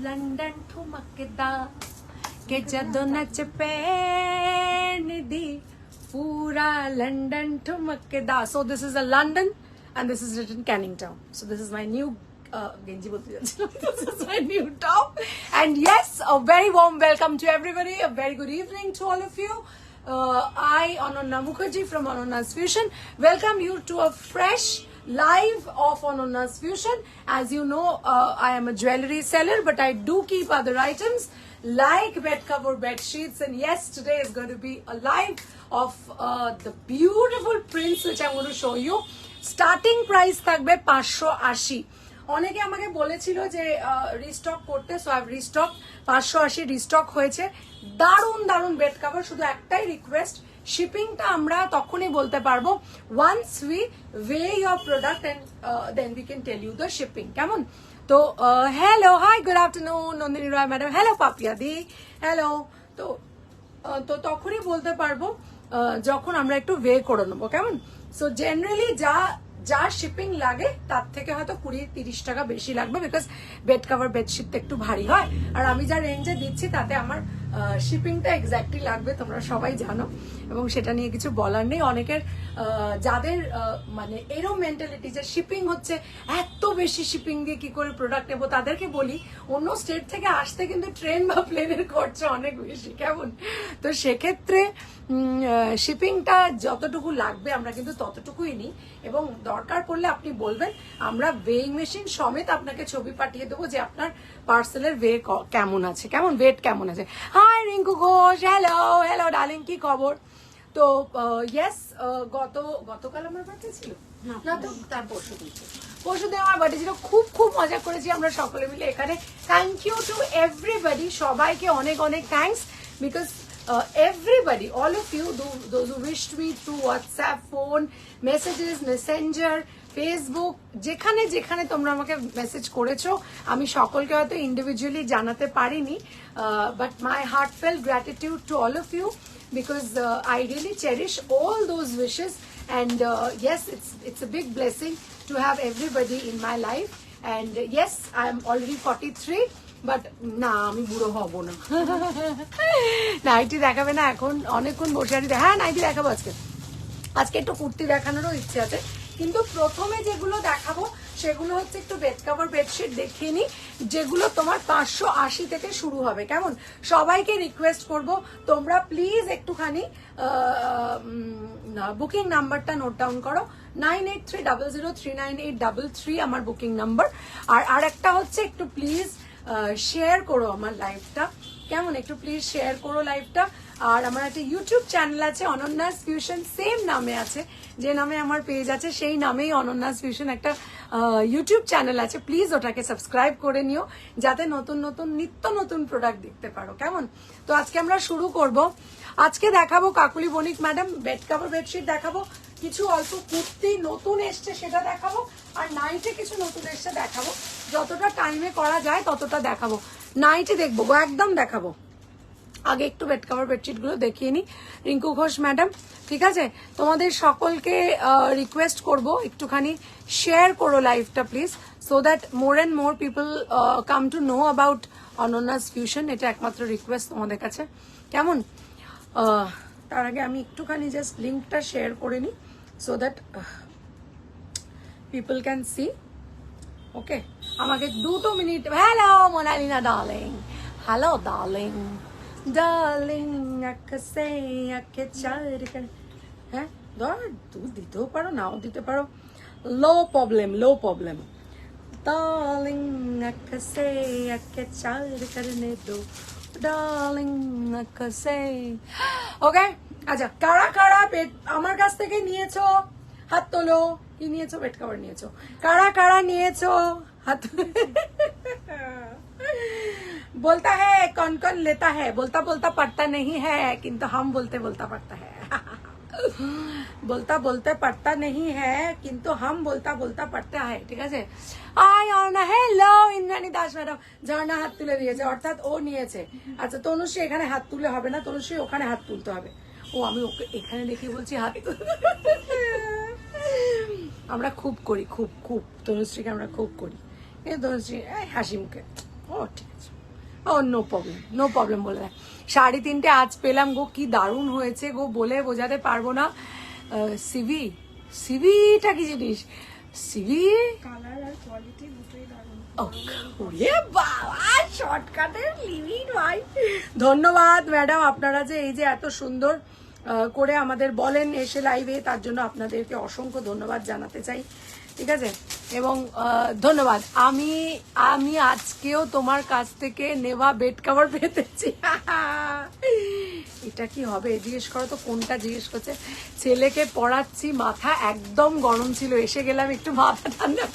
London ठुमकदा के जदों नच pan दी पूरा London ठुमकदा. So this is a London and this is written Canning Town. So this is my new Genji bolte jacchilo. This is my new top. And yes, a very warm welcome to everybody. A very good evening to all of you. I, Ananya Mukherjee from Anonya's Fusion, welcome you to a fresh live of Anonya's Fusion. As you know, I am a jewelry seller, but I do keep other items like bed cover, bed sheets, and yes, today is going to be a live of the beautiful prints which I'm going to show you. Starting price থাকবে 580. অনেকে আমাকে বলেছিল যে restock করতে, so I restock 580 restock হয়েছে. দারুণ দারুণ bed cover. শুধু একটাই রিকোয়েস্ট, শিপিংটা আমরা তখনই বলতে পারবো once we weigh your product and then we can tell you the shipping. কেমন? তো hello, hi, good afternoon Nandini Roy madam. Hello Papiya দি, হ্যালো. তো তো তখনই বলতে পারবো যখন আমরা একটু ওয়ে করে নেবো. কেমন? সো জেনারেলি যা শিপিং লাগে তার থেকে হয়তো 20-30 টাকা বেশি লাগবে, বিকজ বেড কভার বেডশিট তো একটু ভারী হয়. আর আমি যা রেঞ্জে দিচ্ছি তাতে আমার শিপিংটা এক্স্যাক্টলি লাগবে, তোমরা সবাই জানো, এবং সেটা নিয়ে কিছু বলার নেই. অনেকের যাদের মানে এরও মেন্টালিটি যে শিপিং হচ্ছে, এত বেশি শিপিং দিয়ে কি করে প্রোডাক্ট নেবো, তাদেরকে বলি অন্য স্টেট থেকে আসতে কিন্তু ট্রেন বা প্লেনের খরচা অনেক বেশি. কেমন? তো সেক্ষেত্রে শিপিংটা যতটুকু লাগবে আমরা কিন্তু ততটুকুই নিই, এবং দরকার পড়লে আপনি বলবেন, আমরা ওয়েইং মেশিন সমেত আপনাকে ছবি পাঠিয়ে দেবো যে আপনার পার্সেলের ওয়ে কেমন আছে, কেমন ওয়েট কেমন আছে. Hi Rinku Ghosh, hello hello darling, কি খবর? তো ইয়েস, গতকাল আমার বার্থডে ছিল না, তো তার পরশুদিন আমার বার্থডে ছিল. খুব মজা করেছি আমরা সকলে মিলে এখানে. থ্যাংক ইউ টু এভরিবডি, সবাইকে অনেক অনেক thanks, because everybody, all of you, those who wished me through WhatsApp, phone, messages, Messenger, Facebook, যেখানে যেখানে তোমরা আমাকে মেসেজ করেছো, আমি সকলকে হয়তো ইন্ডিভিজুয়ালি জানাতে পারিনি, but my heartfelt gratitude to all of you, because I really cherish all those wishes, and yes, it's a big blessing to have everybody in my life. And yes, I am already 43, but না, আমি বুড়ো হব না. Nightie দেখাবে না এখন? অনেকক্ষণ বসে আছি. হ্যাঁ, নাইটি দেখাবো আজকে একটু কুর্তি দেখানোরও ইচ্ছে আছে, কিন্তু প্রথমে যেগুলো দেখাবো সেগুলো হচ্ছে একটু বেড কভার বেডশিট দেখিয়ে নি, যেগুলো তোমার 580 থেকে শুরু হবে. কেমন? সবাইকে রিকোয়েস্ট করব, তোমরা প্লিজ একটুখানি বুকিং নাম্বারটা নোট ডাউন করো. 9830039833 আমার বুকিং নাম্বার. আর একটা হচ্ছে একটু প্লিজ শেয়ার করো আমার লাইভটা. কেমন? একটু প্লিজ শেয়ার করো লাইভটা. আর আমার একটা ইউটিউব চ্যানেল আছে, অনন্যাস ফিউশন, সেম নামে আছে, যে নামে আমার পেজ আছে সেই নামেই অনন্যাস ফিউশন একটা ইউটিউব চ্যানেল আছে. প্লিজ ওটাকে সাবস্ক্রাইব করে নিও, যাতে নতুন নতুন নিত্য নতুন প্রোডাক্ট দেখতে পারো. কেমন? তো আজকে আমরা শুরু করব. আজকে দেখাবো কাকুলি বণিক ম্যাডাম বেড কভার বেডশিট দেখাবো, কিছু অল্প কুর্তি নতুন এসছে সেটা দেখাবো, আর নাইটে কিছু নতুন এসছে দেখাবো. যতটা টাইমে করা যায় ততটা দেখাবো. নাইটে দেখবো, একদম দেখাবো. আগে একটু বেড কভার বেডশিট গুলো দেখিয়ে নি. রিঙ্কু ঘোষ ম্যাডাম, ঠিক আছে, তোমাদের সকলকে রিকোয়েস্ট করব একটুখানি শেয়ার করো লাইভটা please, so that more and more people come to know about Ananya's fusion. এটা একমাত্র রিকোয়েস্ট তোমাদের কাছে. কেমন? তার আগে আমি একটুখানি জাস্ট লিঙ্কটা শেয়ার করে নিই, so that people can see. Okay, আমাকে 2 minute. Hello Monalina darling, hello darling, darling আকাশে আকে চার করে. হ্যাঁ, ধর তুমি দিতেও পারো, নাও দিতে পারো, লো প্রবলেম. ডার্লিং আকাশে আকে চার করনে দো, ডার্লিং আকাশে. ওকে, আচ্ছা, কারা কারা আমার কাছ থেকে নিয়েছো হাত তোলো. কি নিয়েছো? বেড কভার নিয়েছো. কারা কারা নিয়েছো হাত? बोलता है कौन कौन लेता है, बोलता बोलता पड़ता नहीं है, किंतु हम बोलते बोलता पड़ता है. बोलता बोलते पड़ता नहीं है, किंतु हम बोलता बोलता पड़ता है. ঠিক আছে? Hi Arna, hello Indrani Das madam. Jharna হাত তুলে দিয়েছে, অর্থাৎ ও নিয়েছে. আচ্ছা, তনুশ্রী এখানে হাত তুলে হবে না, তনুশ্রী ওখানে হাত তুলতে হবে. ও, আমি ওকে এখানে দেখে বলছি হাত. আমরা খুব করি, খুব তনুশ্রীকে আমরা খুব করি. তনুশ্রী হাসি মুখে ও ঠিক আছে, ও নো প্রবলেম বলে দেয়। 3:30 আজ পেলাম গো, কি দারুণ হয়েছে গো, বলে বোঝাতে পারবো না। সিভিটা কি জিনিস, সিভি কালার আর কোয়ালিটি দুটোই দারুণ। ওরে বাবা, শর্টকাটের লিমিট ভাই। ধন্যবাদ ম্যাডাম, আপনারা যে এই যে এত সুন্দর করে আমাদের বলেন এসে লাইভে, তার জন্য আপনাদেরকে অসংখ্য ধন্যবাদ জানাতে চাই, ঠিক আছে। এবং ধন্যবাদ। আমি আজকেও তোমার কাছ থেকে নেওয়া বেড কভার পেতেছি। এটা কি হবে জিজ্ঞেস করো তো, কোনটা জিজ্ঞেস করছে। ছেলেকে পড়াচ্ছি, মাথা একদম গরম ছিল, এসে গেলাম একটু মাথা ঠান্ডা।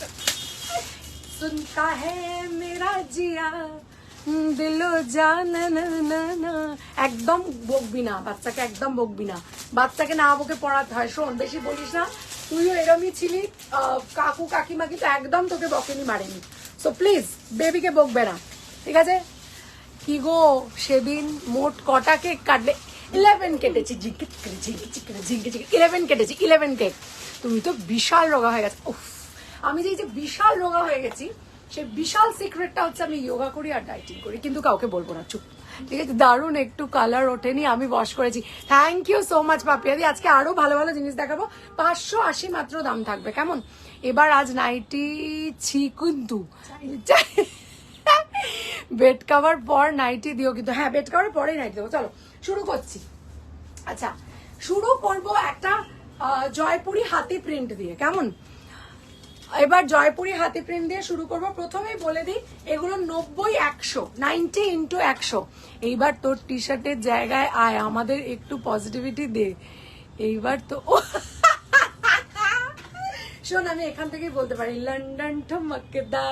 सुनता है मेरा जिया দিলো জান না। একদম বকবি না বাচ্চাকে, একদম বকবি না বাচ্চাকে, না বকে পড়াতে হয়। শোন, বেশি বলিস না, তুইও এরমই ছিলি, কাকু কাকিমা কিন্তু একদম তোকে বকেনি, মারেনি। সো প্লিজ বেবিকে বকবে না, ঠিক আছে। কি গো সেদিন মোট কটা কেক কাটলে? 11 কেটেছি, 11 কেটেছি, 11 কেক। তুমি তো বিশাল রোগা হয়ে গেছে। উফ, আমি যে বিশাল রোগা হয়ে গেছি, সেই বিশাল সিক্রেটটা হচ্ছে আমি যোগা করি আর ডাইটিং করি, কিন্তু কাউকে বলবো না, চুপ, ঠিক আছে। দারুণ, একটু কালার ওঠেনি, আমি ওয়াশ করেছি। থ্যাংক ইউ সো মাচ পাপিয়াদি। আজকে আরো ভালো ভালো জিনিস দেখাবো। 580 মাত্র দাম থাকবে, কেমন? এবার আজ নাইটি ছি কিন্তু বেড কভার পর নাইটি দিও কিন্তু। হ্যাঁ, বেড কভার পরেই নাইটি দেবো। চলো শুরু করছি। আচ্ছা, শুরু করব একটা জয়পুরি হাতি প্রিন্ট দিয়ে, কেমন? এবার জয়পুরি হাতি প্রিন্ট দিয়ে শুরু করব। প্রথমেই বলে দিই, এগুলো 90-100, 90x100। এইবার তোর টি শার্টের জায়গায় আয়, আমাদের একটু পজিটিভিটি দে। এইবার তো শোন, আমি এখান থেকেই বলতে পারি, লন্ডন ঠুমকদা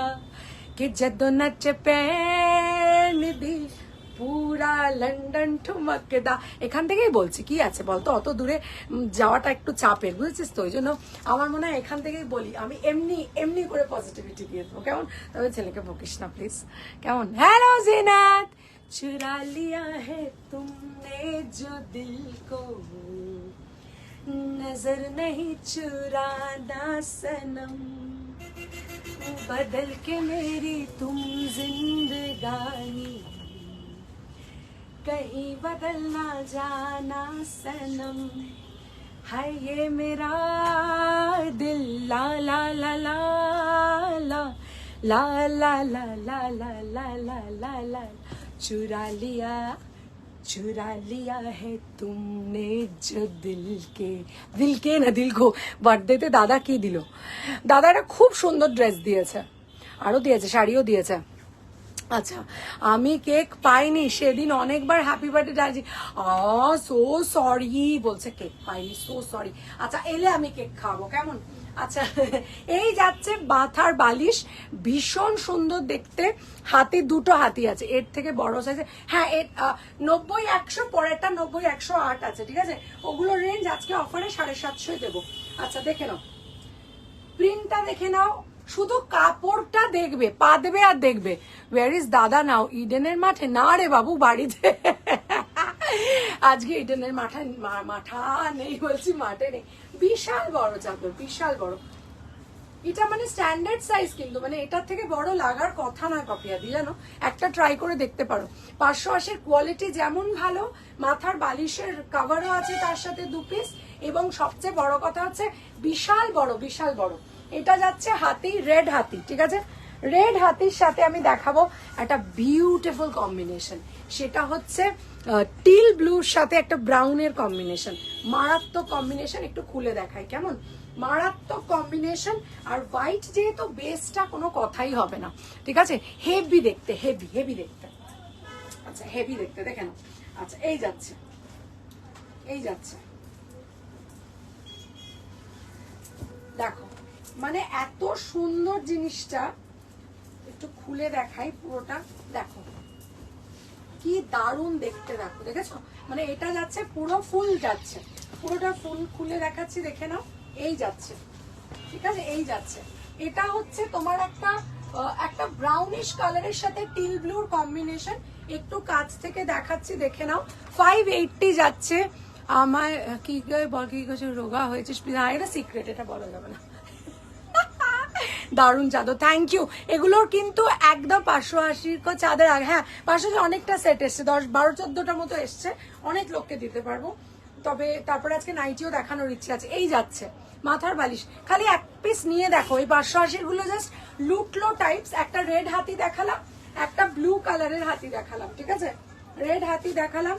কে যদ নচ পেন দি পুরা লন্ডন ঠুমকদা, এখান থেকেই বলছি। কি আছে বলতো, অত দূরে যাওয়াটা একটু চাপের, বুঝেছিস তো, ওই জন্য আমার মনে হয় এখান থেকেই বলি। আমি এমনি করে পজিটিভিটি দিয়ে দেবো, কেমন? তবে ছেলেকে বকিস না প্লিজ, কেমন? হ্যালো জিনাত, চুরা লিয়া হে তুমনে জো দিল কো, नजर नहीं चुराना सनम, बदल के मेरी तुम जिंदगानी, कहीं बदल ना जाना सनम, है ये मेरा दिल ला ला ला ला ला ला ला ला ला ला ला ला ला ला चुरा लिया है तुमने जो दिल के না দিল কো। বার্থডেতে দাদা কি দিল? দাদা একটা খুব সুন্দর ড্রেস দিয়েছে, আরো দিয়েছে, শাড়িও দিয়েছে। আচ্ছা, আমি কেক পাইনি সেদিন, অনেকবার হ্যাপি বার্থডে ডাকছি, সো সরি বলছে, কেক পাইনি, সো সরি। আচ্ছা, এলে আমি কেক খাবো, কেমন? আচ্ছা, এই যাচ্ছে মাথার বালিশ, ভীষণ সুন্দর দেখতে, হাতি, দুটো হাতি আছে, এর থেকে বড় সাইজে। হ্যাঁ, 90-100, পরেরটা 90-108 আছে, ঠিক আছে। ওগুলো রেঞ্জ আজকে অফারে 750 দেবো। আচ্ছা, দেখে নাও প্রিন্টটা, দেখে নাও, শুধু কাপড়টা দেখবে, পা দেবে আর দেখবে। ওয়ার ইজ দাদা নাও? ইডেনের মাঠে? না রে বাবু, বাড়িতে। আজকে ইডেনের মাঠা নেই, বলছি মাঠে নেই। বিশাল বড় চাদর, বিশাল বড়। এটা মানে স্ট্যান্ডার্ড সাইজ, কিন্তু মানে এটার থেকে বড় লাগার কথা নয় পাপিয়াদি, জানো। একটা ট্রাই করে দেখতে পারো। 580 কোয়ালিটি যেমন ভালো, মাথার বালিশের কাভারও আছে তার সাথে 2 পিস, এবং সবচেয়ে বড় কথা হচ্ছে বিশাল বড়, বিশাল বড়। এটা যাচ্ছে হাতি, রেড হাতি, ঠিক আছে। রেড হাতির সাথে আমি দেখাবো একটা বিউটিফুল কম্বিনেশন, সেটা হচ্ছে টিল ব্লুর সাথে একটা ব্রাউনের কম্বিনেশন, মারাত্মক কম্বিনেশন। একটু খুলে দেখাই, কেমন? মারাত্মক কম্বিনেশন। আর হোয়াইট যেহেতু বেসটা, কোনো কথাই হবে না, ঠিক আছে। হেভি দেখতে, হেভি দেখতে। আচ্ছা, হেভি দেখতে, দেখে নাও। আচ্ছা, এই যাচ্ছে, দেখো, মানে এত সুন্দর জিনিসটা, একটু খুলে দেখাই পুরোটা, দেখো কি দারুণ দেখতে, দেখো, দেখেছো? মানে এটা যাচ্ছে পুরো ফুল, যাচ্ছে পুরোটা ফুল, খুলে দেখাচ্ছি, দেখে নাও। এই যাচ্ছে, ঠিক আছে, এই যাচ্ছে। এটা হচ্ছে তোমার একটা ব্রাউনিশ কালারের সাথে টিল ব্লুর কম্বিনেশন। একটু কাছ থেকে দেখাচ্ছি, দেখে নাও। 580 যাচ্ছে। আমায় কি কিছু রোগা হয়েছিস? এটা সিক্রেট, এটা বলা যাবে না। দারুণ চাদর, থ্যাংক ইউ। এগুলোর কিন্তু একদম 580 চাঁদের আগে, হ্যাঁ 500 অনেকটা সেট এসছে, 10 12 14টার মতো এসছে, অনেক লোককে দিতে পারবো। তবে তারপরে আজকে নাইটিও দেখানোর ইচ্ছে আছে। এই যাচ্ছে মাথার বালিশ, খালি এক পিস নিয়ে দেখো। এই 580 গুলো জাস্ট লুটলো টাইপস। একটা রেড হাতি দেখালাম, একটা ব্লু কালারের হাতি দেখালাম, ঠিক আছে? রেড হাতি দেখালাম,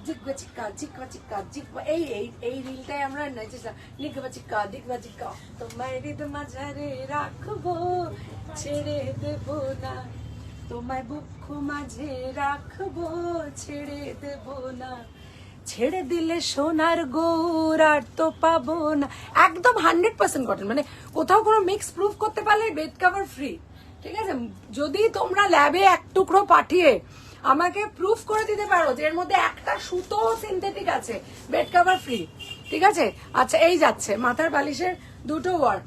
জিকবা চিক্কা জিকবা চিক্কা জিকবা, এই এই এই রিলটাই আমরা নাচেছিলাম। নিকবা চিক্কা দিকবা চিক্কা, তোমায় হৃদ মাঝারে রাখবো ছেড়ে দেবো না, তোমায় বুক মাঝে রাখবো ছেড়ে দেবো না, ছেড়ে দিলে সোনার গৌর আর তো পাবো না। একদম 100% কটন, মানে কোথাও কোনো মিক্স প্রুফ করতে পারলে বেড কভার ফ্রি, ঠিক আছে? যদি তোমরা ল্যাবে এক টুকরো পাঠিয়ে আমাকে প্রুফ করে দিতে পারো যে এর মধ্যে একটা সুতো সিনথেটিক আছে, বেড কভার ফ্রি, ঠিক আছে? আচ্ছা এই যাচ্ছে মাথার বালিশের দুটো ওয়ার্ড,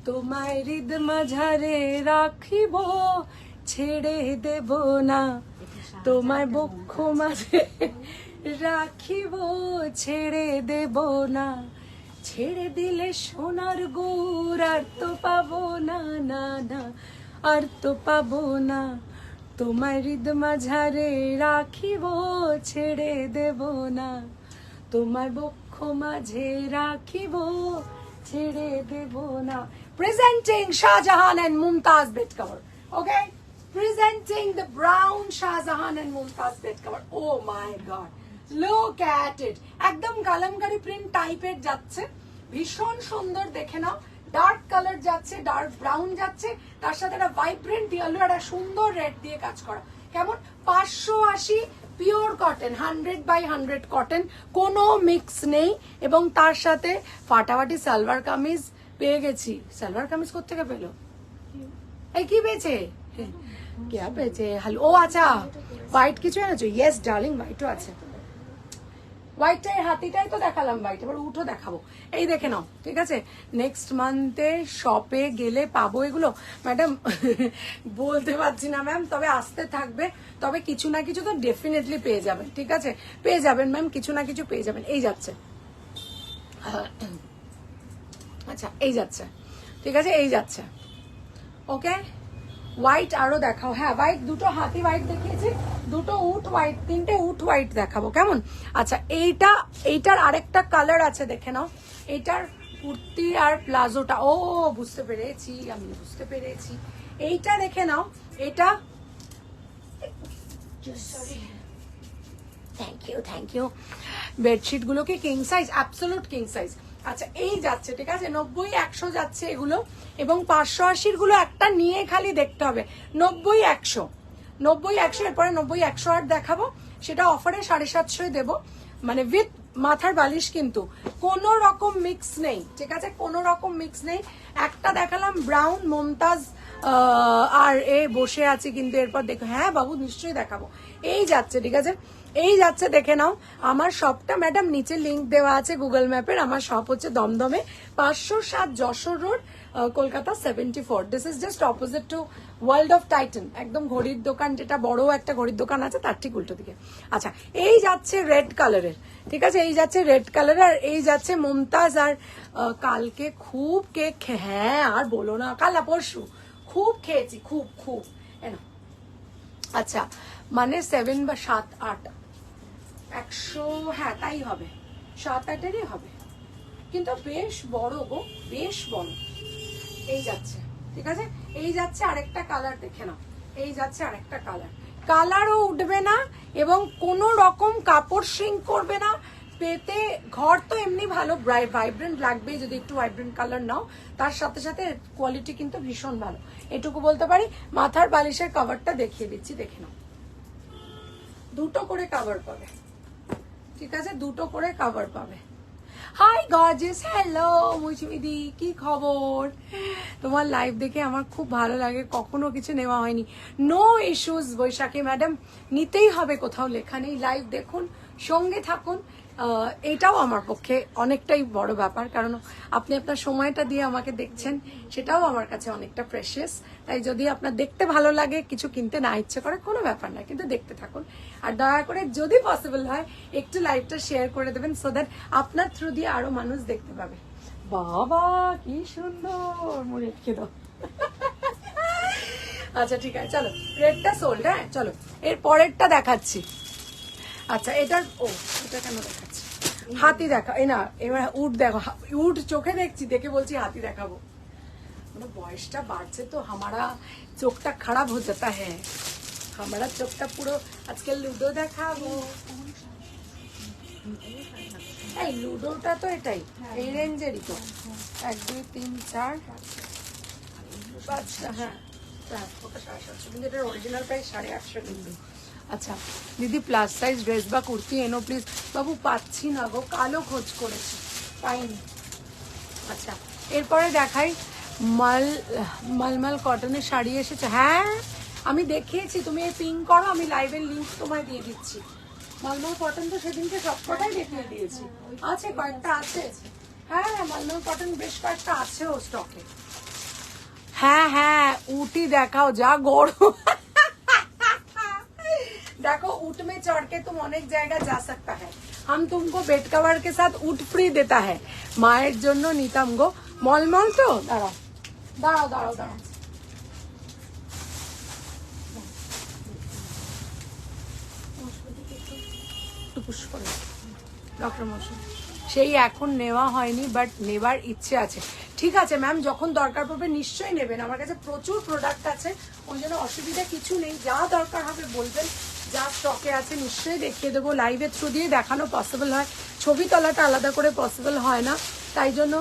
তোমায় হৃদ মাঝারে রাখিব ছেড়ে দেব না, তোমায় বক্ষ মাঝে রাখিব ছেড়ে দেব না, ছেড়ে দিলে সোনার গৌর আর তো পাবো না, না না আর তো পাবো না, তোমায় হৃদ মাঝারে রাখিব ছেড়ে দেব না, তোমায় বক্ষ মাঝে রাখিব ছেড়ে দেব না। Presenting Shahjahan and Mumtaz bed cover, okay? Presenting the brown Shahjahan and Mumtaz bed cover. Oh my god, look at it. একদম কালামকারী প্রিন্ট টাইপের যাচ্ছে, ভীষণ সুন্দর, দেখে নাও। ডার্ক কালার যাচ্ছে, ডার্ক ব্রাউন যাচ্ছে, তার সাথে একটা ভাইব্রেন্ট ইয়েলো আর সুন্দর রেড দিয়ে কাজ করা। কেমন? 580 পিওর কটন, 100/100 কটন, কোনো মিক্স নেই। এবং তার সাথে ফাটাফাটি সালোয়ার কামিজ পেয়ে গেছি। সালোয়ার কামিজ কোথেকে পেলো? এই কি পেয়েছে? কে পেয়েছে? হ্যালো, ও আচ্ছা হোয়াইট কিছু এনেছো? ইয়েস ডার্লিং, হোয়াইটও আছে। হোয়াইটটাই হাতিটাই তো দেখালাম, হোয়াইট এবার উঠো দেখাবো। এই দেখে নাও, ঠিক আছে? নেক্সট মান্থে শপে গেলে পাবো এগুলো ম্যাডাম? বলতে পারছি না ম্যাম, তবে আসতে থাকবে। তবে কিছু না কিছু তো ডেফিনেটলি পেয়ে যাবেন, ঠিক আছে? পেয়ে যাবেন ম্যাম, কিছু না কিছু পেয়ে যাবেন। এই যাচ্ছে, আচ্ছা এই যাচ্ছে, ঠিক আছে? এই যাচ্ছে, ওকে? হোয়াইট আরো দেখাও। হ্যাঁ হোয়াইট দুটো, হাতি হোয়াইট দেখিয়েছি, দুটো উট হোয়াইট, তিনটে উট হোয়াইট দেখাবো, কেমন? আচ্ছা এইটার আরেকটা কালার আছে, দেখে নাও। এইটার কুর্তি আর প্লাজোটা, ও বুঝতে পেরেছি, আমি বুঝতে পেরেছি। এইটা দেখে নাও, এটা থ্যাংক ইউ। বেডশিট গুলোকে king size, absolute king size. আচ্ছা এই যাচ্ছে, ঠিক আছে? 90-100 যাচ্ছে এগুলো, এবং 580 গুলো একটা নিয়ে খালি দেখতে হবে। 90-100 এরপরে 90-108 দেখাবো, সেটা অফারে 750 দেবো, মানে উইথ মাথার বালিশ, কিন্তু কোনো রকম মিক্স নেই, ঠিক আছে? কোনো রকম মিক্স নেই। একটা দেখালাম ব্রাউন, মুমতাজ আর এ বসে আছে, কিন্তু এরপর দেখো, হ্যাঁ বাবু নিশ্চয়ই দেখাবো। এই যাচ্ছে, ঠিক আছে? এই যাচ্ছে, দেখে নাও। আমার শপটা ম্যাডাম নিচে লিংক দেওয়া আছে গুগল ম্যাপের। আমার শপ হচ্ছে দমদমে 507 Jessore road, Kolkata 74। This is just opposite to world of Titan, একদম ঘড়ির দোকান, যেটা বড় একটা ঘড়ির দোকান আছে তার ঠিক উল্টো দিকে। আচ্ছা এই যাচ্ছে রেড কালারের, ঠিক আছে? এই যাচ্ছে রেড কালার, আর এই যাচ্ছে মুমতাজ। আর কালকে খুব কেক, হ্যাঁ আর বলো না, কাল না পরশু খুব খেয়েছি, খুব খুব। আচ্ছা মানে 7 বা 7, 8, 100, হ্যাঁ তাই হবে, 7-8-এরই হবে, কিন্তু বেশ বড় গো, বেশ বড়। এই যাচ্ছে, ঠিক আছে? এই যাচ্ছে আরেকটা কালার, দেখে নাও। এই যাচ্ছে আরেকটা কালার, কালারও উঠবে না এবং কোনো রকম কাপড় শ্রিঙ্ক করবে না। পেতে ঘর তো এমনি ভালো ভাইব্রেন্ট লাগবে, যদি একটু ভাইব্রেন্ট কালার নাও, তার সাথে সাথে কোয়ালিটি কিন্তু ভীষণ ভালো, এটুকু বলতে পারি। মাথার বালিশের কভারটা দেখিয়ে দিচ্ছি, দেখে নাও। দুটো করে কভার পাবে, ঠিক আছে? দুটো করে কভার পাবে। হাই গর্জিয়াস, হ্যালো মৌসুমিদি, কি খবর? তোমার লাইভ দেখে আমার খুব ভালো লাগে, কখনো কিছু নেওয়া হয়নি। নো ইস্যুস বৈশাখী ম্যাডাম, নিতেই হবে, কোথাও লেখা নেই। লাইভ দেখুন, সঙ্গে থাকুন, এটাও আমার পক্ষে অনেকটাই বড় ব্যাপার, কারণ আপনি আপনার সময়টা দিয়ে আমাকে দেখছেন, সেটাও আমার কাছে অনেকটা প্রেশিয়াস। তাই যদি আপনার দেখতে ভালো লাগে, কিছু কিনতে না ইচ্ছে করে, কোনো ব্যাপার না, কিন্তু দেখতে থাকুন। আর দয়া করে যদি পসিবল হয় একটু লাইভটা শেয়ার করে দেবেন, সো দ্যাট আপনার থ্রু দিয়ে আরো মানুষ দেখতে পাবে। বাবা কি সুন্দর, মুড়ে রেখে দাও। আচ্ছা ঠিক আছে, চলো রেডটা সোল্ড। হ্যাঁ চলো এর পরেরটা দেখাচ্ছি। আচ্ছা এটার এটা কেন দেখাচ্ছি, হাতি দেখা এই না, এবার উট দেখো, উট চোখে দেখছি দেখে বলছি হাতি দেখাবো। মানে বয়সটা বাড়ছে তো হামারা চোখটা খারাপ হয়ে যেতা হ্যাঁ, হামারা চোখটা পুরো। আজকে লুডো দেখাবো। এই লুডোটা তো এটাই এই রেঞ্জেরই তো, 1 2 3 4 5টা। হ্যাঁ ওটা 750, কিন্তু এটার অরিজিনাল প্রাইস 850 কিন্তু। আচ্ছা দিদি প্লাস সাইজ ড্রেস বা কুর্তি এনো প্লিজ। বাবু পাচ্ছি না গো, কালো খোঁজ করেছি পাইনি। আচ্ছা এরপরে দেখাই মলমল কটনের শাড়ি এসেছে। হ্যাঁ আমি দেখিয়েছি, তুমি এই পিং করো, আমি লাইভের লিঙ্ক তোমায় দিয়ে দিচ্ছি। মলমল কটন তো সেদিনকে সবকটাই দেখিয়ে দিয়েছি, আছে কয়েকটা আছে। হ্যাঁ মলমল কটন বেশ কয়েকটা আছেও স্টকে। হ্যাঁ হ্যাঁ উটি দেখাও, যা গরম। देखो ऊट में चढ़ के तुम अनेक जगह जा सकता है, हम तुमको बेड कवर के साथ ऊट फ्री देता है। माয়ের জন্য নিতাম গো মলমল। তো দাঁড়াও দাঁড়াও দাঁড়াও দাঁড়াও, টুকুস করে ডক্টর মশাই সেই এখন নেওয়া হয়নি, বাট নেবার ইচ্ছে আছে। ঠিক আছে ম্যাম, যখন দরকার পড়বে নিশ্চয়ই নেবেন, আমার কাছে প্রচুর প্রোডাক্ট আছে, ওই জন্য অসুবিধা কিছু নেই। যা দরকার হবে বলবেন, যা স্টকে আছে নিশ্চয়ই দেখিয়ে দেবো। লাইভের থ্রু দিয়ে দেখানো পসিবল হয়, ছবি তোলাটা আলাদা করে পসিবল হয় না, তাই জন্য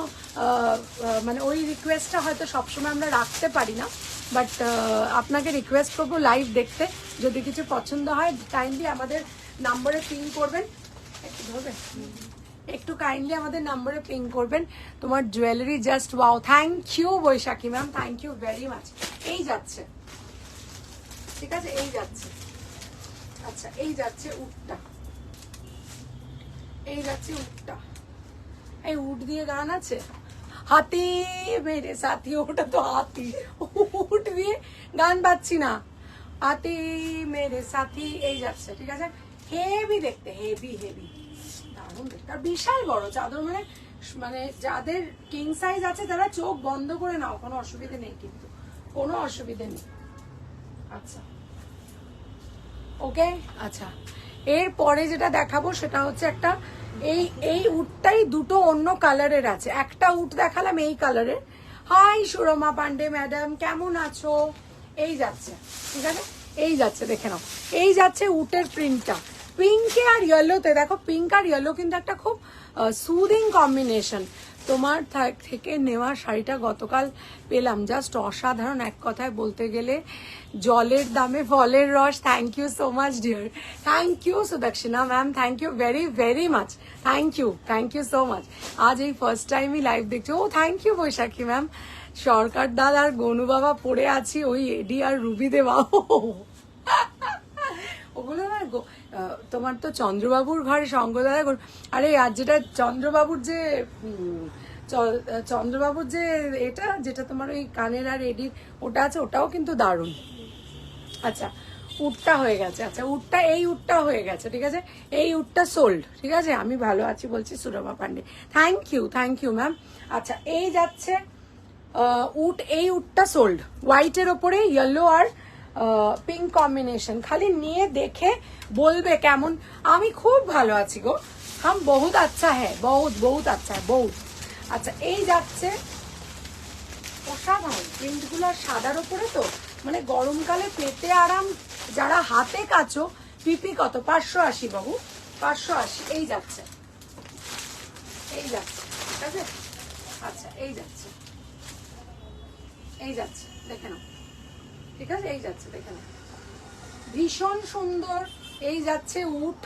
মানে ওই রিকোয়েস্টটা হয়তো সবসময় আমরা রাখতে পারি না। বাট আপনাকে রিকোয়েস্ট করবো লাইভ দেখতে, যদি কিছু পছন্দ হয় কাইন্ডলি আমাদের নাম্বারে পিং করবেন। একটু ধরবে, একটু কাইন্ডলি আমাদের নাম্বারে পিং করবেন। তোমার jewellery just wow. Thank you Baishakhi ma'am, thank you very much. এই যাচ্ছে, ঠিক আছে এই যাচ্ছে। আচ্ছা এই যাচ্ছে উটটা, এই যাচ্ছে উটটা। এই উট দিয়ে গান আছে, হাতি মেরে সাথী, ওটা তো হাতি, উট দিয়ে গান পাচ্ছি না। হাতি মেরে সাথী এই যাচ্ছে, ঠিক আছে। হেভি দেখতে, হেভি হেভি দারুণ দেখতে, আর বিশাল বড় চাদর। মানে মানে যাদের কিং সাইজ আছে তারা চোখ বন্ধ করে নাও, কোনো অসুবিধা নেই, কিন্তু কোনো অসুবিধা নেই। আচ্ছা ওকে। আচ্ছা এরপরে যেটা দেখাবো সেটা হচ্ছে একটা, এই উটটাই দুটো অন্য কালারের আছে। একটা উট দেখালাম এই কালারের। হাই সুরমা পান্ডে ম্যাডাম, কেমন আছো? এই যাচ্ছে, ঠিক আছে এই যাচ্ছে, দেখে নাও এই যাচ্ছে উটের প্রিন্টটা পিঙ্কে আর ইয়েলোতে। দেখো পিঙ্ক আর ইয়েলো কিন্তু একটা খুব সুদিং কম্বিনেশন। তোমার থেকে নেওয়া শাড়িটা গতকাল পেলাম, জাস্ট অসাধারণ। এক কথায় বলতে গেলে জলের দামে ফলের রস। Thank you so much dear, thank you Sudakshina ma'am, thank you very very much, thank you so much. আজ এই ফার্স্ট টাইমই লাইভ দেখছি। ও থ্যাংক ইউ বৈশাখী ম্যাম। সরকার দাদ আর গনু বাবা পড়ে আছি, ওই এডি আর রুবি দেবা। ওগুলো না তোমার তো চন্দ্রবাবুর ঘরে শঙ্করদাদা। আরে আর যেটা চন্দ্রবাবুর যে এটা যেটা তোমার ওই কানের আর এডির ওটা আছে, ওটাও কিন্তু দারুণ। আচ্ছা উটটা হয়ে গেছে, আচ্ছা উটটা এই উটটা হয়ে গেছে, ঠিক আছে এই উটটা সোল্ড, ঠিক আছে। আমি ভালো আছি বলছি Surma Pandey, thank you ma'am. আচ্ছা এই যাচ্ছে উট, এই উটটা সোল্ড, হোয়াইটের ওপরে ইয়েলো আর পিঙ্ক কম্বিনেশন। খালি নিয়ে দেখে বলবে কেমন। আমি খুব ভালো আছি গো, হাম বহুত আচ্ছা হ্যাঁ, বহুত আচ্ছা হ্যাঁ বহুত। আচ্ছা এই যাচ্ছে অসাধারণ প্রিন্টগুলো, সাদার ওপরে তো মানে গরমকালে পেতে আরাম। যারা হাতে কাচো, পিপি কত? 580 বাবু, 580। এই যাচ্ছে, এই যাচ্ছে, ঠিক আছে। আচ্ছা এই যাচ্ছে, এই যাচ্ছে, দেখে নাও, ঠিক আছে এই যাচ্ছে, দেখে নাও ভীষণ সুন্দর। এই যাচ্ছে উট।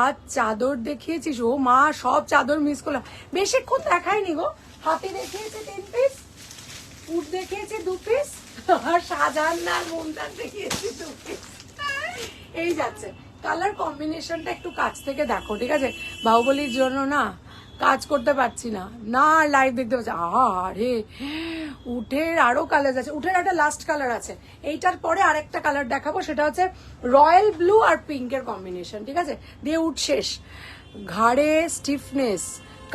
আজ চাদর দেখিয়েছিস? ও মা, সব চাদর মিস করলাম, বেশিক্ষণ দেখায়নি গো। হাতি দেখিয়েছে 3 পিস, উট দেখিয়েছে 2 পিস, আর শাহজাহান আর মুমতাজ দেখিয়েছে 2 পিস। এই যাচ্ছে, কালার কম্বিনেশনটা একটু কাছ থেকে দেখো, ঠিক আছে। বাহুবলীর জন্য না কাজ করতে পারছি না, না লাইভ দেখতে পাচ্ছি। আরে উঠের আরো কালার আছে, উঠের একটা লাস্ট কালার আছে, এইটার পরে আরেকটা কালার দেখাবো, সেটা হচ্ছে রয়্যাল ব্লু আর পিঙ্কের কম্বিনেশন, ঠিক আছে। দিয়ে উঠ শেষ। ঘাড়ে স্টিফনেস,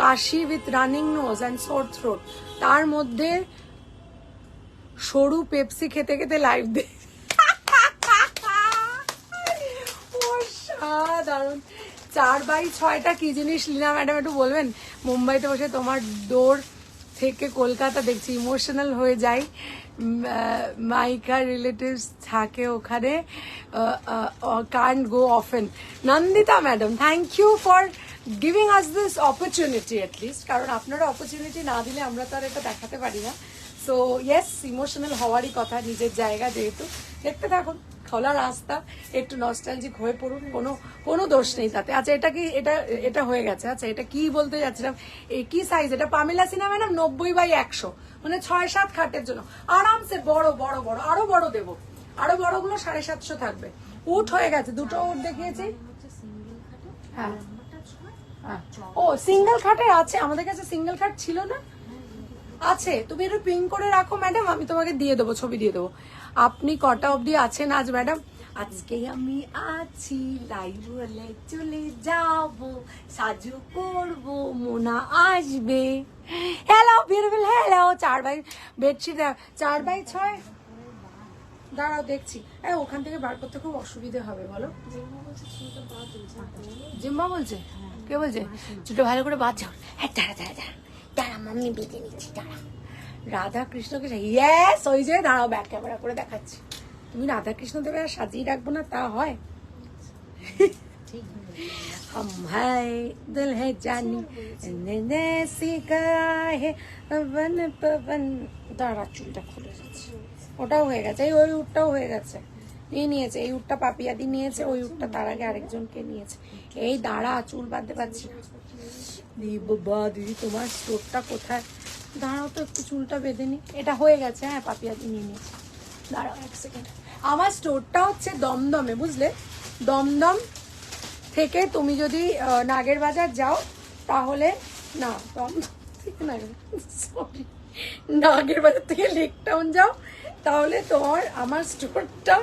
কাশি with running nose and sore throat, তার মধ্যে সরু পেপসি খেতে খেতে লাইভ দে। অসাধারণ। 4/6টা কি জিনিস লীনা ম্যাডাম একটু বলবেন? মুম্বাইতে বসে তোমার ডোর থেকে কলকাতা দেখছি, ইমোশনাল হয়ে যাই। মাইকার রিলেটিভস থাকে ওখানে, can't go often. Nandita madam, thank you for giving us this opportunity at least, কারণ আপনারা অপরচুনিটি না দিলে আমরা তো আর এটা দেখাতে পারি না। সো ইয়েস, ইমোশনাল হওয়ারই কথা, নিজের জায়গা যেহেতু। দেখতে থাকুন, খোলা রাস্তা, একটু নস্টালজিক হয়ে পড়ুন, কোনো দোষ নেই তাতে। আচ্ছা এটা কি, এটা হয়ে গেছে। আচ্ছা এটা কি বলতে যাচ্ছিলাম, এই কি সাইজ এটা? পামেলা সিনহা ম্যাডাম 90/100, মানে 6-7 খাটের জন্য আরামসে। বড় বড় বড়, আরো বড় দেবো, আরো বড়গুলো 750 থাকবে। উট হয়ে গেছে, দুটো উট দেখিয়েছি। হ্যাঁ হ্যাঁ, ও সিঙ্গেল খাটে আছে, আমাদের কাছে সিঙ্গেল খাট ছিল না। আছে, তুমি একটু পিন করে রাখো ম্যাডাম, আমি তোমাকে দিয়ে দেবো, ছবি দিয়ে দেবো। আপনি কটা অবধি আছেন আজ ম্যাডাম? আজকে আমি আছি লাইভ হলে চলে যাব, সাজু করব, মোনা আসবে। Hello beautiful, hello. 4/, বেডশিট 4/6। দাঁড়াও দেখছি। ওখান থেকে বার করতে খুব অসুবিধা হবে বলো। জিম্মা বলছে? কে বলছে? চুলটা ভালো করে বাদ যাও। হ্যাঁ দাঁড়া দাঁড়া দাঁড়া দাঁড়া, মাম্মি বেঁধে নিচ্ছি, দাঁড়া। রাধা কৃষ্ণকে, ইয়েস, ওই যে দাঁড়াও, ব্যাক ক্যামেরা করে দেখাচ্ছি। তুমি রাধা কৃষ্ণ দেবে আর সাজিয়ে রাখবো না, তা হয়? हम है दिल है जानी ने सीखा है पवन पवन। দাঁড়া, চুলটা খুলে যাচ্ছে। ওটাও হয়ে গেছে, এই ওই উটটাও হয়ে গেছে। নিয়েছে এই উটটা, পাপিয়াদি নিয়েছে, ওই উটটা তার আগে আরেকজনকে নিয়েছে। এই দাঁড়া, চুল বাঁধতে পারছি না। বাবা দিদি, তোমার স্টোরটা কোথায়? দাঁড়াও তো, একটু চুলটা বেঁধে নি। এটা হয়ে গেছে, হ্যাঁ পাপিয়াদি নিয়ে নিয়েছে। দাঁড়াও 1 সেকেন্ড। আমার স্টোরটা হচ্ছে দমদমে, বুঝলে? দমদম থেকে তুমি যদি নাগের বাজার যাও তাহলে, না দমদম থেকে সরি, নাগের বাজার থেকে লেক টাউন যাও তাহলে তোমার আমার স্টোরটা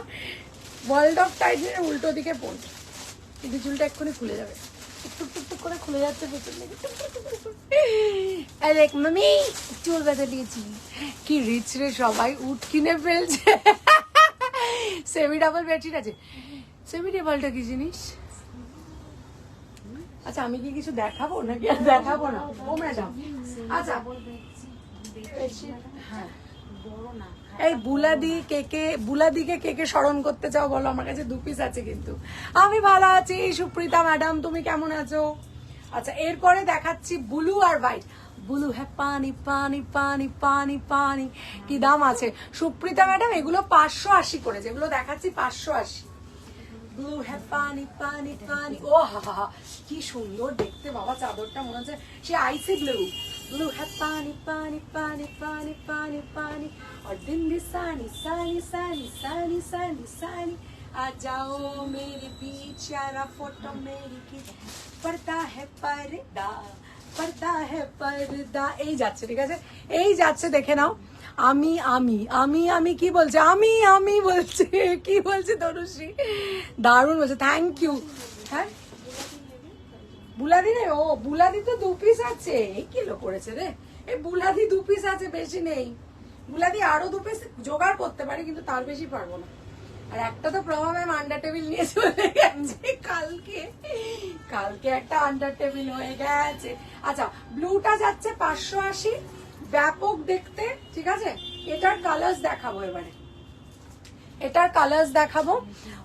ওয়ার্ল্ড অফ টাইডের উল্টো দিকে পড়বে। কিন্তু চুলটা এক্ষুনি খুলে যাবে, টুক টুক টুক করে খুলে যাচ্ছে প্রচুর লেগে। দেখ মামি, চুল বেঁধে দিয়েছি। কি রিচ রে, সবাই উঠ কিনে ফেলছে। সেমি ডাবল বেডশিট আছে। সেমি ডাবলটা কি জিনিস? আচ্ছা আমি কি কিছু দেখাবো নাকি আর দেখাবো না? ও ম্যাডাম, আচ্ছা হ্যাঁ, এই বুলাদিকে কে কে স্মরণ করতে চাও বলো? আমার কাছে 2 পিস আছে কিন্তু। আমি ভালো আছি সুপ্রিতা ম্যাডাম, তুমি কেমন আছো? আচ্ছা এরপরে দেখাচ্ছি ব্লু আর হোয়াইট। ব্লু হ্যাঁ পানি পানি পানি পানি পানি, কি দাম আছে সুপ্রিতা ম্যাডাম? এগুলো 580 করে, যেগুলো দেখাচ্ছি 580। ব্লু হ্যাঁ পানি পানি পানি, ও হা, কি সুন্দর দেখতে বাবা চাদরটা, মনে হচ্ছে সে আইসি ব্লু। ব্লু হ্যাঁ পানি পানি পানি পানি পানি পানি, और दिन भी सानी सानी सानी सानी सानी सानी, आ जाओ मेरे बीच यारा फोटो मेरी की, पर्दा है पर्दा पर्दा है पर्दा। এই যাচ্ছে, ঠিক আছে, এই যাচ্ছে, দেখে নাও। আমি আমি আমি আমি কি বলছে? আমি আমি বলছে, কি বলছে তনুশ্রী? দারুণ বলছে, থ্যাংক ইউ। হ্যাঁ বুলাদি রে, ও বুলাদি তো 2 পিস আছে। এই কিলো করেছে রে, এই বুলাদি 2 পিস আছে, বেশি নেই। বুলাদি আরো 2 পিস জোগাড় করতে পারি, কিন্তু তার বেশি পারবো না। আর একটা তো প্রভা ম্যাম আন্ডার টেবিল নিয়ে চলে গেছে কালকে একটা আন্ডার টেবিল হয়ে গেছে। আচ্ছা ব্লুটা যাচ্ছে 580, ব্যাপক দেখতে, ঠিক আছে। এটার কালার্স দেখাবো এবারে, এটার কালার্স দেখাবো।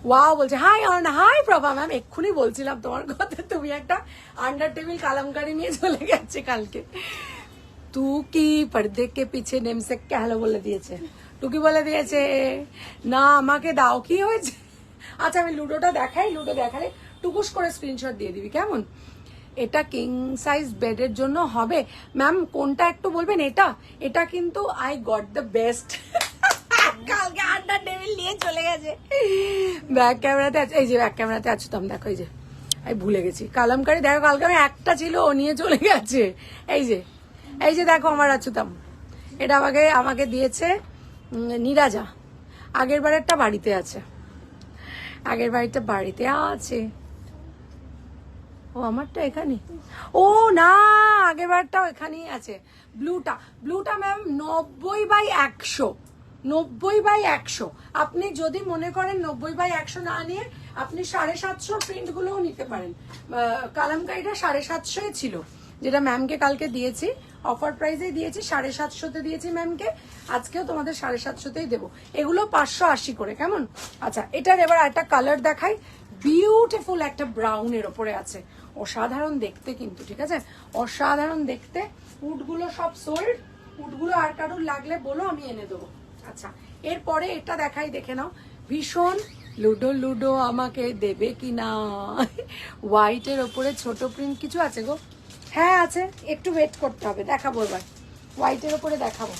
ওয়াও বলছে, হাই হাই প্রভা ম্যাম, এক্ষুনি বলছিলাম তোমার কথা, তুমি একটা আন্ডার টেবিল কালামকারি নিয়ে চলে গেছে কালকে। তু কি পর্দে কে পিছে নেমসেক কে হ্যালো বলে দিয়েছে, টুকি বলে দিয়েছে না আমাকে দাও, কি হয়েছে? আচ্ছা আমি লুডোটা দেখাই, লুডো দেখালে টুকুস করে স্ক্রিনশট দিয়ে দিবি, কেমন? এটা কিং সাইজ বেডের জন্য হবে ম্যাম, কোনটা একটু বলবেন? এটা কিন্তু আই গট দ্য বেস্ট। কালকে আন্ডার টেবিল নিয়ে চলে গেছে। ব্যাক ক্যামেরাতে আছে, এই যে ব্যাক ক্যামেরাতে আছো তো, দেখো এই যে, আমি ভুলে গেছি কালামকারি, দেখো কালকে আমি একটা ছিল, ও নিয়ে চলে গেছে। এই যে দেখো আমার আছুতাম, এটা আমাকে দিয়েছে নীরাজা। আগের বারেরটা বাড়িতে আছে, আগের বাড়িটা বাড়িতে আছে। ও আমারটা এখানে, ও না আগেরবারটাও এখানেই আছে। ব্লুটা ম্যাম 90/100, 90/100। আপনি যদি মনে করেন 90/100 না নিয়ে আপনি 750 প্রিন্ট গুলোও নিতে পারেন। কালামকারিটা 750 ছিল, যেটা ম্যামকে কালকে দিয়েছি, অফার প্রাইসে দিয়েছি, 750 দিয়েছি ম্যামকে, আজকেও তোমাদের 750 দেবো। এগুলো 580 করে, কেমন? আচ্ছা, এটার এবার একটা কালার দেখাই, বিউটিফুল একটা ব্রাউনের ওপরে আছে, অসাধারণ দেখতে কিন্তু, ঠিক আছে, অসাধারণ দেখতে। উডগুলো সব সোল্ড, উডগুলো আর কারোর লাগলে বলো, আমি এনে দেবো। আচ্ছা, এরপরে এটা দেখাই, দেখে নাও, ভীষণ লুডো আমাকে দেবে কিনা, হোয়াইটের ওপরে ছোট প্রিন্ট কিছু আছে গো? হ্যাঁ আছে, একটু ওয়েট করতে হবে, দেখাবো এবার, হোয়াইটের ওপরে দেখাবো।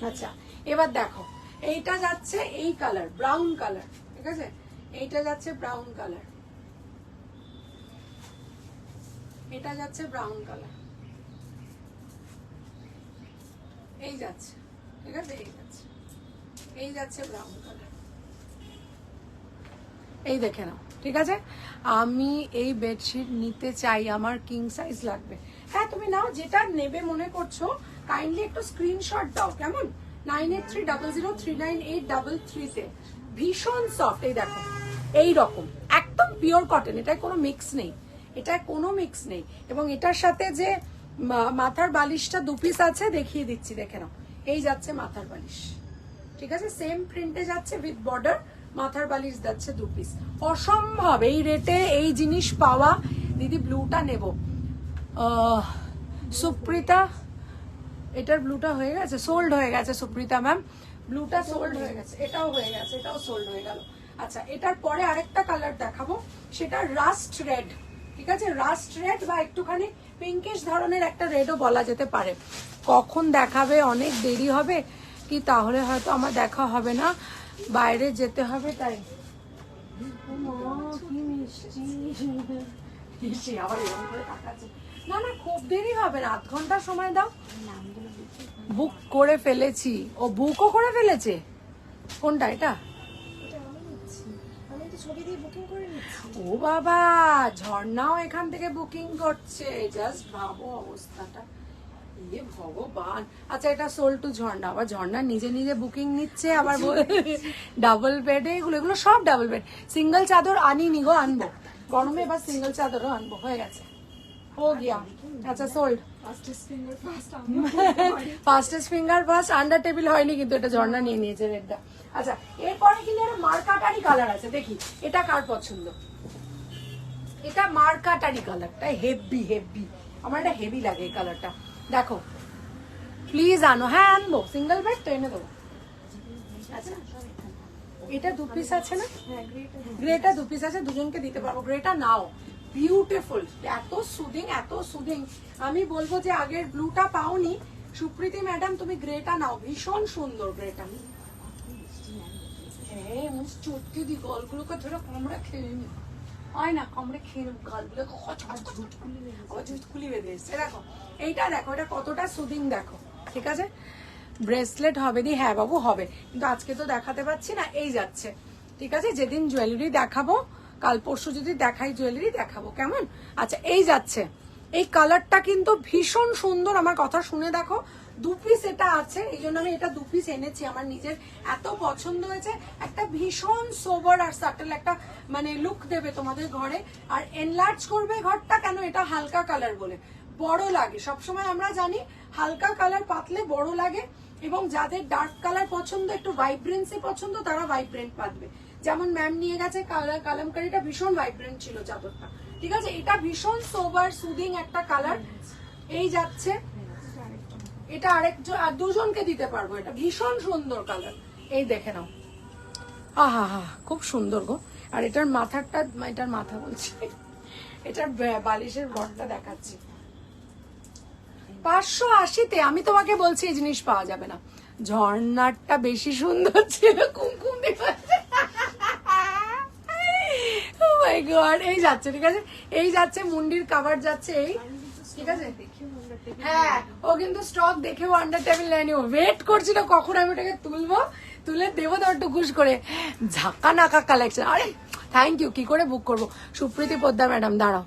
আচ্ছা, এবার দেখো, এইটা যাচ্ছে এই কালার, ব্রাউন কালার, ঠিক আছে, এইটা যাচ্ছে ব্রাউন কালার, এটা যাচ্ছে ব্রাউন কালার, এই যাচ্ছে, ঠিক আছে, এই যাচ্ছে ব্রাউন কালার, এই দেখে নাও, ঠিক আছে। আমি এই বেডশিট নিতে চাই, আমার কিং সাইজ লাগবে। হ্যাঁ তুমি নাও, যেটা নেবে মনে করছো, কাইন্ডলি একটু স্ক্রিনশট দাও, কেমন? 9830039833 তে। ভীষণ সফট, এই দেখো, এই রকম একদম পিওর কটন, এটায় কোনো মিক্স নেই, এটায় কোনো মিক্স নেই। এবং এটার সাথে যে মাথার বালিশটা 2 পিস আছে, দেখিয়ে দিচ্ছি, দেখে নাও, এই যাচ্ছে মাথার বালিশ, ঠিক আছে, সেম প্রিন্টে যাচ্ছে উইথ বর্ডার, মাথার বালিশ যাচ্ছে 2 পিস। অসম্ভব এই রেটে এই জিনিস পাওয়া। দিদি ব্লুটা নেব, সুপ্রিতা, এটার ব্লুটা হয়ে গেছে, সোল্ড হয়ে গেছে সুপ্রিতা ম্যাম, ব্লুটা সোল্ড হয়ে গেছে, এটাও হয়ে গেছে, এটাও সোল্ড হয়ে গেল। আচ্ছা, এটার পরে আরেকটা কালার দেখাবো, সেটা রাস্ট রেড, ঠিক আছে, রাস্ট রেড বা একটুখানি পিঙ্কিশ ধরনের একটা রেডও বলা যেতে পারে। কখন দেখাবে, অনেক দেরি হবে কি, তাহলে হয়তো আমার দেখা হবে না, বাইরে যেতে হবে, তাই। আবার এরকম করে তাকাচ্ছে, না না খুব দেরি হবে না, 1/2 ঘন্টা সময় দাও। বুক করে ফেলেছি, ও বুকও করে ফেলেছে, কোনটা এটা? ও বাবা, ঝর্ণাও এখান থেকে বুকিং করছে, জাস্ট ভাবো অবস্থাটা, এ ভগবান। আচ্ছা, এটা সোল টু ঝর্ণা, আবার ঝর্ণা নিজে নিজে বুকিং নিচ্ছে, আবার ডাবল বেডে, এগুলো সব ডাবল বেড। সিঙ্গেল চাদর আনিনি গো, আনবো গরমে, এবার সিঙ্গেল চাদরও আনবো, হয়ে গেছে, হো গিয়া। আচ্ছা, sold, fastest finger first, under table হয়নি কিন্তু, এটা ঝর্ণা নিয়ে নিয়েছে রেডটা। আচ্ছা, এরপরে কিন্তু একটা মার্কাটারি কালার আছে, দেখি এটা কার পছন্দ। এটা মার্কাটারি কালারটা, হেভি হেভি, আমার এটা হেভি লাগে এই কালারটা, দেখো প্লিজ আনো। হ্যাঁ আনবো, সিঙ্গেল বেড তো এনে দেবো। আচ্ছা, এটা 2 পিস আছে না, গ্রেটা 2 পিস আছে, দুজনকে দিতে পারবো, গ্রেটা নাও, বিউটিফুল, এত সুদিং, এত সুদিং। আমি বলবো যে আগের ব্লুটা পাওনি, সুপ্রীতি ম্যাডাম তুমি গ্রেটা নাও, ভীষণ সুন্দর গ্রেটা। হ্যাঁ, চটকে দি, গলগুলোকে ধরে কামড়ে খেয়ে নি, হয় না, কামড়ে খেয়ে নেব গালগুলোকে, ঝুটকুলি বেঁধে এসছে। দেখো এইটা, দেখো এটা কতটা সুদিং, দেখো, ঠিক আছে, ব্রেসলেট হবে দি, হ্যাঁ বাবু হবে, কিন্তু আজকে তো দেখাতে পাচ্ছি না, এই যাচ্ছে, ঠিক আছে, যেদিন জুয়েলারি দেখাবো, কাল পরশু যদি দেখাই জুয়েলারি দেখাবো, কেমন? আচ্ছা, এই যাচ্ছে, এই কালারটা কিন্তু ভীষণ সুন্দর, আমার কথা শুনে দেখো, 2 পিস এটা আছে, এই জন্য আমি এটা 2 পিস এনেছি, আমার নিজের এত পছন্দ হয়েছে, একটা ভীষণ সোবার আর সাটল একটা মানে লুক দেবে তোমাদের ঘরে, আর এনলার্জ করবে ঘরটা, কেন এটা হালকা কালার বলে, বড় লাগে, সবসময় আমরা জানি হালকা কালার পাতলে বড় লাগে, এবং যাদের ডার্ক কালার পছন্দ, একটু ভাইব্রেন্সি পছন্দ, তারা ভাইব্রেন্ট পাতবে, যেমন ম্যাম নিয়ে গেছে কালামকারিটা, ভীষণ ভাইব্রেন্ট ছিল চাদরটা, ঠিক আছে, এটা ভীষণ সোবার সুদিং একটা কালার, এই যাচ্ছে, এটা দুজনকে দিতে পারবো, এটা ভীষণ সুন্দর কালার, এই দেখে নাও, আহা হা, খুব সুন্দর গো। আর এটার মাথাটা, এটার মাথা বলছি, এটার বালিশের বরটা দেখাচ্ছি, 580-তে। আমি তোমাকে বলছি এই জিনিস পাওয়া যাবে না, ঝর্ণারটা বেশি সুন্দর ছিল, কুমকুম দেওয়া, oh my God, এই যাচ্ছে, ঠিক আছে, এই যাচ্ছে, মুন্ডির কাভার যাচ্ছে, এই, ঠিক আছে, হ্যাঁ, ও কিন্তু স্টক দেখেও আন্ডার টেবিল নেয়নি, ও ওয়েট করছিল কখন আমি ওটাকে তুলবো, তুলে দেবো তো একটু ঘুষ করে, ঝাঁকা নাকা কালেকশন। আরে থ্যাংক ইউ, কি করে বুক করবো, সুপ্রীতি পোদ্দার ম্যাডাম, দাঁড়াও,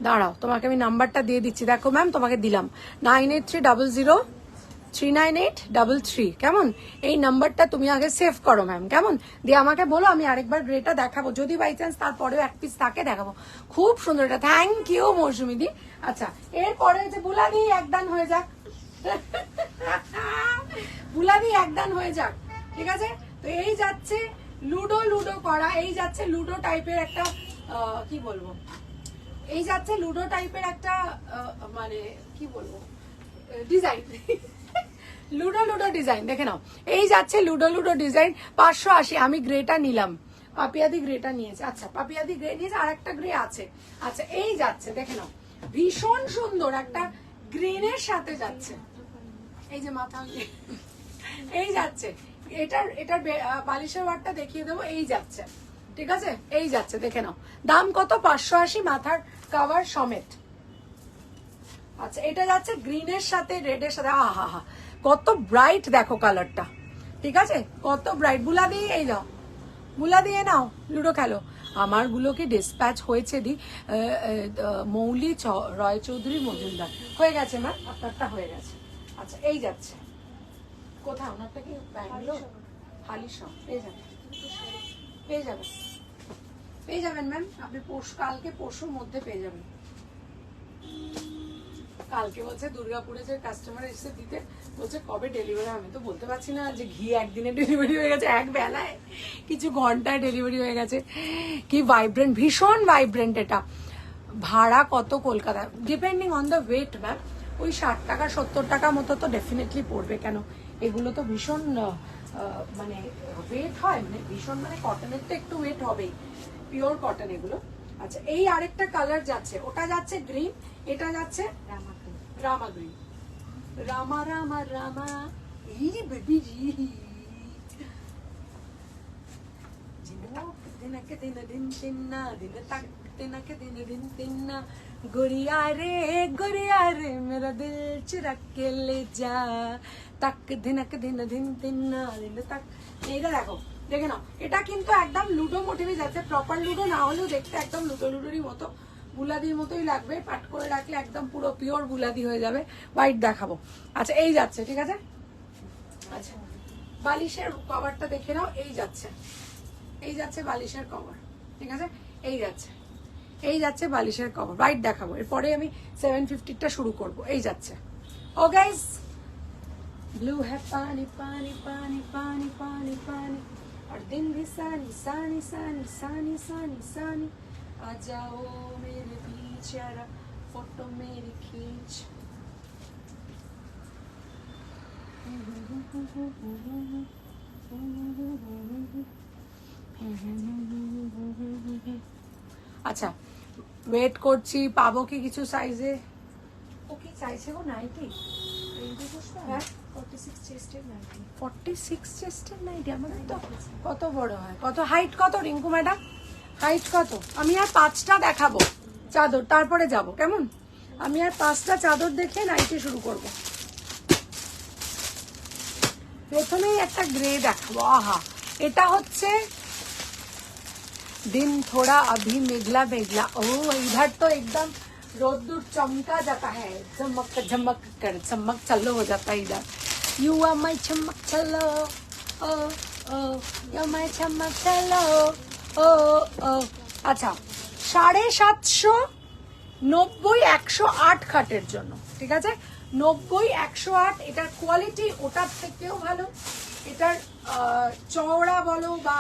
দাঁড়াও তোমাকে আমি নাম্বারটা দিয়ে দিচ্ছি, দেখো ম্যাম তোমাকে দিলাম 9830039833, কেমন? এই নাম্বারটা তুমি আগে সেভ করো ম্যাম, কেমন? দিয়ে আমাকে বলো, আমি আরেকবার গ্রেটা দেখাবো, যদি বাই চান্স তারপরেও এক পিস থাকে দেখাবো। খুব সুন্দর এটা, থ্যাংক ইউ মৌসুমি দি। আচ্ছা এরপরে যে বুলাদি একদান হয়ে যাক, বুলাদি একদান হয়ে যাক, ঠিক আছে? তো এই যাচ্ছে লুডো লুডো করা, এই যাচ্ছে লুডো টাইপের একটা কি বলবো, এই যাচ্ছে লুডো টাইপের একটা মানে কি বলবো ডিজাইন, লুডো লুডো ডিজাইন দেখে নাও। এই যাচ্ছে লুডো লুডো ডিজাইন 580। আমি গ্রেটা নিলাম, পাপিয়াদি গ্রেটা নিয়েছে। আচ্ছা পাপিয়াদি গ্রে নিয়েছে, আর একটা গ্রে আছে। আচ্ছা এই যাচ্ছে দেখে নাও, ভীষণ সুন্দর একটা গ্রিনের সাথে যাচ্ছে। এই যে মাথা এই যাচ্ছে, এটার বালিশের ওয়ারটা দেখিয়ে দেবো। এই যাচ্ছে, ঠিক আছে? এই যাচ্ছে দেখে নাও, দাম কত? 580 মাথার কভার সমেত। আচ্ছা এটা যাচ্ছে গ্রিনের সাথে রেডের সাথে, আহা হা কত ব্রাইট দেখো কালারটা, ঠিক আছে? কত ব্রাইট। বুলা দিয়ে এই যাও, বুলা দিয়ে নাও, লুডো খেলো। আমার গুলো কি ডিসপ্যাচ হয়েছে দি? মৌলি রয় চৌধুরী মজুমদার হয়ে গেছে ম্যাম, আপনারটা হয়ে গেছে। আচ্ছা এই যাচ্ছে, কোথায় ওনারটা কি? ব্যাঙ্গালোর হালিশহর। পেয়ে যাবেন, পেয়ে যাবেন, পেয়ে যাবেন ম্যাম। আপনি কালকে পরশুর মধ্যে পেয়ে যাবেন। কালকে বলছে দুর্গাপুরে যে কাস্টমার এসে দিতে, বলছে কবে ডেলিভারি। আমি তো বলতে পারছি না যে ঘি একদিনে ডেলিভারি হয়ে গেছে, এক বেলায় কিছু ঘন্টায় ডেলিভারি হয়ে গেছে। কি ভাইব্রেন্ট, ভীষণ ভাইব্রেন্ট। এটা ভাড়া কত কলকাতায়? Depending on the weight ma'am, ওই 60 টাকা 70 টাকা মতো তো ডেফিনেটলি পড়বে। কেন এগুলো তো ভীষণ মানে ওয়েট হয়, মানে ভীষণ, মানে কটনের তো একটু ওয়েট হবেই, পিওর কটন এগুলো। আচ্ছা এই আরেকটা কালার যাচ্ছে, ওটা যাচ্ছে গ্রিন, এটা যাচ্ছে রামা গ্রিন। রামা রামা রামা ই বেবি জি দিনকে দিন দিন তিন্না দিন তক দিনকে দিন দিন তিন্না गुड़िया रे मेरा दिल चुरा के ले जा तक धिनक दिन दिन दिन दिन तक। এইটা দেখো, দেখে নাও, এটা কিন্তু একদম লুডো মোটিভে যাচ্ছে। প্রপার লুডো না হলেও দেখতে একদম লুডো লুডোরই মতো, বুলাদির মতোই লাগবে। পাট করে রাখলে একদম পুরো পিওর বুলাদি হয়ে যাবে। হোয়াইট দেখাবো। আচ্ছা এই যাচ্ছে, ঠিক আছে? আচ্ছা বালিশের কভারটা দেখে নাও, এই যাচ্ছে, এই যাচ্ছে বালিশের কভার, ঠিক আছে? এই যাচ্ছে, এই যাচ্ছে বালিশের কভার। হোয়াইট দেখাবো, এরপরে আমি 750টা শুরু করব। এই যাচ্ছে। ও গাইস, ब्लू है पानी पानी पानी पानी पानी पानी और दिन भी सानी सानी सानी सानी सानी सानी आ जाओ मेरे बीच यारा फोटो मेरी खींच। আচ্ছা ওয়েট করছি, পাবো কি কিছু সাইজে? ও কি চাইছে গো নাইটি? হ্যাঁ 46 চেস্টের নাইটি। 46 চেস্টের নাইটি আমাদের তো কত বড় হয়? কত হাইট কত রিঙ্কু ম্যাডাম? হাইট কত? আমি আর 5টা দেখাবো চাদর, তারপরে যাব, কেমন? আমি আর 5টা চাদর দেখে নাইটি শুরু করব। প্রথমেই একটা গ্রে দেখাবো। আহা এটা হচ্ছে दिन थोड़ा अभी मेघला मेघला। ओ इधर तो एकदम रोद्दुर चमका जाता है, चमक झमक कर चमक चलो हो जाता है इधर। यू आर माय चमक चलो ओ ओ यू माय चमक चलो ओ ओ। अच्छा 750 90 108 খাটের জন্য, ঠিক আছে? 90 108। এটার কোয়ালিটি ওটার থেকেও ভালো, এটার চওড়া বলো বা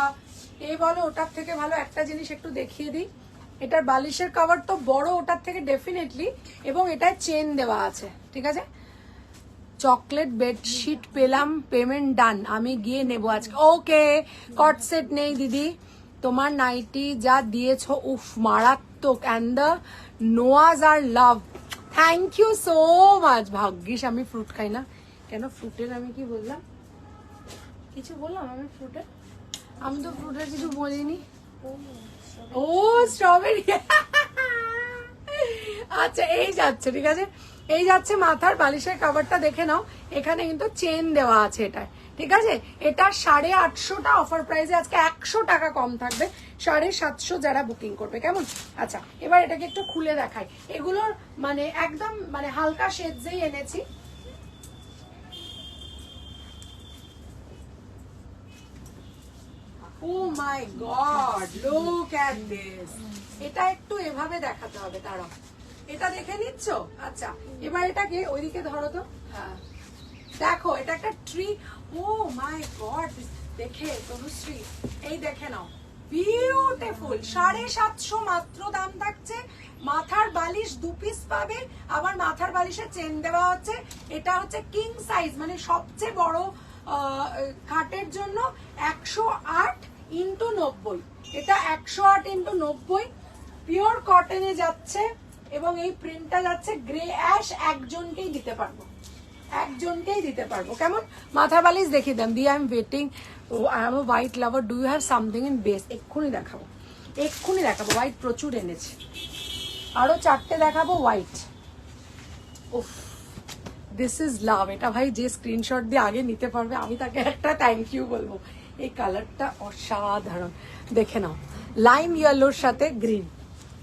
এই বলো ওটার থেকে ভালো। একটা জিনিস একটু দেখিয়ে দিই, এটার বালিশের কভার তো বড় ওটার থেকে ডেফিনেটলি, এবং এটায় চেন দেওয়া আছে, ঠিক আছে? চকলেট বেডশিট পেলাম, পেমেন্ট ডান, আমি গিয়ে নেব আজকে। ওকে কট সেট নেই দিদি, তোমার নাইটি যা দিয়েছো উফ মারাত্মক, অ্যান্ড দ্য নোয়াজ আর love. Thank you so much. ভাগ্যিস আমি ফ্রুট খাই না। কেন ফ্রুটের আমি কি বললাম? কিছু বললাম আমি ফ্রুটের? আমি তো ফ্রুটের কিছু বলিনি। ও স্ট্রবেরি। আচ্ছা এই যাচ্ছে, ঠিক আছে? এই যাচ্ছে মাথার বালিশের কভারটা দেখে নাও, এখানে কিন্তু চেন দেওয়া আছে এটায়, ঠিক আছে, এটা 850 অফার প্রাইসে আজকে 100 টাকা কম থাকবে, 750 যারা বুকিং করবে, কেমন? আচ্ছা এবার এটাকে একটু খুলে দেখাই, এগুলোর মানে একদম মানে হালকা শেডসেই এনেছি। ও মাই গড, লুক এট দিস। এটা একটু এভাবে দেখাতে হবে, তারা এটা দেখে নিচ্ছ? আচ্ছা এবার এটাকে ওইদিকে ধরো তো। হ্যাঁ দেখো এটা একটা ট্রি। ও মাই গড, দেখে তনুশ্রী, এই দেখে নাও, বিউটিফুল। 750 মাত্র দাম থাকছে। মাথার বালিশ 2 পিস পাবে, আবার মাথার বালিশে চেন দেওয়া হচ্ছে। এটা হচ্ছে কিং সাইজ, মানে সবচেয়ে বড় খাটের জন্য 108x90। এটা 108x90 পিওর কটনে যাচ্ছে, এবং এই প্রিন্টটা যাচ্ছে গ্রে অ্যাশ। একজনকেই দিতে পারবো, একজনকেই দিতে পারবো, কেমন? মাথা বালিশ দেখিয়ে দেন। দি I am waiting, I am a white lover, do you have something in base? এক্ষুনি দেখাবো, এক্ষুনি দেখাবো। হোয়াইট প্রচুর এনেছে, আরো 4টে দেখাবো হোয়াইট। উফ, দিস ইজ লাভ। এটা ভাই যে স্ক্রিনশট দিয়ে আগে নিতে পারবে আমি তাকে একটা থ্যাংক ইউ বলবো। এই কালারটা অসাধারণ, দেখে নাও, লাইম ইয়েলোর সাথে গ্রিন।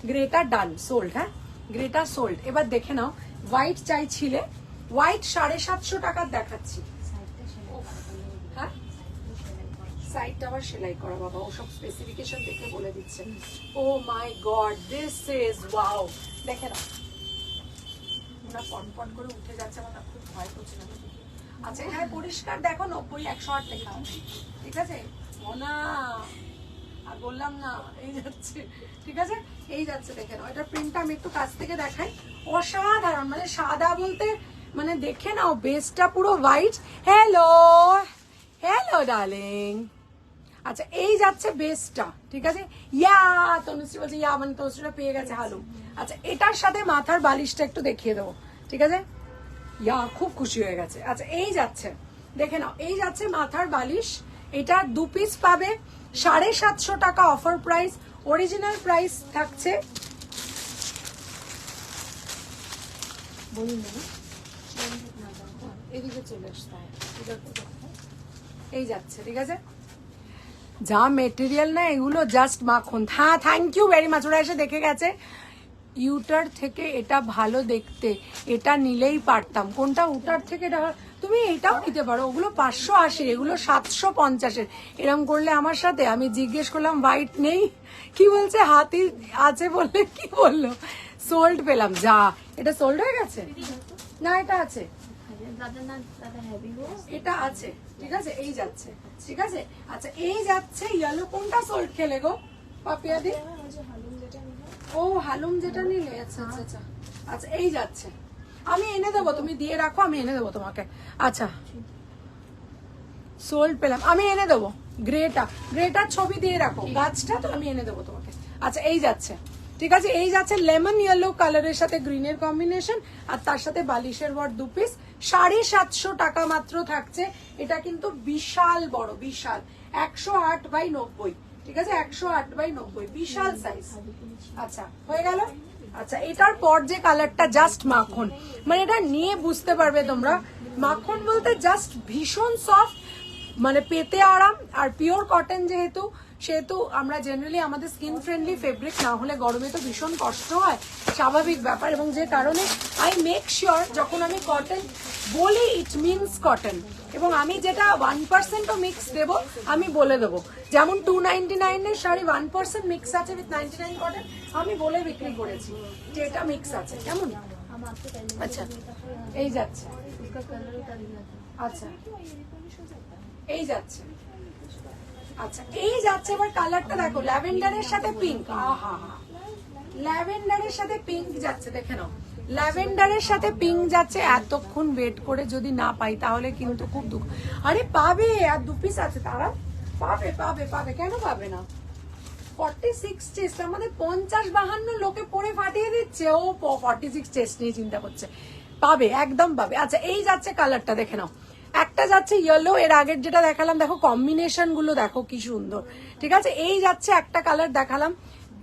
গ্রেটা ডান, সোল্ড। হ্যাঁ গ্রেটা সোল্ড। এবার দেখে নাও, হোয়াইট চাইছিলে, হোয়াইট 750 টাকার দেখাচ্ছি। হ্যাঁ সাইডটা আবার সেলাই করা, বাবা ওসব স্পেসিফিকেশন দেখে বলে দিচ্ছে। ও মাই গড, দিস ইজ ওয়াও। দেখে নাও, ওরা পট করে উঠে যাচ্ছে, আমার খুব ভয় করছে না। আচ্ছা এখানে পরিষ্কার দেখো 90 108 লেখা, ঠিক আছে? ও না, আর বললাম না, এই যাচ্ছে, ঠিক আছে, এই যাচ্ছে, দেখে নাও। এটা প্রিন্টটা আমি একটু কাছ থেকে দেখাই, অসাধারণ। মানে সাদা বলতে মানে দেখে নাও, বেসটা পুরো হোয়াইট। Hello hello darling. আচ্ছা এই যাচ্ছে বেসটা, ঠিক আছে? ইয়া তনুশ্রী বলছে, ইয়া মানে তনুশ্রীটা পেয়ে গেছে হালুম। আচ্ছা এটার সাথে মাথার বালিশটা একটু দেখিয়ে দেবো, ঠিক আছে? ইয়া খুব খুশি হয়ে গেছে। আচ্ছা এই যাচ্ছে, দেখে নাও, এই যাচ্ছে মাথার বালিশ। এটা 2 পিস পাবে, 750 টাকা অফার প্রাইস। অরিজিনাল প্রাইস থাকছে, বলুন না, এদিকে চলে আসতে হয়। এই যাচ্ছে, ঠিক আছে? যা মেটেরিয়াল না এগুলো জাস্ট মাখন। হ্যাঁ থ্যাংক ইউ ভেরি মাচ, ওরা এসে দেখে গেছে। ইউটার থেকে এটা ভালো দেখতে, এটা নিলেই পারতাম। কোনটা? উটার থেকে এটা তুমি এটাও নিতে পারো, ওগুলো 580, এগুলো 750-এর। এরকম করলে আমার সাথে, আমি জিজ্ঞেস করলাম হোয়াইট নেই, কি বলছে হাতি আছে বললে কি বললো, সোল্ড পেলাম। যা, এটা সোল্ড হয়ে গেছে না? এটা আছে, এটা আছে, ঠিক আছে? এই যাচ্ছে, ঠিক আছে? আচ্ছা এই যাচ্ছে ইয়েলো। কোনটা সোল্ড খেলে গো পাপিয়া দি? ও হালুম যেটা নিলে, আচ্ছা আচ্ছা আচ্ছা। আচ্ছা এই যাচ্ছে, আমি এনে দেবো, তুমি দিয়ে রাখো, আমি এনে দেবো তোমাকে। আচ্ছা সোল্ড পেলাম, আমি এনে দেবো। গ্রেটার ছবি দিয়ে রাখো, গাছটা তো আমি এনে দেবো তোমাকে। আচ্ছা এই যাচ্ছে, ঠিক আছে? এই যাচ্ছে লেমন ইয়েলো কালারের সাথে গ্রিনের কম্বিনেশন, আর তার সাথে বালিশের ওয়ার 2 পিস। 750 টাকা মাত্র থাকছে। এটা কিন্তু বিশাল বড়, বিশাল, 108x90, ঠিক আছে? 108x90, বিশাল সাইজ। আচ্ছা হয়ে গেল। আচ্ছা এটার পর যে কালারটা জাস্ট মাখন, মানে এটা নিয়ে বুঝতে পারবে তোমরা। মাখন বলতে জাস্ট ভীষণ সফট, মানে পেতে আরাম, আর পিওর কটন যেহেতু, সেহেতু আমরা জেনারেলি আমাদের স্কিন ফ্রেন্ডলি ফেব্রিক না হলে গরমে তো ভীষণ কষ্ট হয়, স্বাভাবিক ব্যাপার। এবং যে কারণে আই মেক শিওর যখন আমি কটন বলি ইট মিনস কটন, এবং আমি যেটা 1%ও মিক্স দেবো আমি বলে দেবো। যেমন 299-এর শাড়ি 1% মিক্স আছে উইথ 99 কটন, আমি বলে বিক্রি করেছি যে এটা মিক্স আছে, কেমন? আচ্ছা এই যাচ্ছে, আচ্ছা এই যাচ্ছে, আচ্ছা এই যাচ্ছে। এবার কালারটা দেখো, ল্যাভেন্ডারের সাথে পিঙ্ক। আহা, ল্যাভেন্ডারের সাথে পিঙ্ক যাচ্ছে, দেখে নাও, ল্যাভেন্ডারের সাথে পিঙ্ক যাচ্ছে। এতক্ষণ ওয়েট করে যদি না পাই তাহলে কিন্তু খুব দুঃখ। আরে পাবে, আর 2 পিস আছে, তারা পাবে পাবে পাবে, কেন পাবে না? 46 চেস্ট, আমাদের 50-52 লোকে পরে ফাটিয়ে দিচ্ছে, ও 46 চেস্ট নিয়ে চিন্তা করছে। পাবে, একদম পাবে। আচ্ছা এই যাচ্ছে কালারটা, দেখে নাও, একটা যাচ্ছে ইয়েলো, এর আগের যেটা দেখালাম দেখো কম্বিনেশন গুলো দেখো কি সুন্দর, ঠিক আছে? এই যাচ্ছে একটা কালার দেখালাম,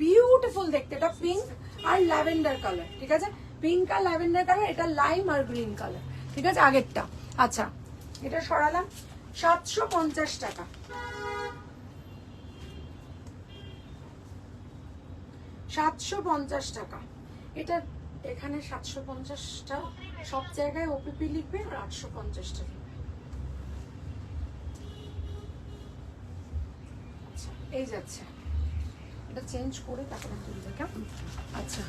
বিউটিফুল দেখতে, এটা পিঙ্ক আর ল্যাভেন্ডার কালার, ঠিক আছে? পিঙ্ক আর ল্যাভেন্ডার কালার, এটা লাইম আর গ্রিন কালার, ঠিক আছে? আগেরটা। আচ্ছা এটা সরালাম, 750 টাকা। 750 টাকা। এটা এখানে 750টা, সব জায়গায় ওপিপি লিখবে আর 850টা লিখবে। আচ্ছা এই যাচ্ছে, এটা চেঞ্জ করে তারপরে তুলবে কেমন? আচ্ছা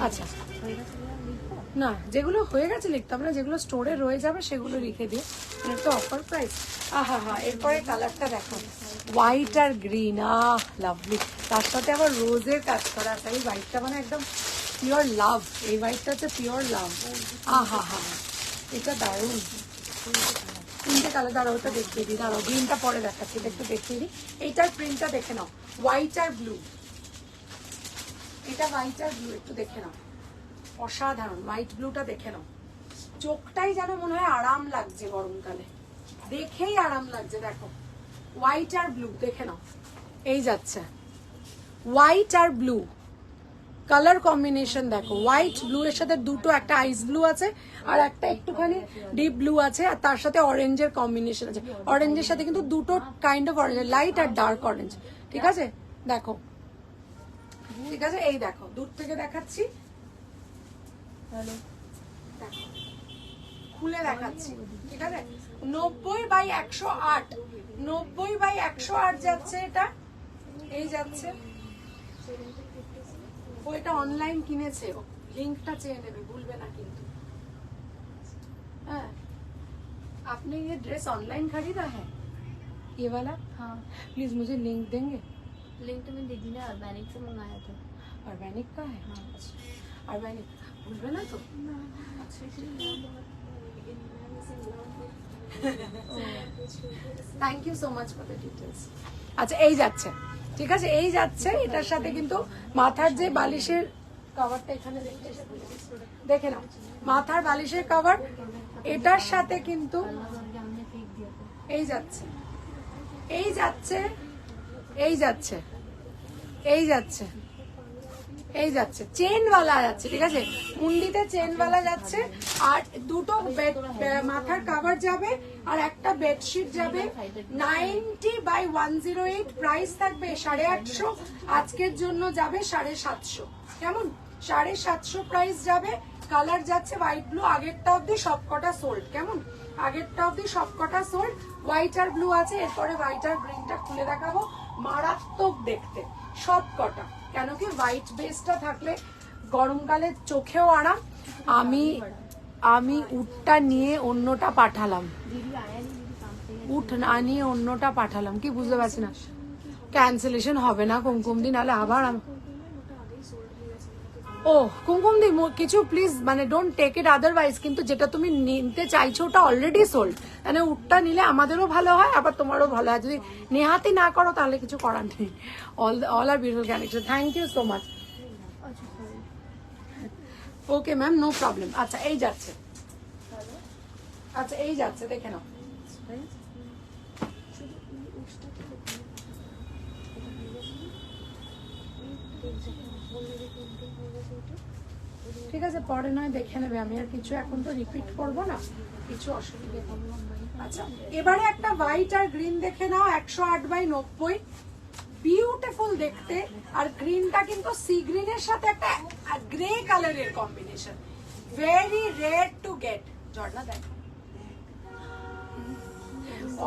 আচ্ছা না, যেগুলো হয়ে গেছে লিখতাম না, যেগুলো স্টোরে রয়ে যাবে সেগুলো লিখে দিই। একটা অফার প্রাইস। আহা হা, এরপরে কালারটা দেখো, হোয়াইট আর গ্রিন। আহ লাভলি, তার সাথে আবার রোজের কাজ করা আছে। এই হোয়াইটটা মানে একদম পিওর লাভ, এই হোয়াইটটা হচ্ছে পিওর লাভ। আহা হা, এটা দারুণ। তিনটে কালার, দাঁড়াও ওটা দেখিয়ে দিই, দাঁড়াও গ্রিনটা পরে দেখাচ্ছি, এটা একটু দেখিয়ে দিই। এইটার প্রিন্টটা দেখে নাও, হোয়াইট আর ব্লু। এটা হোয়াইট আর ব্লু, একটু দেখে নাও, অসাধারণ। হোয়াইট ব্লুটা দেখে নাও, চোখটাই যেন মনে হয় আরাম লাগছে গরমকালে, দেখেই আরাম লাগছে। দেখো হোয়াইট আর ব্লু দেখে নাও, এই যাচ্ছে হোয়াইট আর ব্লু কালার কম্বিনেশন। দেখো হোয়াইট ব্লু এর সাথে দুটো, একটা আইস ব্লু আছে আর একটা একটুখানি ডিপ ব্লু আছে, আর তার সাথে অরেঞ্জের কম্বিনেশন আছে। অরেঞ্জের সাথে কিন্তু দুটো কাইন্ড অফ অরেঞ্জ, লাইট আর ডার্ক অরেঞ্জ। ঠিক আছে দেখো, ঠিক আছে এই দেখো দূর থেকে দেখাচ্ছি, দেখো খুলে দেখাচ্ছি। ঠিক আছে 90/108, 90/108 যাচ্ছে এটা, এই যাচ্ছে। ও এটা অনলাইন কিনেছে, লিঙ্কটা চেয়ে নেবে, ভুলবে না কিন্তু। हाँ आपने ये ड्रेस ऑनलाइन खरीदा है ये वाला? हाँ प्लीज मुझे लिंक देंगे। लिंक तो मैं दीदी ने ऑर्गेनिक से मंगाया था। ऑर्गेनिक का है? हाँ ऑर्गेनिक, भूलবে না তো। Thank you so much for the details. আচ্ছা এই যাচ্ছে, ঠিক আছে এই যাচ্ছে। এটার সাথে কিন্তু মাথার যে বালিশের কভারটা এখানে দেখে নাও, মাথার বালিশের কভার এটার সাথে কিন্তু এই যাচ্ছে, এই যাচ্ছে, এই যাচ্ছে, এই যাচ্ছে, এই যাচ্ছে চেনওয়ালা যাচ্ছে। ঠিক আছে মুন্ডিতে চেনওয়ালা যাচ্ছে, আর দুটো মাথার কভার যাবে আর একটা বেডশিট যাবে। 90/108, প্রাইস থাকবে 850, আজকের জন্য যাবে 750। কেমন 750 প্রাইস যাবে। কালার যাচ্ছে হোয়াইট ব্লু, আগেরটা অব্দি সবকটা সোল্ড। কেমন আগেরটা অব্দি সবকটা সোল্ড। হোয়াইট আর ব্লু আছে, এরপরে হোয়াইট আর গ্রিনটা খুলে দেখাবো, মারাত্মক দেখতে সবকটা। কেন কি হোয়াইট বেসটা থাকলে গরমকালে চোখেও আরাম। আমি উটটা নিয়ে অন্যটা পাঠালাম, উঠ না নিয়ে অন্যটা পাঠালাম, কি বুঝতে পারছি না। ক্যান্সেলেশন হবে না কুমকুম দি, নাহলে আবার ও কুমকুম দি কিছু প্লিজ মানে ডোন্ট টেক ইট আদারওয়াইজ, কিন্তু যেটা তুমি নিতে চাইছো ওটা অলরেডি সোল্ড। মানে উটটা নিলে আমাদেরও ভালো হয়, আবার তোমারও ভালো হয়। যদি নেহাতি না করো তাহলে কিছু করার নেই। All are beautiful connection, thank you so much. Okay ma'am no problem. আচ্ছা এই যাচ্ছে, আচ্ছা এই যাচ্ছে দেখে নাও। ঠিক আছে পরে নয় দেখে নেবে, আমি আর কিছু এখন তো রিপিট করবো না, কিছু অসুবিধা হবে। আচ্ছা এবারে একটা হোয়াইট আর গ্রিন দেখে নাও, 108/90, বিউটিফুল দেখতে। আর গ্রিনটা কিন্তু সি গ্রিনের সাথে একটা গ্রে কালারের combination, very rare to get. Jharna দেখো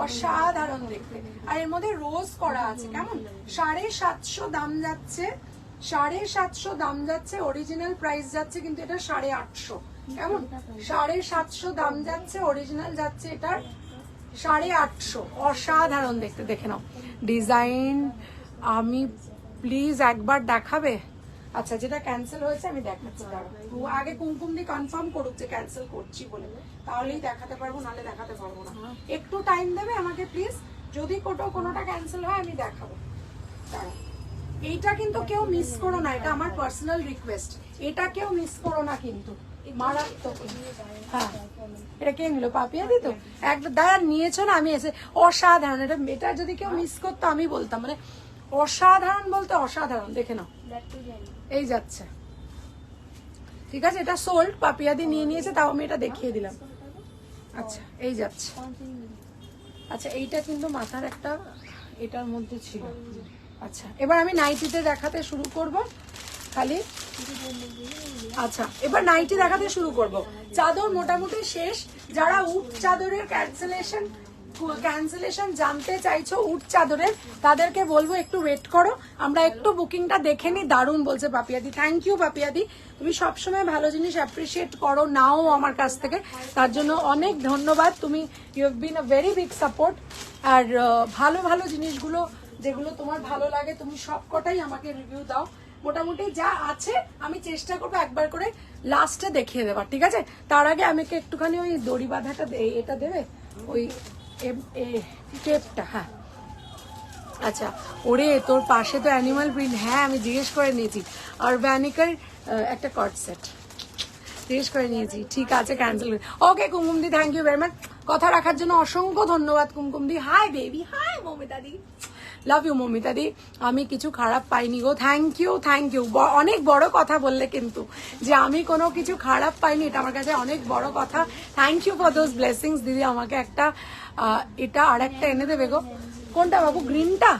অসাধারণ দেখতে, আর এর মধ্যে রোজ করা আছে। কেমন 750 দাম যাচ্ছে, 750 দাম যাচ্ছে। অরিজিনাল প্রাইস যাচ্ছে কিন্তু এটা 850। কেমন 750 দাম যাচ্ছে, অরিজিনাল যাচ্ছে এটার 850। অসাধারণ দেখতে, দেখে নাও ডিজাইন। আমি প্লিজ একবার দেখাবে? আচ্ছা যেটা ক্যান্সেল হয়েছে আমি দেখাচ্ছি, দাঁড়াও আগে কুমকুম দি কনফার্ম করুক যে ক্যান্সেল করছি বলে, তাহলেই দেখাতে পারবো, নাহলে দেখাতে পারবো না। একটু টাইম দেবে আমাকে প্লিজ, যদি কোনোটা ক্যান্সেল হয় আমি দেখাবো। দাঁড়াও এইটা কিন্তু কেউ মিস করো না, এটা আমার পার্সোনাল রিকোয়েস্ট, এটা কেউ মিস করো না কিন্তু মারাত্মক। হ্যাঁ এটা কে নিল? পাপিয়া দি তো একটা দাঁড়া নিয়েছো না, আমি এসে অসাধারণ। এটা যদি কেউ মিস করতো আমি বলতাম, মানে অসাধারণ বলতে অসাধারণ। দেখে নাও এই যাচ্ছে, ঠিক আছে এটা সোল্ড, পাপিয়া দি নিয়ে নিয়েছে, তাও আমি এটা দেখিয়ে দিলাম। আচ্ছা এই যাচ্ছে। कौन सी नहीं আচ্ছা এইটা কিন্তু মাথার একটা এটার মধ্যে ছিল। আচ্ছা এবার আমি নাইটিতে দেখাতে শুরু করব খালি। আচ্ছা এবার নাইটি দেখাতে শুরু করব। চাদর মোটামুটি শেষ। যারা উড চাদরের ক্যান্সেলেশন জানতে চাইছো উড চাদরের, তাদেরকে বলবো একটু ওয়েট করো, আমরা একটু বুকিংটা দেখে নিই। দারুণ বলছে পাপিয়াদি, থ্যাংক ইউ পাপিয়াদি, তুমি সবসময় ভালো জিনিস অ্যাপ্রিসিয়েট করো নাও আমার কাছ থেকে, তার জন্য অনেক ধন্যবাদ। তুমি you have been a very big support. আর ভালো ভালো জিনিসগুলো যেগুলো তোমার ভালো লাগে তুমি সবকটাই আমাকে রিভিউ দাও। মোটামুটি যা আছে আমি চেষ্টা করবো একবার করে লাস্টে দেখিয়ে দেবার, ঠিক আছে? তার আগে আমাকে একটুখানি ওই দড়ি বাঁধাটা এটা দেবে, ওই টেপটা। হ্যাঁ আচ্ছা, ওরে তোর পাশে তো অ্যানিমাল প্রিন্ট, হ্যাঁ আমি জিজ্ঞেস করে নিয়েছি। আর ভ্যানিকার একটা কর্ড সেট জিজ্ঞেস করে নিয়েছি, ঠিক আছে ক্যান্সেল। ওকে কুমকুমদি, থ্যাংক ইউ ভেরি মাচ, কথা রাখার জন্য অসংখ্য ধন্যবাদ কুমকুমদি। হাই বেবি, হাই মমিতাদি, লাভ ইউ মমিতাদি। আমি কিছু খারাপ পাইনি গো, থ্যাংক ইউ থ্যাংক ইউ। অনেক বড় কথা বললে কিন্তু, যে আমি কোনো কিছু খারাপ পাইনি, এটা আমার কাছে অনেক বড় কথা। Thank you for those blessings দিদি। আমাকে একটা এটা আর একটা এনে দেবে গো। কোনটা বাবু? গ্রিনটা?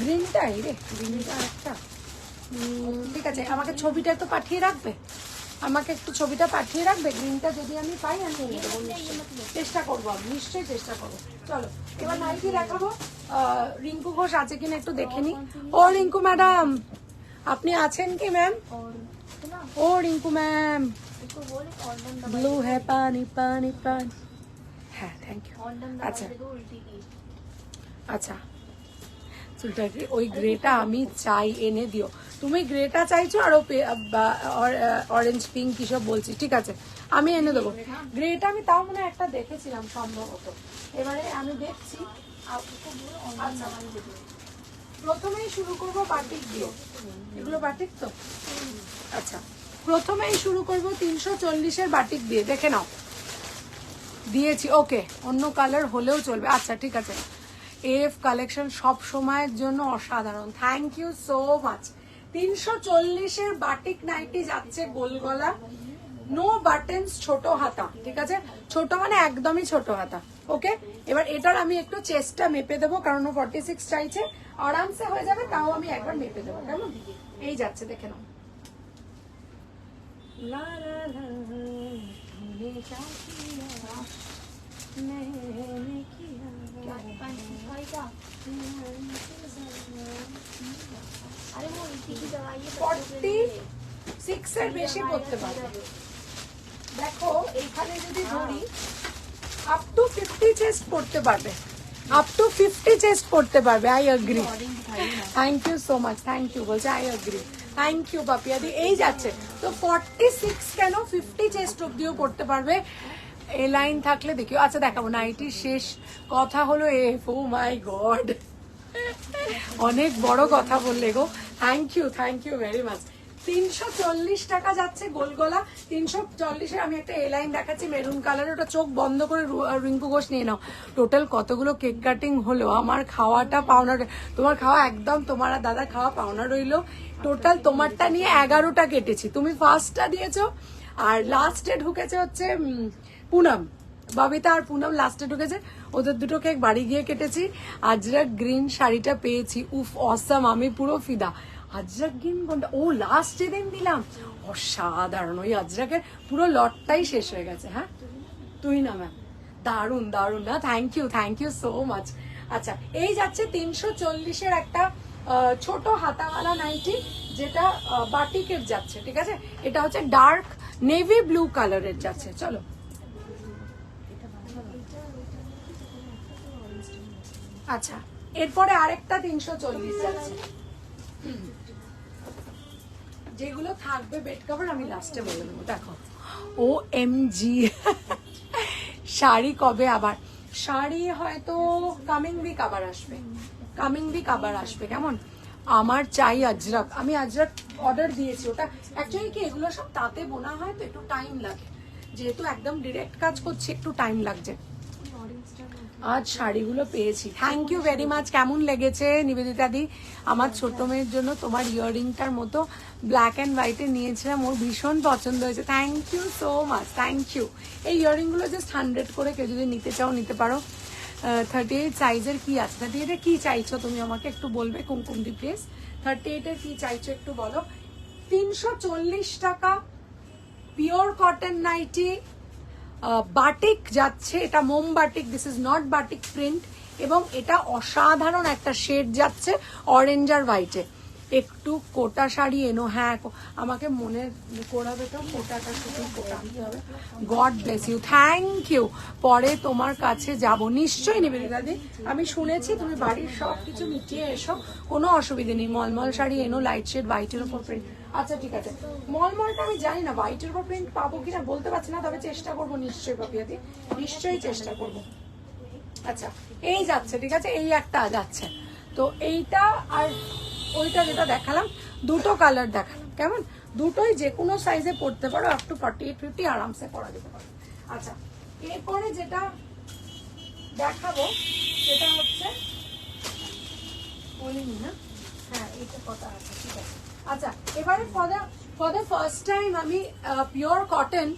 গ্রিনটা এই রে, গ্রিনটা একটা। ঠিক আছে, আমাকে ছবিটা একটু পাঠিয়ে রাখবে, আমাকে একটু ছবিটা পাঠিয়ে রাখবে। গ্রিনটা যদি আমি পাই আমি এনে দেবো, চেষ্টা করবো, আমি নিশ্চয়ই চেষ্টা করবো। চলো এবার নাইটি দেখাবো। রিঙ্কু ঘোষ আছে কিনা একটু দেখে নি। ও রিঙ্কু ম্যাডাম আপনি আছেন কি ম্যাম? ও রিঙ্কু ম্যাম, ব্লু হ্যাঁ পানি পানি পানি, হ্যাঁ থ্যাংক ইউ। আচ্ছা আচ্ছা চুলটা কি ওই গ্রেটা আমি চাই, এনে দিও। তুমি গ্রেটা চাইছো আর অরেঞ্জ পিঙ্ক কি সব বলছি, ঠিক আছে আমি এনে দেবো। গ্রেটা আমি তাও মনে হয় একটা দেখেছিলাম সম্ভবত, এবারে আমি দেখছি। আচ্ছা, প্রথমেই শুরু করবো বাটিক দিয়ে, এগুলো বাটিক তো। আচ্ছা প্রথমেই শুরু করবো 340-এর বাটিক দিয়ে, দেখে নাও দিয়েছি। ওকে, অন্য কালার হলেও চলবে। আচ্ছা ঠিক আছে। এফ কালেকশন সব সময়ের জন্য অসাধারণ, থ্যাংক ইউ সো মাচ। 340-এর বাটিক নাইটি যাচ্ছে গোল গলা, নো বাটনস, ছোট হাতা, ঠিক আছে? ছোট মানে একদমই ছোট হাতা। ওকে, এবার এটার আমি একটু চেস্টটা মেপে দেবো, কারণ 46 চাইছে, আরামসে হয়ে যাবে, তাও আমি একবার মেপে দেবো, কেমন? এই যাচ্ছে, দেখে নাও। লা লা লা তুমনে ক্যা কিয়া मैंने किया अरे वो इसी की दवाई है 46 এর বেশি করতে পারবে। দেখো এখানে যদি ধরি আপ টু 50 চেস্ট করতে পারবে, আপ টু 50 চেস্ট করতে পারবে। I agree, thank you so much, thank you বলছে, আই এগ্রি, থ্যাংক ইউ পাপিয়াদি। এই যাচ্ছে তো 46 কেন 50 চেস্ট অব্দিও করতে পারবে। এ লাইন থাকলে দেখিও। আচ্ছা দেখাবো, নাইটি শেষ কথা হলো এফ। ও মাই গড, অনেক বড় কথা বললে গো, থ্যাংক ইউ ভেরি মাচ। 340 টাকা যাচ্ছে গোলগলা। 340-এর আমি একটা এ লাইন দেখাচ্ছি মেরুন কালার, ওটা চোখ বন্ধ করে রিঙ্কু ঘোষ নিয়ে নাও। টোটাল কতগুলো কেক কাটিং হলো, আমার খাওয়াটা পাওনা, তোমার খাওয়া একদম, তোমার আর দাদা খাওয়া পাওনা রইলো। টোটাল তোমারটা নিয়ে 11টা কেটেছি, তুমি ফার্স্টটা দিয়েছো, আর লাস্টে ঢুকেছে হচ্ছে পুনম, ববিতা আর পুনম লাস্টে ঢুকেছে, ওদের দুটো কেক বাড়ি গিয়ে কেটেছি। আজরাক গ্রিন শাড়িটা পেয়েছি, উফ অসাম, আমি পুরো ফিদা। আজরাক গ্রিন কোনটা? ও লাস্ট যেদিন দিলাম, অসাধারণ, ওই আজরাকের পুরো লটটাই শেষ হয়ে গেছে। হ্যাঁ তুই না ম্যাম, দারুন দারুন না, থ্যাংক ইউ সো মাচ। আচ্ছা এই যাচ্ছে 340-এর একটা ছোট হাতাওয়ালা নাইটি, যেটা বাটিকের যাচ্ছে, ঠিক আছে? এটা হচ্ছে ডার্ক নেভি ব্লু কালারের যাচ্ছে। চলো আচ্ছা এরপরে আরেকটা 340 যাচ্ছে, যেগুলো থাকবে বেড কভার আমি লাস্টে বলে দেবো। দেখো ও এম জি, শাড়ি কবে আবার? শাড়ি হয়তো কামিং উইক আবার আসবে, কামিং উইক আবার আসবে, কেমন? আমার চাই আজরাক, আমি আজরাক অর্ডার দিয়েছি। ওটা অ্যাকচুয়ালি কি এগুলো সব তাঁতে বোনা হয় তো একটু টাইম লাগে, যেহেতু একদম ডিরেক্ট কাজ করছি একটু টাইম লাগছে। আজ শাড়িগুলো পেয়েছি। Thank you very much. কেমন লেগেছে নিবেদিতা দি? আমার ছোট মেয়ের জন্য তোমার ইয়াররিংটার মতো ব্ল্যাক অ্যান্ড হোয়াইটে নিয়েছিলাম, ওর ভীষণ পছন্দ হয়েছে। Thank you so much, thank you. এই ইয়াররিংগুলো জাস্ট 100 করে, কেউ যদি নিতে চাও নিতে পারো। 38 সাইজের কি আছে? 38 এর কি চাইছো তুমি আমাকে একটু বলবে কুমকুমদি প্লিজ। 38 এর কি চাইছো একটু বলো। 340 টাকা পিওর কটন নাইটি, বাটিক যাচ্ছে, এটা মোম batik, this is not batik print, এবং এটা অসাধারণ একটা শেড যাচ্ছে অরেঞ্জ আর হোয়াইটে। একটু কোটা শাড়ি এনো। হ্যাঁ, আমাকে মনে করাবে তো, কোটাটা শুধু কোটা আনতে হবে। God bless you, thank you. পরে তোমার কাছে যাব নিশ্চয়ই নিবেদিতা দি। আমি শুনেছি তুমি বাড়ির সব কিছু মিটিয়ে এসো, কোনো অসুবিধে নেই। মলমল শাড়ি এনো, লাইট শেড হোয়াইটের উপর প্রিন্ট। আচ্ছা ঠিক আছে, মলমলটা আমি জানি না হোয়াইটের উপর প্রিন্ট পাবো কিনা বলতে পারছি না, তবে চেষ্টা করবো নিশ্চয়ই পাপিয়াদি, নিশ্চয়ই চেষ্টা করবো। আচ্ছা এই যাচ্ছে, ঠিক আছে, এই একটা যাচ্ছে। তো এইটা আর ওইটা যেটা দেখালাম, দুটো কালার দেখালাম, কেমন? দুটোই যে কোনো সাইজে পড়তে পারো, আপ টু 48-50 আরামসে পরা যেতে পারে। আচ্ছা এরপরে যেটা দেখাবো সেটা হচ্ছে, বলিনি না, হ্যাঁ এইটা কথা আছে, ঠিক আছে। আচ্ছা এবারে ফর দ্য ফার্স্ট টাইম আমি পিওর কটন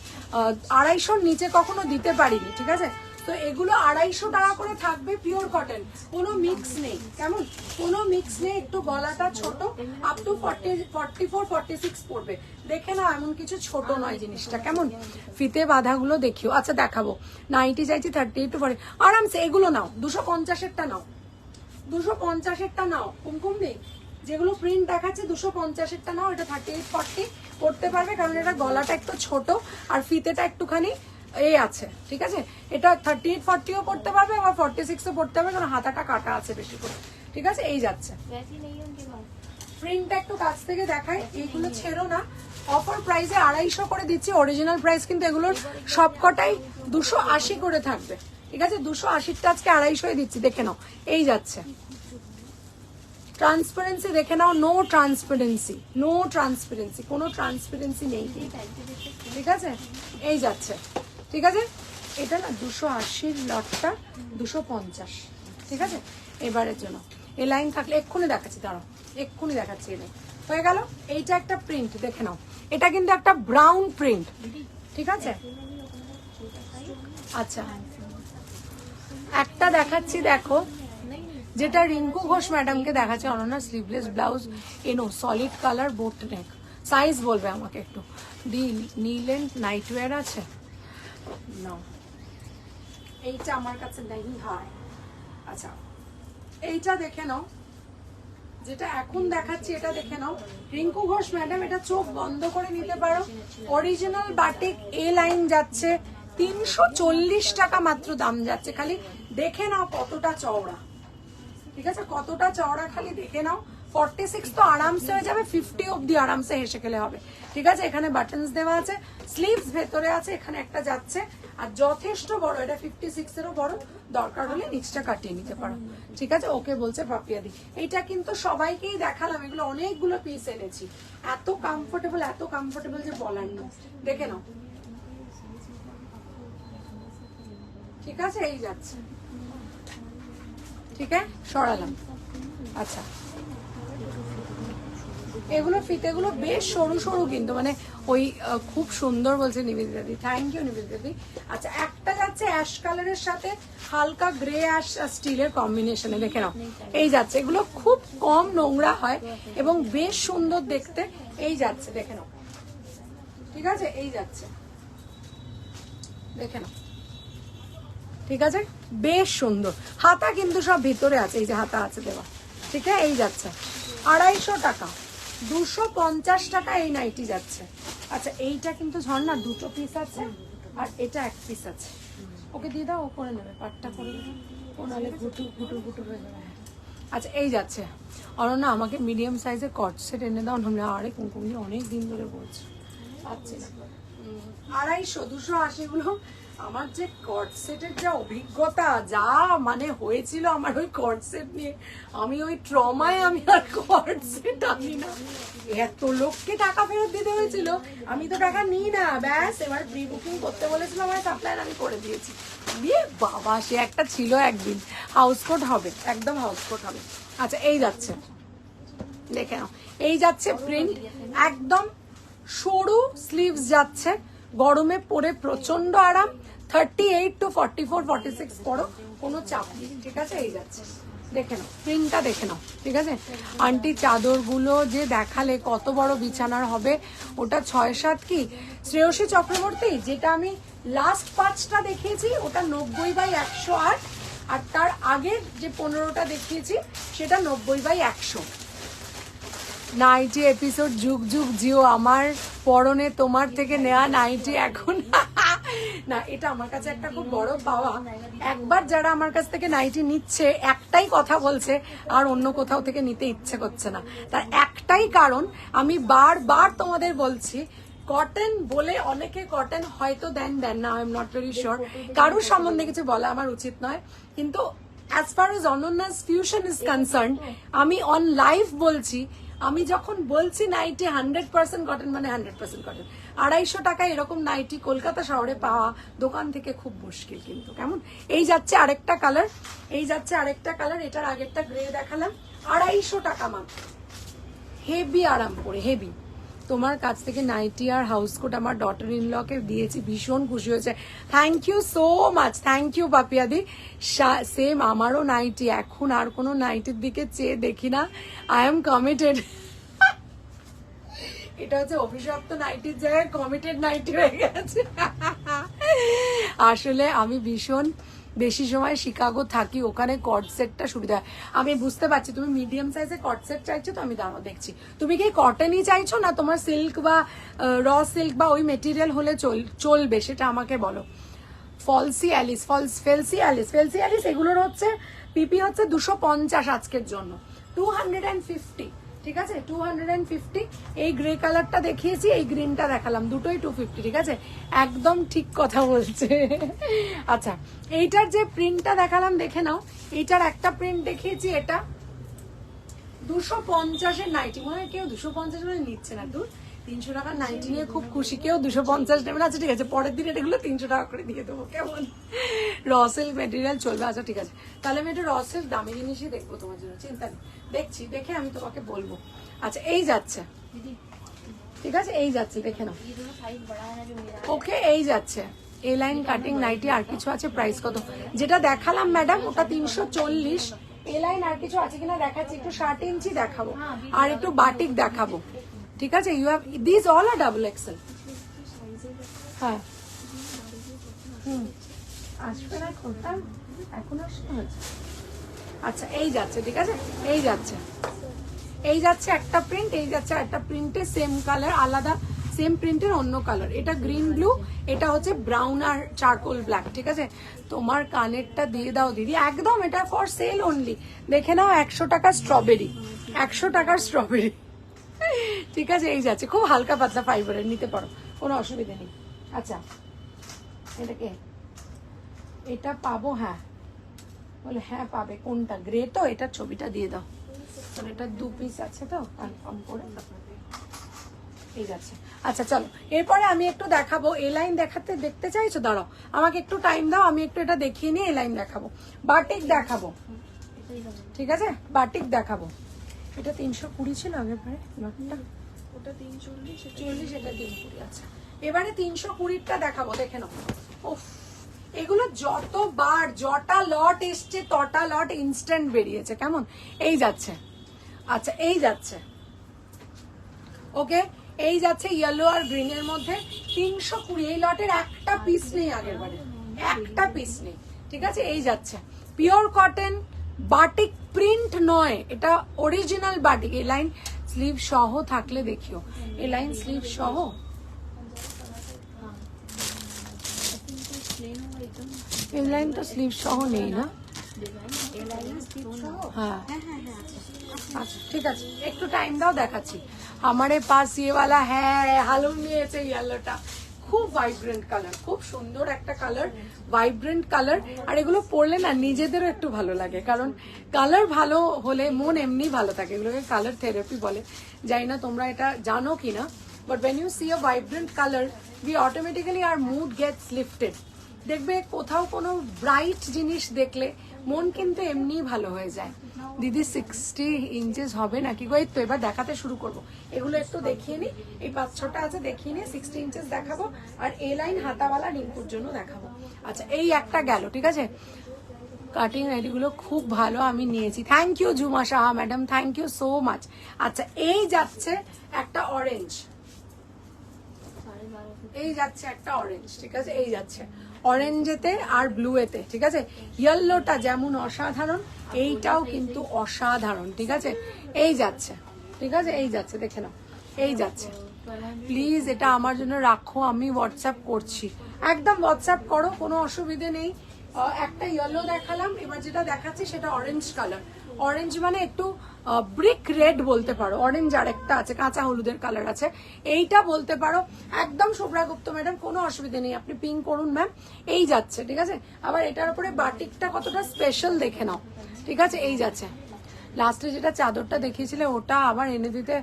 250-র নিচে কখনো দিতে পারিনি, ঠিক আছে। তো এগুলো 250 টাকা করে থাকবে, পিওর কটন, কোনো মিক্স নেই, কেমন? কোনো মিক্স নেই। একটু গলাটা ছোট, আপ টু 44-46 পড়বে। দেখে না, এমন কিছু ছোট নয় জিনিসটা, কেমন? ফিতে বাঁধাগুলো দেখিও। আচ্ছা দেখাবো, নাইটি চাইছি 38 to 40, আরামসে এগুলো নাও। 250-এরটা নাও, 250-এরটা নাও কুমকুম নেই, যেগুলো প্রিন্ট দেখাচ্ছে 250-এরটা নাও। এটা 38-40 পড়তে পারবে, কারণ এটা গলাটা একটু ছোট আর ফিতেটা একটুখানি এই আছে, ঠিক আছে। এটা 38-40ও পড়তে পারবে, আবার 46ও পড়তে পারবে, কারণ হাতাটা কাটা আছে বেশি করে, ঠিক আছে। এই যাচ্ছে, প্রিন্টটা একটু কাছ থেকে দেখাই। এইগুলো ছেড়ো না, অফার প্রাইসে 250 করে দিচ্ছি। অরিজিনাল প্রাইস কিন্তু এগুলোর সবকটাই 280 করে থাকবে, ঠিক আছে। 280টা আজকে 250 দিচ্ছি, দেখে নাও। এই যাচ্ছে, ট্রান্সপারেন্সি দেখে নাও, নো ট্রান্সপারেন্সি, নো ট্রান্সপারেন্সি, কোনো ট্রান্সপারেন্সি নেই, ঠিক আছে। এই যাচ্ছে, ঠিক আছে। এটা না 280-র লটটা 250, ঠিক আছে। এবারের জন্য এই লাইন থাকলে এক্ষুনি দেখাচ্ছি, দাঁড়াও এক্ষুনি দেখাচ্ছি। এই লাইন হয়ে গেল। এইটা একটা প্রিন্ট দেখে নাও, এটা কিন্তু একটা ব্রাউন প্রিন্ট, ঠিক আছে। আচ্ছা একটা দেখাচ্ছি, দেখো, যেটা রিঙ্কু ঘোষ ম্যাডামকে দেখাচ্ছে, অনন্যা স্লিভলেস ব্লাউজ এনো, সলিড কালার, বোট নেক। সাইজ বলবে আমাকে একটু। নীল এন্ড নাইট ওয়্যার আছে না, এইটা আমার কাছে নেই, হয়। আচ্ছা এইটা দেখে নাও, যেটা এখন দেখাচ্ছি এটা দেখে নাও। রিঙ্কু ঘোষ ম্যাডাম, এটা চোখ বন্ধ করে নিতে পারো। অরিজিনাল বাটিক, এ লাইন যাচ্ছে 340 টাকা মাত্র দাম যাচ্ছে। খালি দেখে নাও কতটা চওড়া, ঠিক আছে, কতটা চওড়া খালি দেখে নাও। 46 তো আরামসে হয়ে যাবে, 50 অব্দি আরামসে হেসে খেলে হবে, ঠিক আছে। এখানে বাটনস দেওয়া আছে, স্লিভস ভেতরে আছে, এখানে একটা যাচ্ছে, আর যথেষ্ট বড়, এটা 56-এরও বড়, দরকার হলে নিচটা কাটিয়ে নিতে পারো, ঠিক আছে। ওকে বলছে পাপিয়াদি। এইটা কিন্তু সবাইকেই দেখালাম, এগুলো অনেকগুলো পিস এনেছি, এত কমফোর্টেবল যে বলার না। দেখে নাও, ঠিক আছে। এই যাচ্ছে, ঠিক আছে, সরালাম। আচ্ছা এগুলো ফিতেগুলো বেশ সরু সরু, কিন্তু মানে ওই খুব সুন্দর বলছে নিবেদিতা দি, থ্যাংক ইউ নিবেদিতা দি। আচ্ছা একটা যাচ্ছে অ্যাশ কালারের সাথে হালকা গ্রে অ্যাশ স্টিলের কম্বিনেশনে, দেখে নাও। এই যাচ্ছে, এগুলো খুব কম নোংরা হয় এবং বেশ সুন্দর দেখতে। এই যাচ্ছে, দেখে নাও, ঠিক আছে। এই যাচ্ছে, দেখে নাও, ঠিক আছে, বেশ সুন্দর। হাতা কিন্তু সব ভিতরে আছে, এই যে হাতা আছে দেওয়া, ঠিক আছে। এই যাচ্ছে 250 টাকা, 250 টাকা এই নাইটি যাচ্ছে। আচ্ছা এইটা কিন্তু ঝর্ণা দুটো পিস আছে, আর এটা এক পিস আছে। ওকে দিয়ে দাও, ও করে নেবে, পাটটা করে দেবে, ও নাহলে ঘুটুর হয়ে যাবে। আচ্ছা এই যাচ্ছে, অনন্যা আমাকে মিডিয়াম সাইজের কট সেট এনে দাও, আমরা আরে কুমকুমনি অনেক দিন ধরে বলছি, পাচ্ছি না। 250, 280 গুলো আমার যে কর্ড সেটের যা অভিজ্ঞতা, যা মানে হয়েছিল আমার ওই কর্ড সেট নিয়ে, আমি ওই ট্রমায় আমি আর কর্ড সেট আনি না। এত লোককে টাকা ফেরত দিতে হয়েছিল, আমি তো টাকা নিই না, ব্যাস এবার প্রি বুকিং করতে বলেছিল আমার সাপ্লায়ার, আমি করে দিয়েছি। দিয়ে বাবা সে একটা ছিল একদিন, হাউসকোট হবে, একদম হাউসকোট হবে। আচ্ছা এই যাচ্ছে, দেখে নাও, এই যাচ্ছে প্রিন্ট, একদম সরু স্লিভস যাচ্ছে, গরমে পরে প্রচন্ড আরাম। 38 to 44, 46 পরো, কোনো চাপ নেই, ঠিক আছে। এই যাচ্ছে, দেখে নাও প্রিন্টটা, দেখে নাও, ঠিক আছে। আন্টি চাদরগুলো যে দেখালে কত বড় বিছানার হবে, ওটা 6-7 কি শ্রেয়সী চক্রবর্তী, যেটা আমি লাস্ট 5টা দেখিয়েছি ওটা 90/108, আর তার আগের যে 15টা দেখিয়েছি সেটা 90/100। নাইটি এপিসোড যুগ যুগ জিও, আমার পরনে তোমার থেকে নেওয়া নাইটি এখন না, এটা আমার কাছে একটা খুব বড় পাওয়া। একবার যারা আমার কাছ থেকে নাইটি নিচ্ছে একটাই কথা বলছে, আর অন্য কোথাও থেকে নিতে ইচ্ছে করছে না। তার একটাই কারণ, আমি বারবার তোমাদের বলছি, কটন বলে অনেকে কটন হয়তো দেন না, I am not very sure, কারোর সম্বন্ধে কিছু বলা আমার উচিত নয়, কিন্তু as far age অনন্যাস fusion is concern, আমি অন লাইভ বলছি, আমি যখন বলছি নাইটি 100% কটন মানে 100% কটন। 250 টাকা এরকম নাইটি কলকাতা শহরে পাওয়া দোকান থেকে খুব মুশকিল কিন্তু, কেমন। এই যাচ্ছে আরেকটা কালার, এই যাচ্ছে আরেকটা কালার, এটার আগেরটা গ্রে দেখালাম, 250 টাকা মাত্র, হেভি আরাম করে, হেভি। তোমার কাছ থেকে নাইটি আর হাউসকোট আমার ডটার ইন লকে দিয়েছি, ভীষণ খুশি হয়েছে, thank you so much, thank you পাপিয়াদি। সেম আমারও নাইটি, এখন আর কোনো নাইটির দিকে চেয়ে দেখি না, আই এম কমিটেড। এটা হচ্ছে অভিশপ্ত নাইটির জায়গায় কমিটেড নাইটি হয়ে গেছে। আসলে আমি ভীষণ বেশি সময় শিকাগো থাকি, ওখানে কর্ড সেটটা সুবিধা হয়। আমি বুঝতে পারছি তুমি মিডিয়াম সাইজের কর্ড সেট চাইছো, তো আমি দাঁড়াও দেখছি। তুমি কি কটনই চাইছো না তোমার সিল্ক বা র সিল্ক বা ওই মেটেরিয়াল হলে চলবে, সেটা আমাকে বলো। ফলসি অ্যালিস, ফেলসি অ্যালিস এগুলোর হচ্ছে পিপি হচ্ছে 250 আজকের জন্য, 250, ঠিক আছে, 250। এই গ্রে কালারটা দেখিয়েছি, এই গ্রিনটা দেখালাম, দুটোই 250, ঠিক আছে, একদম ঠিক কথা বলছে। আচ্ছা এইটার যে প্রিন্টটা দেখালাম দেখে নাও, এইটার একটা প্রিন্ট দেখিয়েছি, এটা 250-এর নাইটি, মনে হয় কেউ 250 করে নিচ্ছে না, 300 টাকার নাইটি নিয়ে খুব খুশি, কেউ 250 নেবেন। আচ্ছা ঠিক আছে, পরের দিন এগুলো 300 টাকা করে দিয়ে দেবো, কেমন। রসেল মেটেরিয়াল চলবে, আচ্ছা ঠিক আছে, তাহলে আমি একটু রসেল দামি জিনিসই দেখবো তোমার জন্য, চিন্তা নেই, দেখছি, দেখে আমি তোমাকে বলবো। আচ্ছা এই যাচ্ছে, ঠিক আছে, এই যাচ্ছে, দেখে নাও, ওকে, এই যাচ্ছে এ লাইন কাটিং নাইটি। আর কিছু আছে, প্রাইস কত? যেটা দেখালাম ম্যাডাম ওটা 340, এ লাইন আর কিছু আছে কিনা দেখাচ্ছি, একটু 60 ইঞ্চি দেখাবো, আর একটু বাটিক দেখাবো, ঠিক আছে। You have this all are double XL. হ্যাঁ আসবে না কোনটা, এখন আসবে। আচ্ছা এই যাচ্ছে, ঠিক আছে, এই যাচ্ছে, এই যাচ্ছে একটা প্রিন্ট, এই যাচ্ছে একটা প্রিন্টে সেম কালার, আলাদা সেম প্রিন্টের অন্য কালার, এটা গ্রিন ব্লু, এটা হচ্ছে ব্রাউন আর চারকোল ব্ল্যাক, ঠিক আছে। তোমার কানেরটা দিয়ে দাও দিদি, একদম এটা ফর সেল অনলি, দেখে নাও, 100 টাকা স্ট্রবেরি, 100 টাকার স্ট্রবেরি, ঠিক আছে। এই যাচ্ছে, খুব হালকা পাতলা ফাইবারের, নিতে পারো, কোনো অসুবিধা নেই। আচ্ছা এটাকে, এটা পাবো, হ্যাঁ বলে হ্যাঁ পাবে, কোনটা গ্রে তো, এটার ছবিটা দিয়ে দাও, এটা 2 পিস আছে তো, কনফার্ম করে। এই যাচ্ছে, আচ্ছা চলো এরপরে আমি একটু দেখাবো, এ লাইন দেখতে চাইছো, দাঁড়াও আমাকে একটু টাইম দাও, আমি একটু এটা দেখিয়ে নিয়ে এ লাইন দেখাবো, বাটিক দেখাবো, ঠিক আছে, বাটিক দেখাবো। এটা 320 ছিল আগের বারে, ওটা 340, এটা 320, আচ্ছা এবারে 320টা দেখাবো, দেখে নাও। ওফ, এগুলো যতবার জটা লট এসছে তটা লট ইনস্ট্যান্ট বেরিয়েছে, কেমন। এই যাচ্ছে, আচ্ছা এই যাচ্ছে, ওকে, এই যাচ্ছে ইয়েলো আর গ্রিন এর মধ্যে 320, এই লটের একটা পিস নেই, আগের বারে একটা পিস নেই, ঠিক আছে। এই যাচ্ছে পিওর কটন, বাটিক প্রিন্ট নয়, এটা অরিজিনাল বাটিক। এই লাইন স্লিভ সহ থাকলে দেখিও, এই লাইন স্লিভ সহ, এই লাইন তো স্লিভ সহ নেই না, হ্যাঁ আচ্ছা ঠিক আছে, একটু টাইম দাও, দেখাচ্ছি। हमारे पास ये वाला है, হালুম নিয়েছে ইয়েলোটা, খুব ভাইব্রেন্ট কালার, খুব সুন্দর একটা কালার, ভাইব্রেন্ট কালার। আর এগুলো পরলে না নিজেদেরও একটু ভালো লাগে, কারণ কালার ভালো হলে মন এমনি ভালো থাকে। এগুলোকে কালার থেরাপি বলে, জানি না তোমরা এটা জানো কিনা, but when you see a vibrant color we automatically our mood gets lifted। দেখবে কোথাও কোনো ব্রাইট জিনিস দেখলে মন কিন্তু এমনি ভালো হয়ে যায়। দিদি 60 ইঞ্চেস হবে নাকি গো? এই তো এবার দেখাতে শুরু করব। এগুলো একটু দেখিয়ে নি, এই 5-6টা আছে দেখিয়ে নি। 60 ইঞ্চেস দেখাবো, আর এ লাইন হাতাওয়ালা রিঙ্কুর জন্য দেখাবো। আচ্ছা, এই একটা গেল, ঠিক আছে। কাটিং আইডিগুলো খুব ভালো, আমি নিয়েছি। Thank you Juma Saha madam, thank you so much. আচ্ছা, এই যাচ্ছে একটা অরেঞ্জ, এই যাচ্ছে একটা অরেঞ্জ, ঠিক আছে। এই যাচ্ছে অরেঞ্জেতে আর ব্লুয়েতে, ঠিক আছে। ইয়েলোটা যেমন অসাধারণ, এইটাও কিন্তু অসাধারণ, ঠিক আছে। এই যাচ্ছে, ঠিক আছে, এই যাচ্ছে, দেখে নাও, এই যাচ্ছে। প্লিজ এটা আমার জন্য রাখো, আমি হোয়াটসঅ্যাপ করছি। একদম হোয়াটসঅ্যাপ করো, কোনো অসুবিধে নেই। একটা ইয়েলো দেখালাম, এবার যেটা দেখাচ্ছি সেটা অরেঞ্জ কালার। অরেঞ্জ মানে একটু ব্রিক রেড বলতে পারো। অরেঞ্জ আর একটা আছে, কাঁচা হলুদের কালার আছে, এইটা বলতে পারো। একদম শুভ্রা গুপ্ত ম্যাডাম, কোনো অসুবিধা নেই, আপনি পিঙ্ক করুন ম্যাম। এই যাচ্ছে, ঠিক আছে। আবার এটার উপরে বাটিকটা কতটা স্পেশাল দেখে নাও, ঠিক আছে। এই যাচ্ছে। লাস্টে যেটা চাদরটা দেখিয়েছিলে ওটা আবার এনে দিতে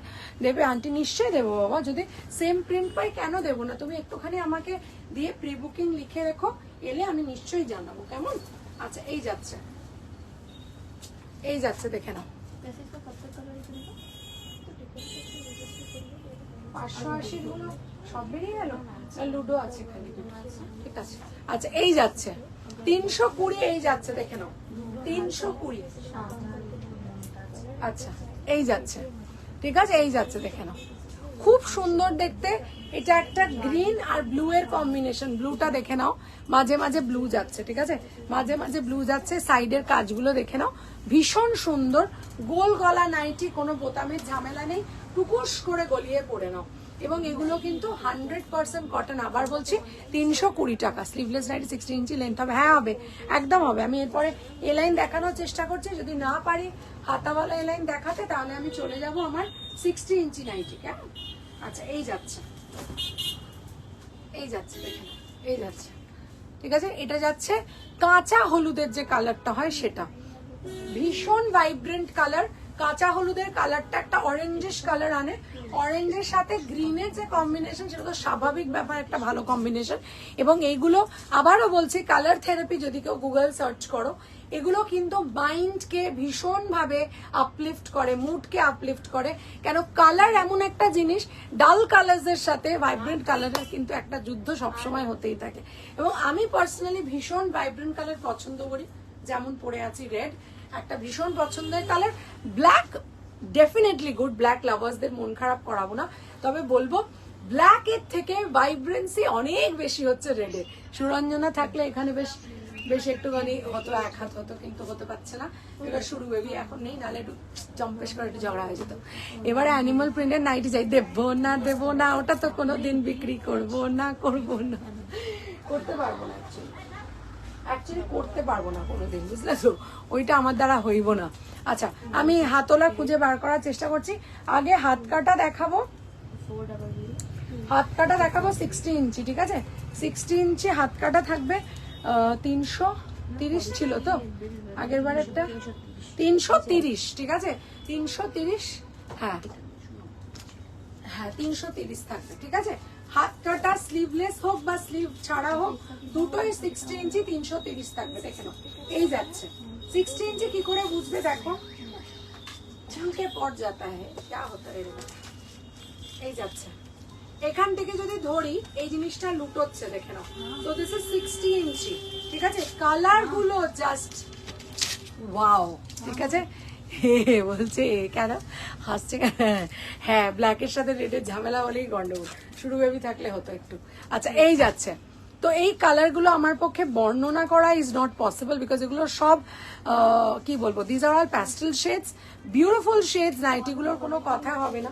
দেবে আন্টি? নিশ্চয়ই দেবো বাবা, যদি সেম প্রিন্ট পাই কেন দেবো না। তুমি একটুখানি আমাকে দিয়ে প্রি বুকিং লিখে রেখো, এলে আমি নিশ্চয়ই জানাবো, কেমন? আচ্ছা, এই যাচ্ছে, এই যাচ্ছে, দেখে নাও। 580 গুলো সব বেরিয়ে গেল, লুডো আছে খালি, ঠিক আছে। আচ্ছা, এই যাচ্ছে 320, এই যাচ্ছে, দেখে নাও 320। আচ্ছা, এই যাচ্ছে, ঠিক আছে, এই যাচ্ছে, দেখে নাও, খুব সুন্দর দেখতে। এটা একটা গ্রিন আর ব্লু এর কম্বিনেশন, ব্লুটা দেখে নাও, মাঝে মাঝে ব্লু যাচ্ছে, ঠিক আছে, মাঝে মাঝে ব্লু যাচ্ছে। সাইডের কাজগুলো দেখে নাও, ভীষণ সুন্দর। গোল গলা নাইটি, কোনো বোতামের ঝামেলা নেই, টুকুস করে গলিয়ে পরে নাও। এবং এগুলো কিন্তু 100% কটন। আবার বলছি 320 টাকা। স্লিভলেস নাইটি 60 ইঞ্চি লেন্থ হবে, হ্যাঁ হবে, একদম হবে। আমি এরপরে এ লাইন দেখানোর চেষ্টা করছি, যদি না পারি হাতাওয়ালা এ লাইন দেখাতে, তাহলে আমি চলে যাব আমার 60 ইঞ্চি নাইটি, কেমন? আচ্ছা, এই যাচ্ছে, এই যাচ্ছে, দেখে নাও, এই যাচ্ছে, ঠিক আছে। এটা যাচ্ছে কাঁচা হলুদের যে কালারটা হয় সেটা, ভীষণ ভাইব্রেন্ট কালার। কাঁচা হলুদের কালারটা একটা অরেঞ্জিশ কালার আনে, অরেঞ্জের সাথে গ্রিনের যে কম্বিনেশন সেটা তো স্বাভাবিক ব্যাপার, একটা ভালো কম্বিনেশন। এবং এইগুলো আবারও বলছি, কালার থেরাপি যদি কেউ গুগল সার্চ করো, এগুলো কিন্তু মাইন্ডকে ভীষণভাবে আপলিফট করে, মুডকে আপলিফট করে। কেন, কালার এমন একটা জিনিস, ডাল কালার্সের সাথে ভাইব্রেন্ট কালারের কিন্তু একটা যুদ্ধ সবসময় হতেই থাকে। এবং আমি পার্সোনালি ভীষণ ভাইব্রেন্ট কালার পছন্দ করি, যেমন পরে আছি রেড, একটা ভীষণ পছন্দের colour. Black definitely good, black লাভার্সদের মন খারাপ করাবো না, তবে বলবো ব্ল্যাক এর থেকে ভাইব্রেন্সি অনেক বেশি হচ্ছে রেডে। সুরঞ্জনা থাকলে এখানে বেশ বেশ একটুখানি হতো, এক হাত হতো, কিন্তু হতে পারছে না। এবার শুরু বেবি এখন নেই, নাহলে একটু চম্পেশ করে একটু ঝগড়া হয়ে যেত। এবারে অ্যানিমাল প্রিন্টের নাইটি চাই, দেবো না, ওটা তো কোনোদিন বিক্রি করবো না, করতে পারবো না, অ্যাকচুয়ালি করতে পারবো না কোনোদিন, বুঝলে তো, ওইটা আমার দ্বারা হইব না। আচ্ছা, আমি হাতলা খুঁজে বার করার চেষ্টা করছি। আগে হাত কাটা দেখাবো, হাত কাটা দেখাবো 60 ইঞ্চি, ঠিক আছে। 60 ইঞ্চি হাত কাটা থাকবে। 330 ছিল তো আগের বার, একটা 330, ঠিক আছে, 330, হ্যাঁ হ্যাঁ 330 থাকবে, ঠিক আছে। হাত কাটা স্লিভলেস হোক বা স্লিভ ছাড়া হোক, দুটোই 60 ইঞ্চি 330 থাকবে, দেখে নাও। এই যাচ্ছে 60 ইঞ্চি, কি করে বুঝবে দেখো, ঝুঁকে পড় যাতা হ্যাঁ, क्या होता है, এই যাচ্ছে। এখান থেকে যদি ধরি, এই জিনিসটা লুটোচ্ছে, দেখে নাও। তো দিস ইজ 60 ইঞ্চি, ঠিক আছে। কালার গুলো জাস্ট ওয়াও, ঠিক আছে। বলছে কেন হাসছে, হ্যাঁ ব্ল্যাকের সাথে রেডের ঝামেলা হলেই গন্ডগোল, শুরু বেবি থাকলে হতো একটু। আচ্ছা, এই যাচ্ছে। তো এই কালার গুলো আমার পক্ষে বর্ণনা করা ইজ নট পসিবল, বিকজ এগুলো সব কি বলবো, these are all pastel shades, beautiful shades. নাইটিগুলোর কোনো কথা হবে না।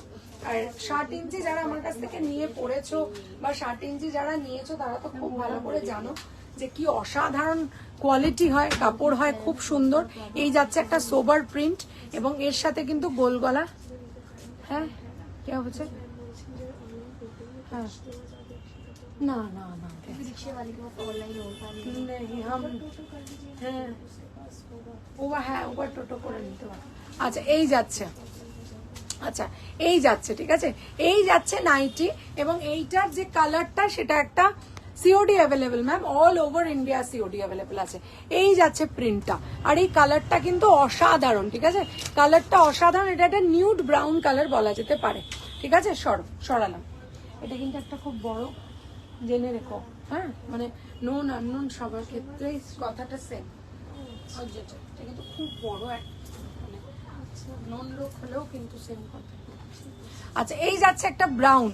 আর 60 ইঞ্চি যারা আমার কাছ থেকে নিয়ে পড়েছো বা 60 ইঞ্চি যারা নিয়েছো, তারা তো খুব ভালো করে জানো যে কি অসাধারণ কোয়ালিটি হয়, কাপড় হয় খুব সুন্দর। এই যাচ্ছে একটা সোবার প্রিন্ট, এবং এর সাথে কিন্তু গোল গলা, হ্যাঁ কি হচ্ছে, হ্যাঁ ना ना ना रिक्शे वाले के पास ऑनलाइन होता नहीं हम হ্যাঁ ওভার হ্যাঁ ওভার টোটো করে নিতে পারো। আচ্ছা এই যাচ্ছে, আচ্ছা এই যাচ্ছে, ঠিক আছে এই যাচ্ছে নাইটি, এবং এইটার যে কালারটা সেটা একটা COD available ma'am, all over India COD available আছে। এই যাচ্ছে প্রিন্টটা, আর এই কালারটা কিন্তু অসাধারণ, ঠিক আছে কালারটা অসাধারণ, এটা একটা নিউড ব্রাউন কালার বলা যেতে পারে, ঠিক আছে সরালাম। এটা কিন্তু একটা খুব বড়, জেনে রেখো হ্যাঁ, মানে নোন আননোন সবার ক্ষেত্রেই কথাটা সেম, যেটা এটা কিন্তু খুব বড় একটা, মানে নন লোক হলেও কিন্তু সেম কথা। আচ্ছা এই যাচ্ছে একটা ব্রাউন,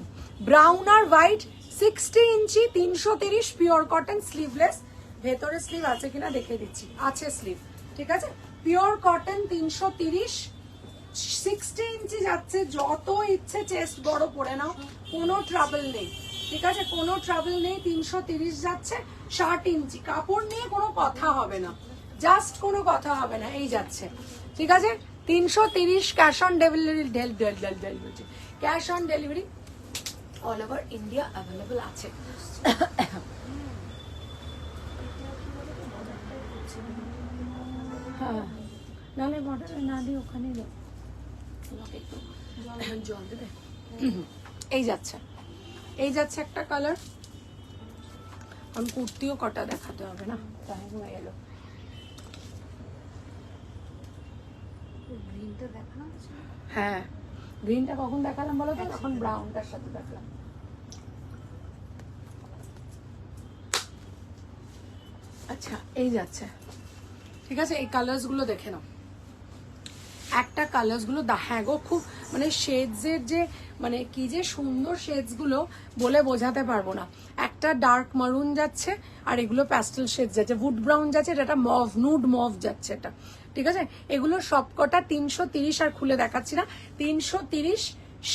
ব্রাউন আর হোয়াইট 60 ইঞ্চি 330 পিওর কটন স্লিভলেস, ভেতরে স্লিভ আছে কিনা দেখে দিচ্ছি, আছে স্লিভ, ঠিক আছে পিওর কটন 330, 60 ইঞ্চি যাচ্ছে, যত ইচ্ছে চেস্ট বড় পরে নাও, কোনো ট্রাবল নেই, ঠিক আছে কোনো ট্রাবল নেই, 330 যাচ্ছে, 60 ইঞ্চি, কাপড় নিয়ে কোনো কথা হবে না, জাস্ট কোনো কথা হবে না, এই যাচ্ছে, ঠিক আছে 330, cash on delivery, cash on delivery all over India available আছে। হ্যাঁ নাহলে বর্ডারে না দিয়ে ওখানেই দাও, একটু জল দেবে। এই যাচ্ছে, এই যাচ্ছে একটা কালার, কারণ কুর্তিও কটা দেখাতে হবে না, টাইম হয়ে গেল। গ্রিনটা দেখা হ্যাঁ গ্রিনটা কখন দেখালাম বলো তো, তখন ব্রাউনটার সাথে দেখালাম। আচ্ছা এই যাচ্ছে, ঠিক আছে এই কালার্স গুলো দেখে নাও, একটা কালার্স গুলো হ্যাঁ গো খুব মানে শেডস এর যে মানে কি যে সুন্দর শেডস গুলো বলে বোঝাতে পারবো না, একটা ডার্ক মারুন যাচ্ছে, আর এগুলো প্যাস্টেল শেডস যাচ্ছে, উড ব্রাউন যাচ্ছে, এটা মভ নুড মভ যাচ্ছে এটা, ঠিক আছে এগুলো সবকটা 330, আর খুলে দেখাচ্ছি না, 330,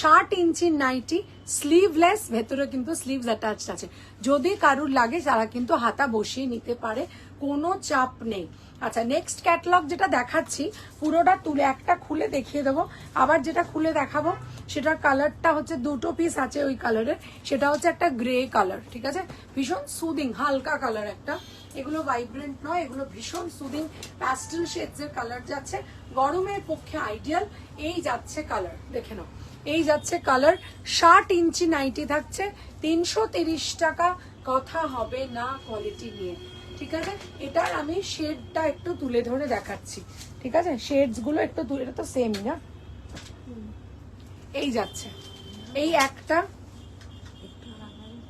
60 ইঞ্চি নাইটি, স্লিভলেস, ভেতরে কিন্তু স্লিভস অ্যাটাচড আছে, যদি কারুর লাগে তারা কিন্তু হাতা বসিয়ে নিতে পারে, কোনো চাপ নেই। আচ্ছা নেক্সট ক্যাটালগ যেটা দেখাচ্ছি পুরোটা তুলে একটা খুলে দেখিয়ে দেবো, আবার যেটা খুলে দেখাবো সেটার কালারটা হচ্ছে দুটো পিস আছে ওই কালারের, সেটা হচ্ছে একটা গ্রে কালার, ঠিক আছে ভীষণ সুদিং হালকা কালার একটা, এগুলো ভাইব্রেন্ট নয়, এগুলো ভীষণ সুদিং প্যাস্টেল শেডস এর কালার যাচ্ছে, গরমের পক্ষে আইডিয়াল। এই যাচ্ছে কালার দেখে নাও, এই যাচ্ছে কালার, 60 ইঞ্চি নাইটি থাকছে, 330 টাকা, কথা হবে না কোয়ালিটি নিয়ে, ঠিক আছে এটার আমি শেডটা একটু তুলে ধরে দেখাচ্ছি, ঠিক আছে শেডস গুলো একটু তুলে, এটা তো সেমই না, এই যাচ্ছে এই একটা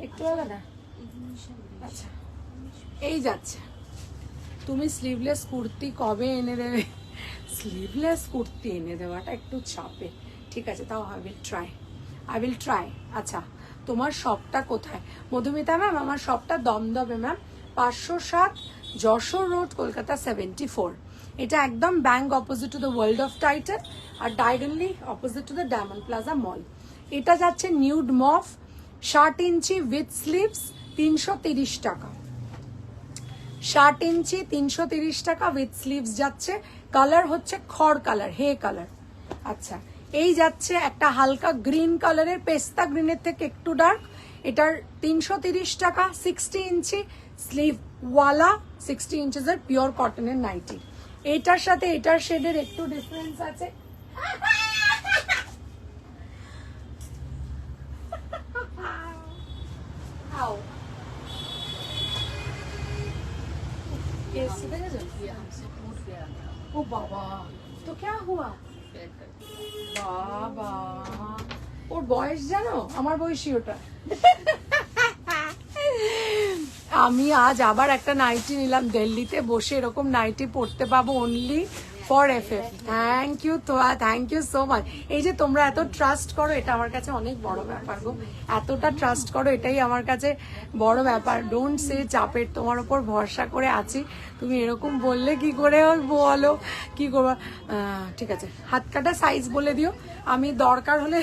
একটু আলাদা, আচ্ছা এই যাচ্ছে, তুমি স্লিভলেস কুর্তি কবে এনে দেবে, স্লিভলেস কুর্তি এনে দেওয়াটা একটু চাপে, ঠিক আছে তাও আই উইল ট্রাই। আচ্ছা তোমার শপটা কোথায়? মধুমিতা ম্যাম আমার শপটা দমদমে ম্যাম, 507 যশোর রোড, কলকাতা 74, এটা একদম bank opposite to the world of Titan, আর diagonally opposite to the diamond plaza mall. এটা যাচ্ছে নিউড মফ, 60 ইঞ্চি উইথ স্লিভস, 330 টাকা, 60 ইঞ্চি 330 টাকা উইথ স্লিভস যাচ্ছে, কালার হচ্ছে খড় কালার, হে কালার। আচ্ছা এই যাচ্ছে একটা হালকা গ্রিন কালারের, পেস্তা গ্রিনের থেকে একটু ডার্ক, এটার 330 টাকা, 60 ইঞ্চি স্লিভ ওয়ালা, 60 ইঞ্চেস এর পিওর কটনের নাইটি, এটার সাথে এটার শেডের একটু ডিফারেন্স আছে, ओ बाबा तो क्या हुआ বাবা, ওর বয়স জানো আমার বয়সী ওটা। আমি আজ আবার একটা নাইটি নিলাম, দিল্লিতে বসে এরকম নাইটি পড়তে পাবো only for FF. Thank you তো, থ্যাংক ইউ সো মাচ। এই যে তোমরা এত ট্রাস্ট করো, এটা আমার কাছে অনেক বড় ব্যাপার গো, এতটা ট্রাস্ট করো এটাই আমার কাছে বড় ব্যাপার। ডোন্ট সে চাপের, তোমার উপর ভরসা করে আছি, তুমি এরকম বললে কি করে বলো, কি করবো। ঠিক আছে হাত কাটা সাইজ বলে দিও, আমি দরকার হলে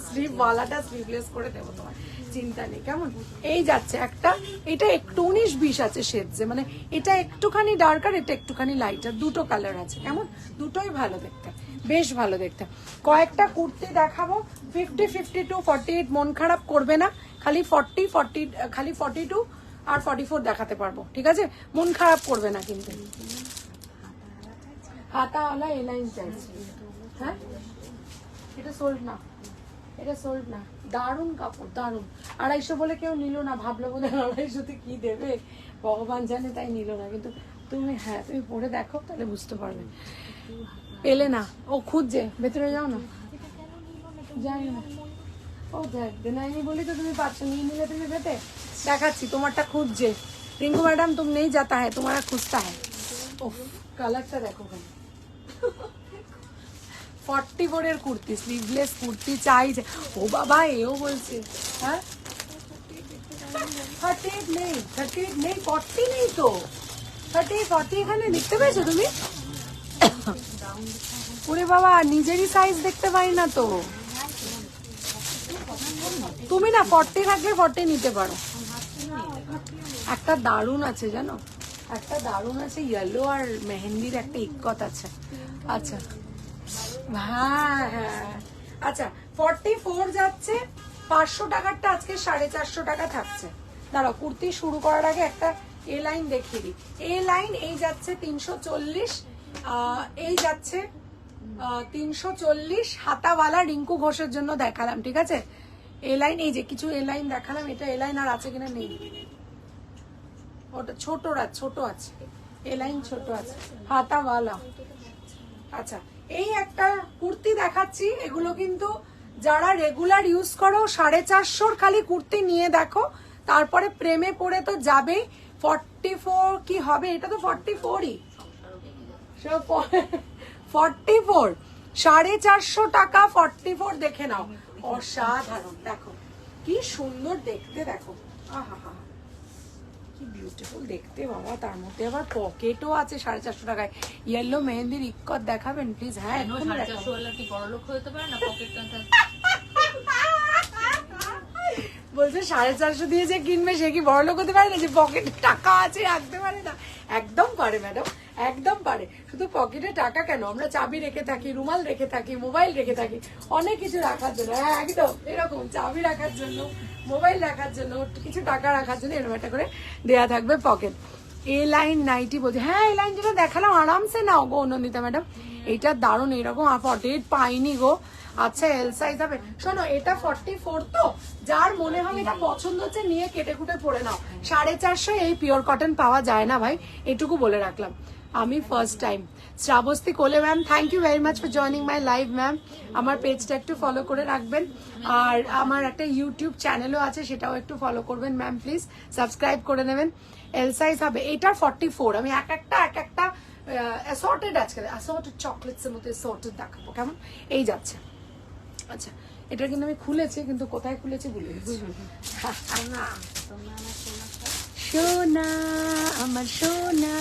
স্লিভ ওয়ালাটা স্লিভলেস করে দেবো, তোমার চিন্তা নেই কেমন। এই যাচ্ছে একটা, এটা একটু 19-20 আছে শেডসে, মানে এটা একটুখানি ডার্কার, এটা একটুখানি লাইটার, দুটো কালার আছে কেমন। দুটোই ভালো দেখতে, বেশ ভালো দেখতে। কয়েকটা কুর্তি দেখাবো 50, 52, 48, মন খারাপ করবে না। খালি 42 আর 44 দেখাতে পারবো, ঠিক আছে? মন খারাপ করবে না কিন্তু। হাতাওয়ালা এ লাইন চাইছে, হ্যাঁ এটা সোল্ড না, এটা সোল্ড না। দারুণ কাপড়, দারুণ। 250 বলে কেউ নিল না, ভাবলো বলে 250-তে কি দেবে ভগবান জানে, তাই নিল না। কিন্তু তুমি, হ্যাঁ তুমি পরে দেখো, তাহলে বুঝতে পারবে। পেলে না, ও খুঁজছে, ভেতরে যাও না। জানি না, ও দেখ দেনাইনি বলি তো তুমি পাচ্ছ, নিয়ে নিলে তুমি ভেতে। দেখাচ্ছি, তোমারটা খুঁজছে। রিঙ্কু ম্যাডাম তুম নেই যাতা হ্যাঁ, তোমারা খুঁজতা হ্যাঁ। ও কালারটা দেখো কেন। 44 এর কুর্তি, স্লিভলেস কুর্তি চাইছে। ও বাবা, এও বলছে হ্যাঁ 38 নেই, 38 নেই, 40 নেই তো। 40 এখানে দেখতে পেয়েছো তুমি? ওরে বাবা, নিজেরই সাইজ দেখতে পাই না তো। তুমি না 40 থাকলে 40 নিতে পারো। একটা দারুণ আছে জানো, একটা দারুণ আছে, ইয়েলো আর মেহেন্দির একটা ইক্কত আছে। আচ্ছা হ্যাঁ হ্যাঁ, আচ্ছা 44 যাচ্ছে। 500 টাকারটা আজকে 450 টাকা থাকছে। দাঁড়াও, কুর্তি শুরু করার আগে একটা এ লাইন দেখিয়ে দিই। এ লাইন এই যাচ্ছে 340, এই যাচ্ছে 340। হাতাওয়ালা রিঙ্কু ঘোষের জন্য দেখালাম, ঠিক আছে? এ লাইন, এই যে কিছু এ লাইন দেখালাম। এটা এ লাইন আর আছে কিনা নেই, ওটা ছোট আছে, এ লাইন ছোট আছে, হাতাওয়ালা। আচ্ছা, এই একটা কুর্তি দেখাচ্ছি। এগুলো কিন্তু যারা রেগুলার ইউজ করো 450 খালি কুর্তি নিয়ে দেখো, তারপরে প্রেমে পড়ে তো যাবেই। 44 কি হবে, এটা তো 44ই, 44 450 টাকা। 44 দেখে নাও, অসাধারণ। দেখো কি সুন্দর দেখতে, দেখো আহা হা, কি বিউটিফুল দেখতে বাবা। তার মধ্যে আবার পকেটও আছে 450 টাকায়। ইয়েলো মেহেন্দির ইক্কত দেখাবেন প্লিজ? হ্যাঁ, এক্ষুনি দেখাবো। কি বড়লোক হতে পারে না পকেট বলছে 450 দিয়ে যে কিনবে সে কি বড়লোক হতে পারে না, যে পকেটে টাকা আছে রাখতে পারে না? একদম পারে ম্যাডাম, একদম পারে। শুধু পকেটে টাকা কেন, আমরা চাবি রেখে থাকি, রুমাল রেখে থাকি, মোবাইল রেখে থাকি, অনেক কিছু রাখার জন্য। হ্যাঁ একদম এরকম, চাবি রাখার জন্য, মোবাইল রাখার জন্য, কিছু টাকা রাখার জন্য এরকম একটা করে দেয়া থাকবে পকেট। এ লাইন নাইটি বলছে, হ্যাঁ এই লাইন যেটা দেখালাম আরামসে নাও গো নন্দিতা ম্যাডাম, এইটা দারুণ। এরকম 48 পাইনি গো। আচ্ছা এল সাইজ হবে। শোনো, এটা 44 তো, যার মনে হয় এটা পছন্দ হচ্ছে নিয়ে কেটে কুটে পরে নাও। 450 এই পিওর কটন পাওয়া যায় না ভাই, এটুকু বলে রাখলাম। আমি first time. Shrabasti Kole ma'am, thank you very much for joining my live ma'am. আমার পেজটা একটু ফলো করে রাখবেন, আর আমার একটা ইউটিউব চ্যানেলও আছে, সেটাও একটু ফলো করবেন ম্যাম প্লিজ, সাবস্ক্রাইব করে নেবেন। এল সাইজ হবে এটার 44। আমি এক একটা অ্যাসর্টেড, আজকে অ্যাসর্টেড চকলেটস এর মধ্যে অ্যাসর্টেড দেখাবো, কেমন? এই যাচ্ছে। আচ্ছা, এটা কিন্তু আমি খুলেছি, কিন্তু কোথায় খুলেছি ভুলে গেছি। সোনা আমার সোনা,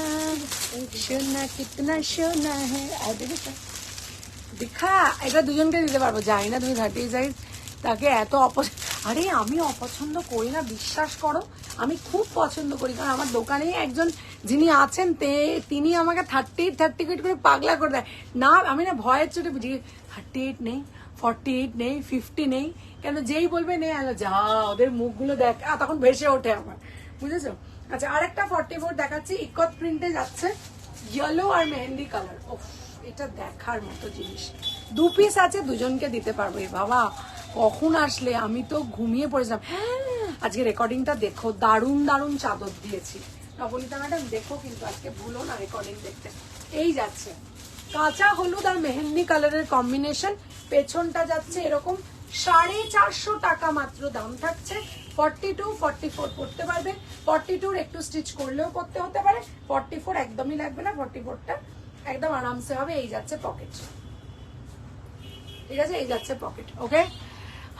সোনা কিতনা সোনা হ্যাঁ, দেখা। এটা দুজনকে দিতে পারবো, জানি না তুমি 30 সাইজ তাকে এত আরে আমি অপছন্দ করি না, বিশ্বাস করো, আমি খুব পছন্দ করি। কারণ আমার দোকানেই একজন যিনি আছেন তিনি আমাকে 38 করে পাগলা করে দেয় না। আমি না ভয়ের চোটে বুঝি 38 নেই, 48 নেই, 50 নেই, কেন যেই বলবে নেই, যা ওদের মুখগুলো দেখ, তখন ভেসে ওঠে আমার, বুঝেছো? আচ্ছা, আরেকটা 44 দেখাচ্ছি, ইকত প্রিন্টে যাচ্ছে, ইয়েলো আর মেহেন্দি কালার। ওফ, এটা দেখার মতো জিনিস। 2 পিস আছে, দুজনকে দিতে পারবো। এ বাবা, কখন আসলে? আমি তো ঘুমিয়ে পড়েছিলাম। হ্যাঁ, আজকে রেকর্ডিংটা দেখো, দারুণ দারুণ চাদর দিয়েছি। নবনীতা ম্যাডাম দেখো কিন্তু, আজকে ভুলো না রেকর্ডিং দেখতে। এই যাচ্ছে কাঁচা হলুদ আর মেহেন্দি কালারের কম্বিনেশন। পেছনটা যাচ্ছে এরকম, 450 টাকা মাত্র দাম থাকছে। 42, 44 পড়তে পারবে। 42 একটু স্টিচ করলেও করতে হতে পারে, 44 একদমই লাগবে না, 44টা একদম আরামসে হবে। এই যাচ্ছে পকেট, ঠিক আছে? এই যাচ্ছে pocket. Okay,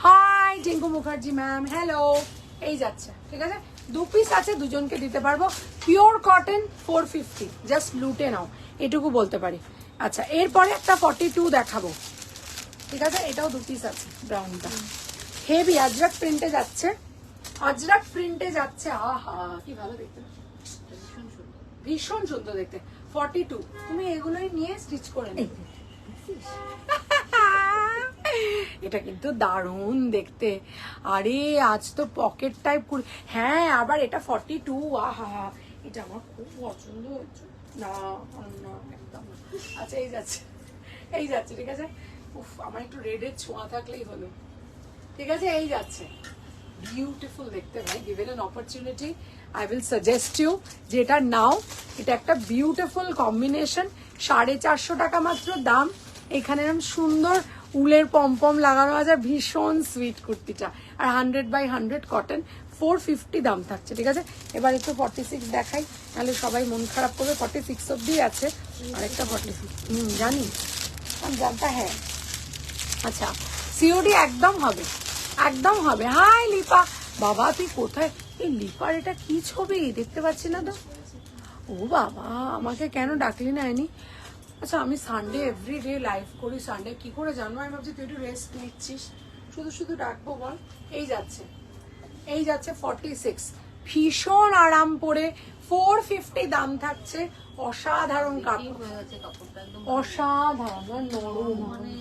hi Tinku Mukherjee ma'am, hello. এই যাচ্ছে, ঠিক আছে? 2 পিস আছে, দুজনকে দিতে পারবো। পিওর কটন 450, জাস্ট লুটে নাও, এটুকু বলতে পারি। আচ্ছা, এরপরে একটা 42 দেখাবো, ঠিক আছে? এটাও 2 পিস আছে, ব্রাউনটা হেভি আজরাক প্রিন্টে যাচ্ছে, আজরাক প্রিন্টে যাচ্ছে। আহা কি ভালো দেখতে, ভীষণ সুন্দর দেখতে। 42 তুমি এগুলোই নিয়ে স্টিচ করে নেবে। এটা কিন্তু দারুণ দেখতে। আরে আজ তো পকেট টাইপ হ্যাঁ, আবার এটা 42। আহা, এটা আমার খুব পছন্দ হয়েছে। না না একদম না। আচ্ছা এই যাচ্ছে, এই যাচ্ছে, ঠিক আছে। উফ, আমার একটু রেডের ছোঁয়া থাকলেই হলো। ঠিক আছে, এই যাচ্ছে, বিউটিফুল দেখতে ভাই। Given an opportunity, I will suggest you যে এটা নাও। এটা একটা বিউটিফুল কম্বিনেশন। 450 টাকা মাত্র দাম। এখানে এরকম সুন্দর উলের পমপম লাগানো আছে, ভীষণ সুইট কুর্তিটা। আর 100/100 কটন, 450 দাম থাকছে। ঠিক আছে, এবার একটু 46 দেখাই, নাহলে সবাই মন খারাপ করবে। 46 অব্দি আছে, আরেকটা 46। জানি, আমি জানতা হ্যাঁ। আচ্ছা, সিওডি একদম হবে, একদম হবে। হাই লিপা, বাবা তুই কোথায়? এই লিপার এটা কি ছবি দেখতে পাচ্ছি না তো। ও বাবা, আমাকে কেন ডাকলি না এনি? আচ্ছা, আমি সানডে এভরিডে লাইভ করি। সানডে কি করে জানবো? আমি ভাবছি তুই একটু রেস্ট নিচ্ছিস, শুধু শুধু ডাকবো বল। এই যাচ্ছে, এই যাচ্ছে 46, ভীষণ আরাম পরে 450 দাম থাকছে। অসাধারণ কাপড়, হয়ে গেছে কাপড়টা একদম অসাধারণ নরম। মানে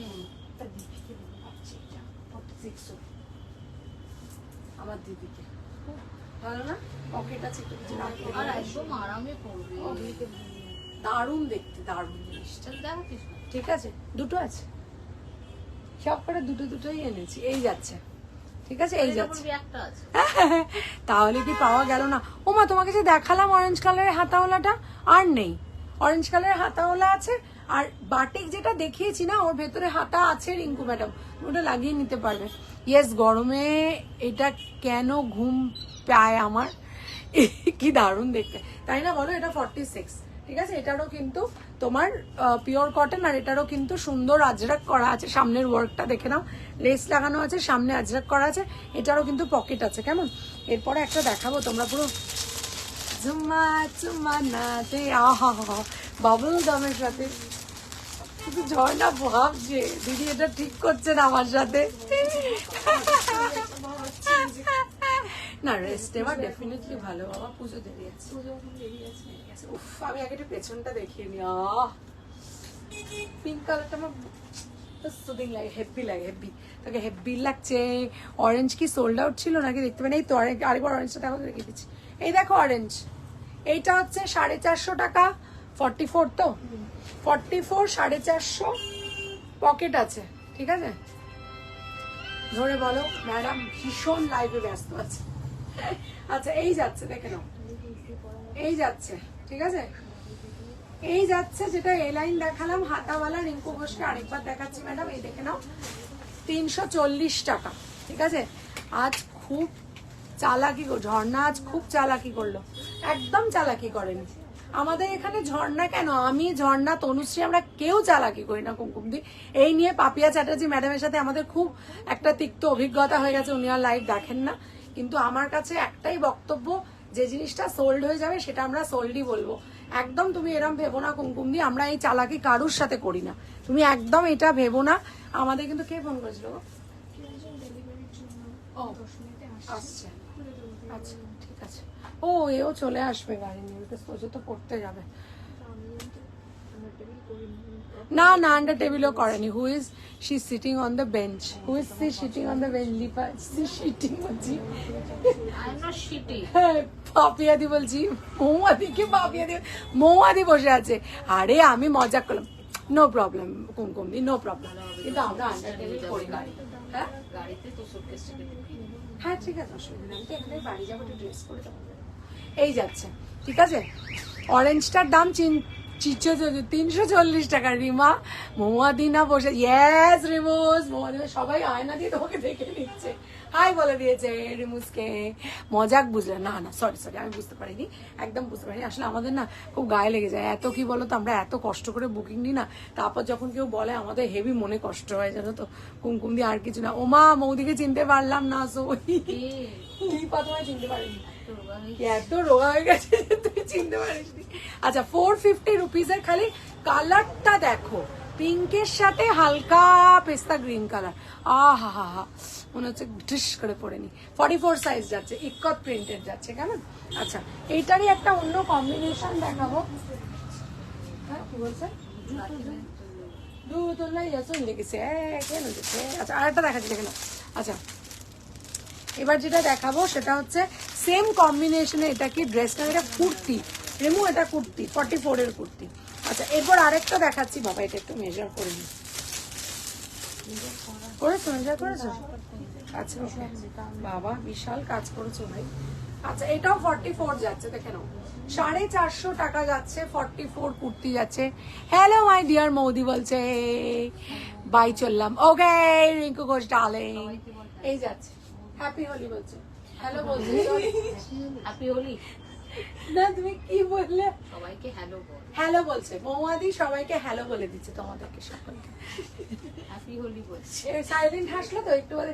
আমার দিদিকে খুব ভালো না, পকেট আছে একটু কিছু রাখতে আর একদম আরামে পড়বে। দারুণ দেখতে, দারুণ জিনিসটা। চল দেখা কিছু ঠিক আছে, দুটো আছে, সব করে দুটোই এনেছি। এই যাচ্ছে, ঠিক আছে, এই যাচ্ছে। একটা আছে তাহলে কি পাওয়া গেল না? ও মা, তোমাকে যে দেখালাম অরেঞ্জ কালারের হাতাওয়ালাটা, আর নেই। অরেঞ্জ কালারের হাতাওয়ালা আছে, আর বাটিক যেটা দেখিয়েছি না, ওর ভেতরে হাতা আছে রিঙ্কু ম্যাডাম, ওটা লাগিয়ে নিতে পারবে। ইয়েস, গরমে এটা কেন ঘুম পায় আমার, কি দারুণ দেখতে, তাই না বলো? এটা 46, ঠিক আছে। এটারও কিন্তু তোমার পিওর কটন, আর এটারও কিন্তু সুন্দর আজরাক করা আছে। সামনের ওয়ার্কটা দেখে নাও, লেস লাগানো আছে, সামনে আজরাক করা আছে। এটারও কিন্তু পকেট আছে, কেমন? এরপরে একটা দেখাবো, তোমরা পুরো জুম্মা চুম্মা নাচে, আহা বাবল গামের সাথে। কিন্তু ঝর্ণা ভাবছে দিদি এটা ঠিক করছে না আমার সাথে। না, রেস্ট নেওয়া ডেফিনেটলি ভালো। বাবা পুজো দেরি আছে, উফ, আমি আগে একটু পেছনটা দেখিয়ে নি। পিঙ্ক কালারটা আমার সুদিং লাগে, হেভি লাগে, হেভি তাকে হেভি লাগছে। অরেঞ্জ কি সোল্ড আউট ছিল নাকি দেখতে পাই? এই তো আরেকবার অরেঞ্জটা দেখো, রেখে দিচ্ছি। এই দেখো অরেঞ্জ, এইটা হচ্ছে 450 টাকা। 44 তো, 44, 450 পকেট আছে। ঠিক আছে, ধরে বলো ম্যাডাম ভীষণ লাইভে ব্যস্ত আছে। আচ্ছা, এই যাচ্ছে, দেখে নাও, এই যাচ্ছে, ঠিক আছে, এই যাচ্ছে। যেটা এ লাইন দেখালাম হাতাওয়ালা, রিঙ্কু ঘোষকে আরেকবার দেখাচ্ছি ম্যাডাম, এই দেখে নাও, 340 টাকা। ঠিক আছে, আজ খুব চালাকি, ঝর্ণা আজ খুব চালাকি করলো। একদম চালাকি করেনি আমাদের এখানে ঝর্ণা। কেন, আমি ঝর্ণা, তনুশ্রী, আমরা কেউ চালাকি করি না কুমকুমদি। এই নিয়ে পাপিয়া চ্যাটার্জি ম্যাডামের সাথে আমাদের খুব একটা তিক্ত অভিজ্ঞতা হয়ে গেছে। উনি আর লাইভ দেখেন না, কিন্তু আমার কাছে একটাই বক্তব্য, যে জিনিসটা সোল্ড হয়ে যাবে সেটা আমরা সোল্ডই বলবো। একদম তুমি এরম ভেবো না কুমকুমদি, আমরা এই চালাকি কারুর সাথে করি না, তুমি একদম এটা ভেবো না। আমাদের কিন্তু কে ফোন করেছিল? ও আসছে, আচ্ছা ঠিক আছে। ও এও চলে আসবে গাড়ি নিয়ে, সোজা তো পড়তে যাবে। না না, আন্ডার টেবিলও করেনি। Who is she sitting on the bench? Who is she sitting on the bench? Lipa she sitting বলছি, আই এম নট শিটিং। পাপিয়াদি বলছি, মৌয়াদিকে পাপিয়াদি, মৌয়াদি বসে আছে। আরে আমি মজা করলাম, নো প্রবলেম কুমকুমদি, নো প্রবলেম। কিন্তু আমরা আন্ডার টেবিল করি গাড়ি। হ্যাঁ গাড়িতে তো সুটকেসটা হ্যাঁ ঠিক আছে, অসুবিধা নেই। তো এখানে বাড়ি যাবো, একটু ড্রেস করে যাবো। এই যাচ্ছে, ঠিক আছে। অরেঞ্জটার দাম 340 টাকা। রিমা, মৌয়াদিনা বসে, ইয়েস রিমুস, মৌয়াদিনা সবাই আয়না দিয়ে তোমাকে দেখে নিচ্ছে, হাই বলে দিয়েছে রিমুসকে। মজাক বুঝলে? না না, সরি সরি, আমি বুঝতে পারিনি, একদম বুঝতে পারিনি। আসলে আমাদের না খুব গায়ে লেগে যায়। এত কি বলো তো, আমরা এত কষ্ট করে বুকিং নিই না, তারপর যখন কেউ বলে আমাদের হেভি মনে কষ্ট হয়, জানো তো কুমকুম দিয়ে। আর কিছু না। ওমা, মৌদিকে চিনতে পারলাম না, লিপা তোমায় চিনতে পারিনি, এত রোগা হয়ে গেছে তুই চিনতে পারিসনি। আচ্ছা, 450 রুপিসের খালি কালারটা দেখো, পিঙ্কের সাথে হালকা পেস্তা গ্রিন কালার। আহা হা হা, মনে হচ্ছে ঢিস করে পড়েনি। 44 সাইজ যাচ্ছে, ইকত প্রিন্টেড যাচ্ছে, কেমন? আচ্ছা, এইটারই একটা অন্য কম্বিনেশন দেখাবো। কি বলছে দুটো লাই আসুন দেখিছে কেন দিচ্ছে আচ্ছা আরেকটা দেখাচ্ছি দেখে নাও আচ্ছা এবার যেটা দেখাবো সেটা হচ্ছে সেম কম্বিনেশনে এটা কি ড্রেসটা এটা কুর্তি রেমু এটা কুর্তি 44 এর কুর্তি আচ্ছা এরপর আরেকটা দেখাচ্ছি বাবা এটা একটু মেজার করে নিই করেছো মেজার করেছো আচ্ছা ওকে বাবা বিশাল কাজ করেছো ভাই আচ্ছা এটাও 44 যাচ্ছে দেখে নাও 450 টাকা যাচ্ছে 44 কুর্তি যাচ্ছে হ্যালো মাই ডিয়ার মৌদি বলছে বাই চললাম ওকে রিঙ্কু ঘোষ ডার্লিং এই যাচ্ছে হ্যাপি হোলি বলছে হ্যালো বলছে হ্যাপি হোলি না তুমি কি বললে সবাইকে হ্যালো বল হ্যালো বলছে মৌমাদি সবাইকে হ্যালো বলে দিচ্ছে তোমাদেরকে সকলকে হ্যাপি হোলি বলছি সাইলেন্ট হাসলো তো একটু বলে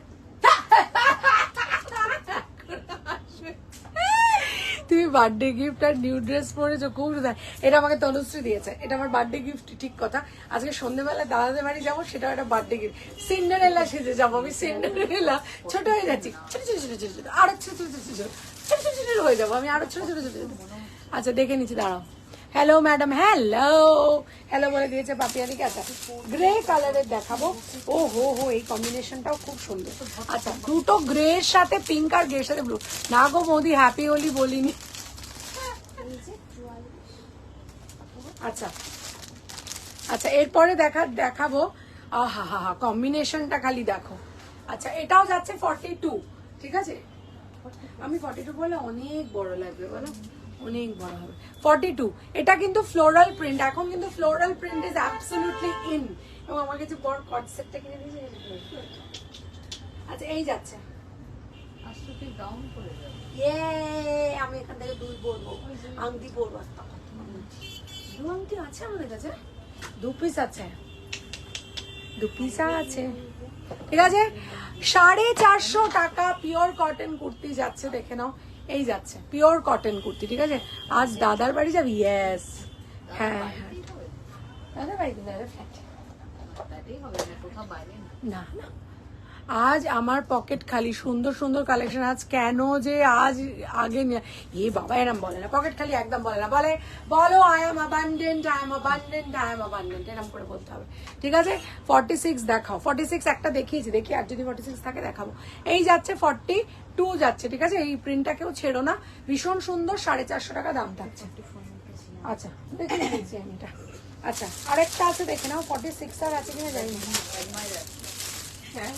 তুমি বার্থডে গিফট আর নিউ ড্রেস পরেছো খুব সুন্দর এটা আমাকে তনুশ্রী দিয়েছে এটা আমার বার্থডে গিফট ঠিক কথা আজকে সন্ধ্যেবেলা দাদাদের বাড়ি যাবো সেটাও একটা বার্থডে গিফট সিন্ডারেলা সেজে যাবো আমি সিন্ডারেলা ছোট হয়ে যাচ্ছি ছোট ছোট ছোট ছোট ছোট আরো ছোট ছোট ছোট ছোট ছোট ছোট ছোট হয়ে যাবো আমি আরো ছোট ছোট ছোট ছোট আচ্ছা দেখে নিচ্ছি দাঁড়াও হ্যালো ম্যাডাম হ্যালো হ্যালো বলে দিয়েছে পাপিয়ানিকে আচ্ছা গ্রে কালারের দেখাবো ও হো হো এই কম্বিনেশনটাও খুব সুন্দর আচ্ছা দুটো গ্রে এর সাথে পিঙ্ক আর গ্রে এর সাথে ব্লু না গো মোদি হ্যাপি হোলি বলিনি আচ্ছা আচ্ছা এরপরে দেখাবো আহা হা হা কম্বিনেশনটা খালি দেখো আচ্ছা এটাও যাচ্ছে 42 ঠিক আছে আমি 42 বলে অনেক বড় লাগবে বলো অনেক বড় হবে 42 এটা কিন্তু ফ্লোরাল প্রিন্ট এখন কিন্তু floral print is absolutely in এবং আমার কাছে বড় কট সেটটা কিনে দিয়েছে আচ্ছা এই যাচ্ছে আজকে তুই ডাউন করে যাবে ইয়ে আমি এখান থেকে দুই পরবো আংটি পরবো দু আংটি আছে আমাদের কাছে 2 পিস আছে 2 পিস আছে ঠিক আছে 450 টাকা পিওর কটন কুর্তি যাচ্ছে দেখে নাও এই যাচ্ছে পিওর কটন কুর্তি ঠিক আছে আজ দাদার বাড়ি যাবি ইয়েস হ্যাঁ হ্যাঁ দাদার বাড়ি দাদার ফ্ল্যাটে তাতেই হবে না কোথাও বাইরে না না না আজ আমার পকেট খালি সুন্দর সুন্দর কালেকশন আজ কেন যে আজ আগে এ বাবা এরম বলে না পকেট খালি একদম বলে না বলে বলো I am abundant I am abundant I am abundant এরম করে বলতে হবে ঠিক আছে 46 দেখাও 46 একটা দেখিয়েছি দেখি আর যদি 46 থাকে দেখাবো এই যাচ্ছে 42 যাচ্ছে ঠিক আছে এই প্রিন্টটাকেও ছেড়ো না ভীষণ সুন্দর 450 টাকা দাম থাকছে আচ্ছা দেখে নিয়েছি আমি এটা আচ্ছা আরেকটা আছে দেখে নাও 46 আর আছে কিনা জানি না হ্যাঁ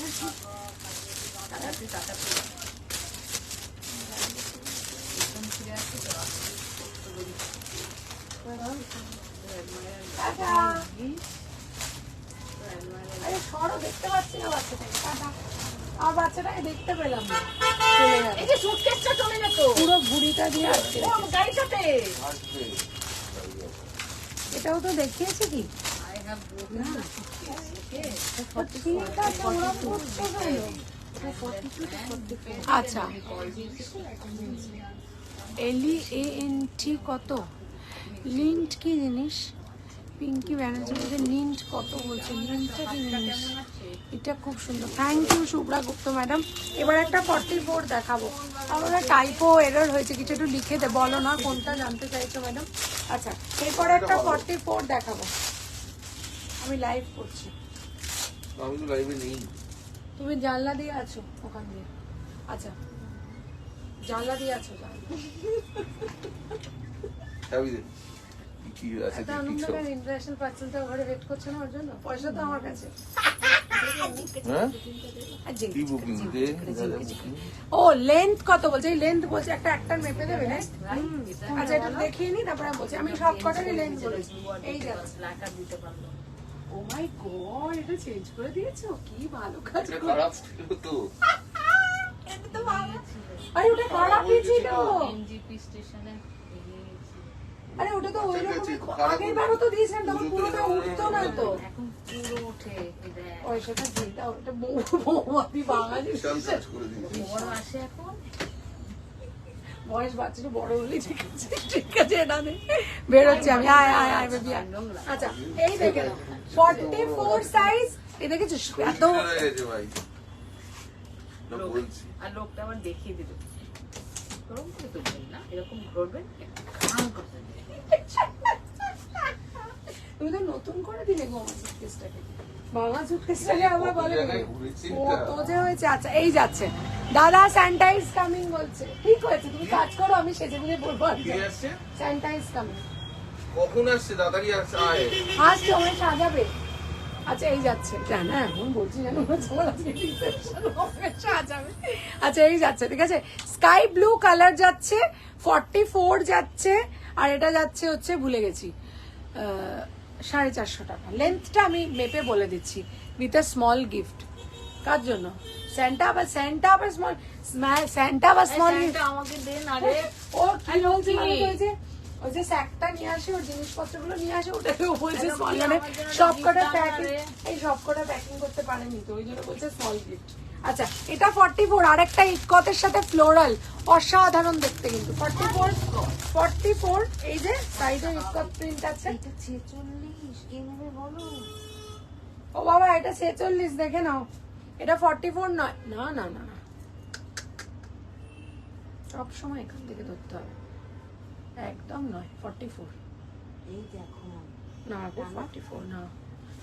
আরে সরো দেখতে পাচ্ছি না বাচ্চাটাকে আর বাচ্চাটাকে দেখতে পেলাম না চলে গেল এই যে সুটকেসটা চলে যেত পুরো ঘুড়িটা দিয়ে আসছে গাড়ির সাথে এটাও তো দেখিয়েছে কি I have broken the suitcase okay ঠিক আছে ওরা করতে গেল আচ্ছা LEANT কত লিন্ট কি জিনিস পিঙ্কি ব্যানার্জি বলছে লিন্ট কত বলছে লিন্টটা কি জিনিস এটা খুব সুন্দর thank you Shubhra Gupta madam এবার একটা 44 দেখাবো আমার টাইপো এরর হয়েছে কিছু একটু লিখে দে বলো না কোনটা জানতে চাইছো ম্যাডাম আচ্ছা এরপর একটা 44 দেখাবো আমি লাইভ করছি আমি তো লাইভে নেই তুমি জানলা দিয়ে আছো ওখান দিয়ে আচ্ছা জানলা দিয়ে আছো চাবি দে কি আছে একটা আনন্দকার ইন্টারন্যাশনাল পার্সেলটা ঘরে ওয়েট করছে না ওর জন্য পয়সা তো আমার কাছে হ্যাঁ আর জিঙ্ক কি বুকিং দে ও লেন্থ কত বলছে এই লেন্থ বলছে একটা একটা মেপে দেবে না আচ্ছা এটা দেখিয়ে নি তারপরে আমি বলছি আমি সব কটারই লেন্থ বলেছি এই যাচ্ছে ব্ল্যাক আর দিতে পারলো ও মাই গড এটা চেঞ্জ করে দিয়েছো কি ভালো কাজ এটা করো খারাপ ছিল তো এটা তো ভালো আরে ওটা খারাপই ছিল এনজিপি স্টেশনে আরে ওটা তো ওই রকমই আগের বারও তো দিয়েছিলাম তখন পুরোটা উঠতো না তো এখন পুরো ওঠে দেখ ওই সেটা যেটা ওটা বৌমাদি বাঙালি বিশাল কাজ করে দিয়েছি বড় আসে এখন বয়স বাচ্চাটা বড় হলে ঠিক আছে ঠিক আছে এটা নে বেরোচ্ছি আমি আয় আয় আয় বেবি আচ্ছা এই দেখে নাও 44 সাইজ এই দেখেছিস এত হয়ে গেছে ভাই না বলছি আর লোকটা আবার দেখিয়ে দিল এরকম করে তুলবেন না এরকম ঘুরবেন খান করতে তুমি তো নতুন করে দিলে গো আমার সুটকেসটাকে, বাবা সুটকেসটাকে আবার বলে কত যে হয়েছে। আচ্ছা এই যাচ্ছে দাদা, স্যানিটাইজ কামিং বলছে। ঠিক হয়েছে, তুমি কাজ করো, আমি সেজে বুঝে বলবো। স্যানিটাইজ কামিং কখন আসছে? দাদারি আসছে, আয় আসছে, ওই সাজাবে। আচ্ছা এই যাচ্ছে, জানা এখন বলছি জানো সাজাবে। আচ্ছা এই যাচ্ছে, ঠিক আছে। স্কাই ব্লু কালার যাচ্ছে, 44 যাচ্ছে, আর এটা যাচ্ছে হচ্ছে ভুলে গেছি 450 টাকা। লেন্থটা আমি মেপে বলে দিচ্ছি, উইথ আ স্মল গিফট। কার জন্য? স্যান্টা আবার স্মল, স্যান্টা আবার স্মল গিফট আমাকে দেন। আরে ও কি বলছে বলছে, ওই যে স্যাকটা নিয়ে আসে, ওর জিনিসপত্রগুলো নিয়ে আসে, ওটাকে ও বলছে স্মল, মানে সবকটা প্যাকিং, এই সবকটা প্যাকিং করতে পারেনি তো ওই জন্য বলছে স্মল গিফট। আচ্ছা এটা 44, আর একটা ইকতের সাথে ফ্লোরাল, অসাধারণ দেখতে কিন্তু। 44 এই যে সাইডে ইকত প্রিন্ট আছে। এটা 46 কে নেবে বলো? ও বাবা এটা 46, দেখে নাও, এটা 44 নয়। না না না না, সব সময় এখান থেকে ধরতে হবে, একদম নয় 44। এই দেখো না গো 44 না,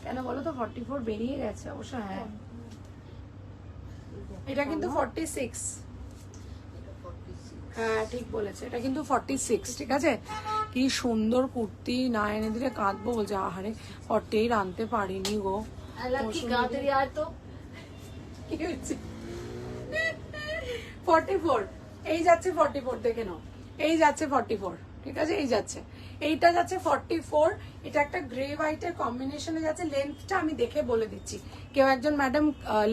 কেন বলো তো? 44 বেরিয়ে গেছে অবশ্য। হ্যাঁ এটা কিন্তু 46। হ্যাঁ ঠিক বলেছে, এটা কিন্তু 46। ঠিক আছে, কি সুন্দর কুর্তি, না এনে দিলে কাঁদবো। বলছে আহারে 48 আনতে পারিনি গো। লাকি গাতেরি আয় তো। কি হচ্ছে? 44 এই যাচ্ছে, 44 দেখে নাও, এই যাচ্ছে 44। ঠিক আছে, এই যাচ্ছে, এইটা যাচ্ছে 44। এটা একটা গ্রে হোয়াইটের কম্বিনেশনে যাচ্ছে। লেন্থটা আমি দেখে বলে দিচ্ছি, কেউ একজন ম্যাডাম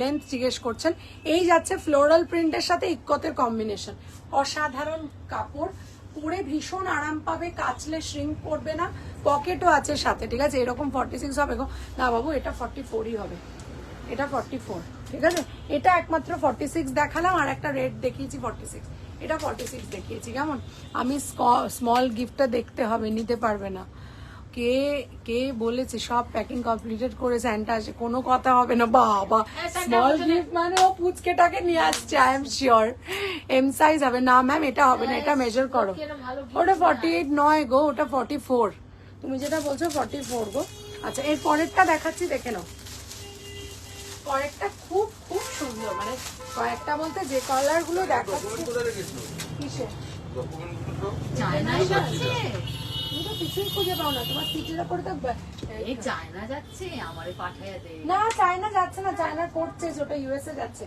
লেন্থ জিজ্ঞেস করছেন। এই যাচ্ছে ফ্লোরাল প্রিন্টের সাথে ইক্কতের কম্বিনেশন, অসাধারণ কাপড়, পরে ভীষণ আরাম পাবে, কাচলে শ্রিঙ্ক পড়বে না, পকেটও আছে সাথে। ঠিক আছে, এরকম 46 হবে গো না বাবু, এটা 44ই হবে, এটা 44। ঠিক আছে, এটা একমাত্র 46 দেখালাম, আর একটা রেড দেখিয়েছি 46, এটা 46 দেখিয়েছি। কেমন? আমি স্মল গিফটটা দেখতে হবে, নিতে পারবে না। কে কে বলেছে সব প্যাকিং কমপ্লিটেড করে স্যান্টা আসে, কোনো কথা হবে না বাবা। স্মল গিফট মানে ও পুচকেটাকে নিয়ে আসছে, I am sure M size হবে না ম্যাম, এটা হবে না, এটা মেজার করো। ওটা 48 নয় গো, ওটা 44, তুমি যেটা বলছো 44 গো। আচ্ছা এর পরেরটা দেখাচ্ছি, দেখে নাও। কয়েকটা খুব খুব সুন্দর, মানে কয়েকটা বলতে যে কালার গুলো দেখাচ্ছি। কোথায় রেখেছো? কিসে? ডকুমেন্টগুলো চায়নায় যাচ্ছে। তুমি তো কিছুই খুঁজে পাও না, তোমার সিটের উপরে তো এই চায়না যাচ্ছে, আমারে পাঠাইয়া দে। না চায়না যাচ্ছে না, চায়না করছে, ওটা ইউএসএ যাচ্ছে।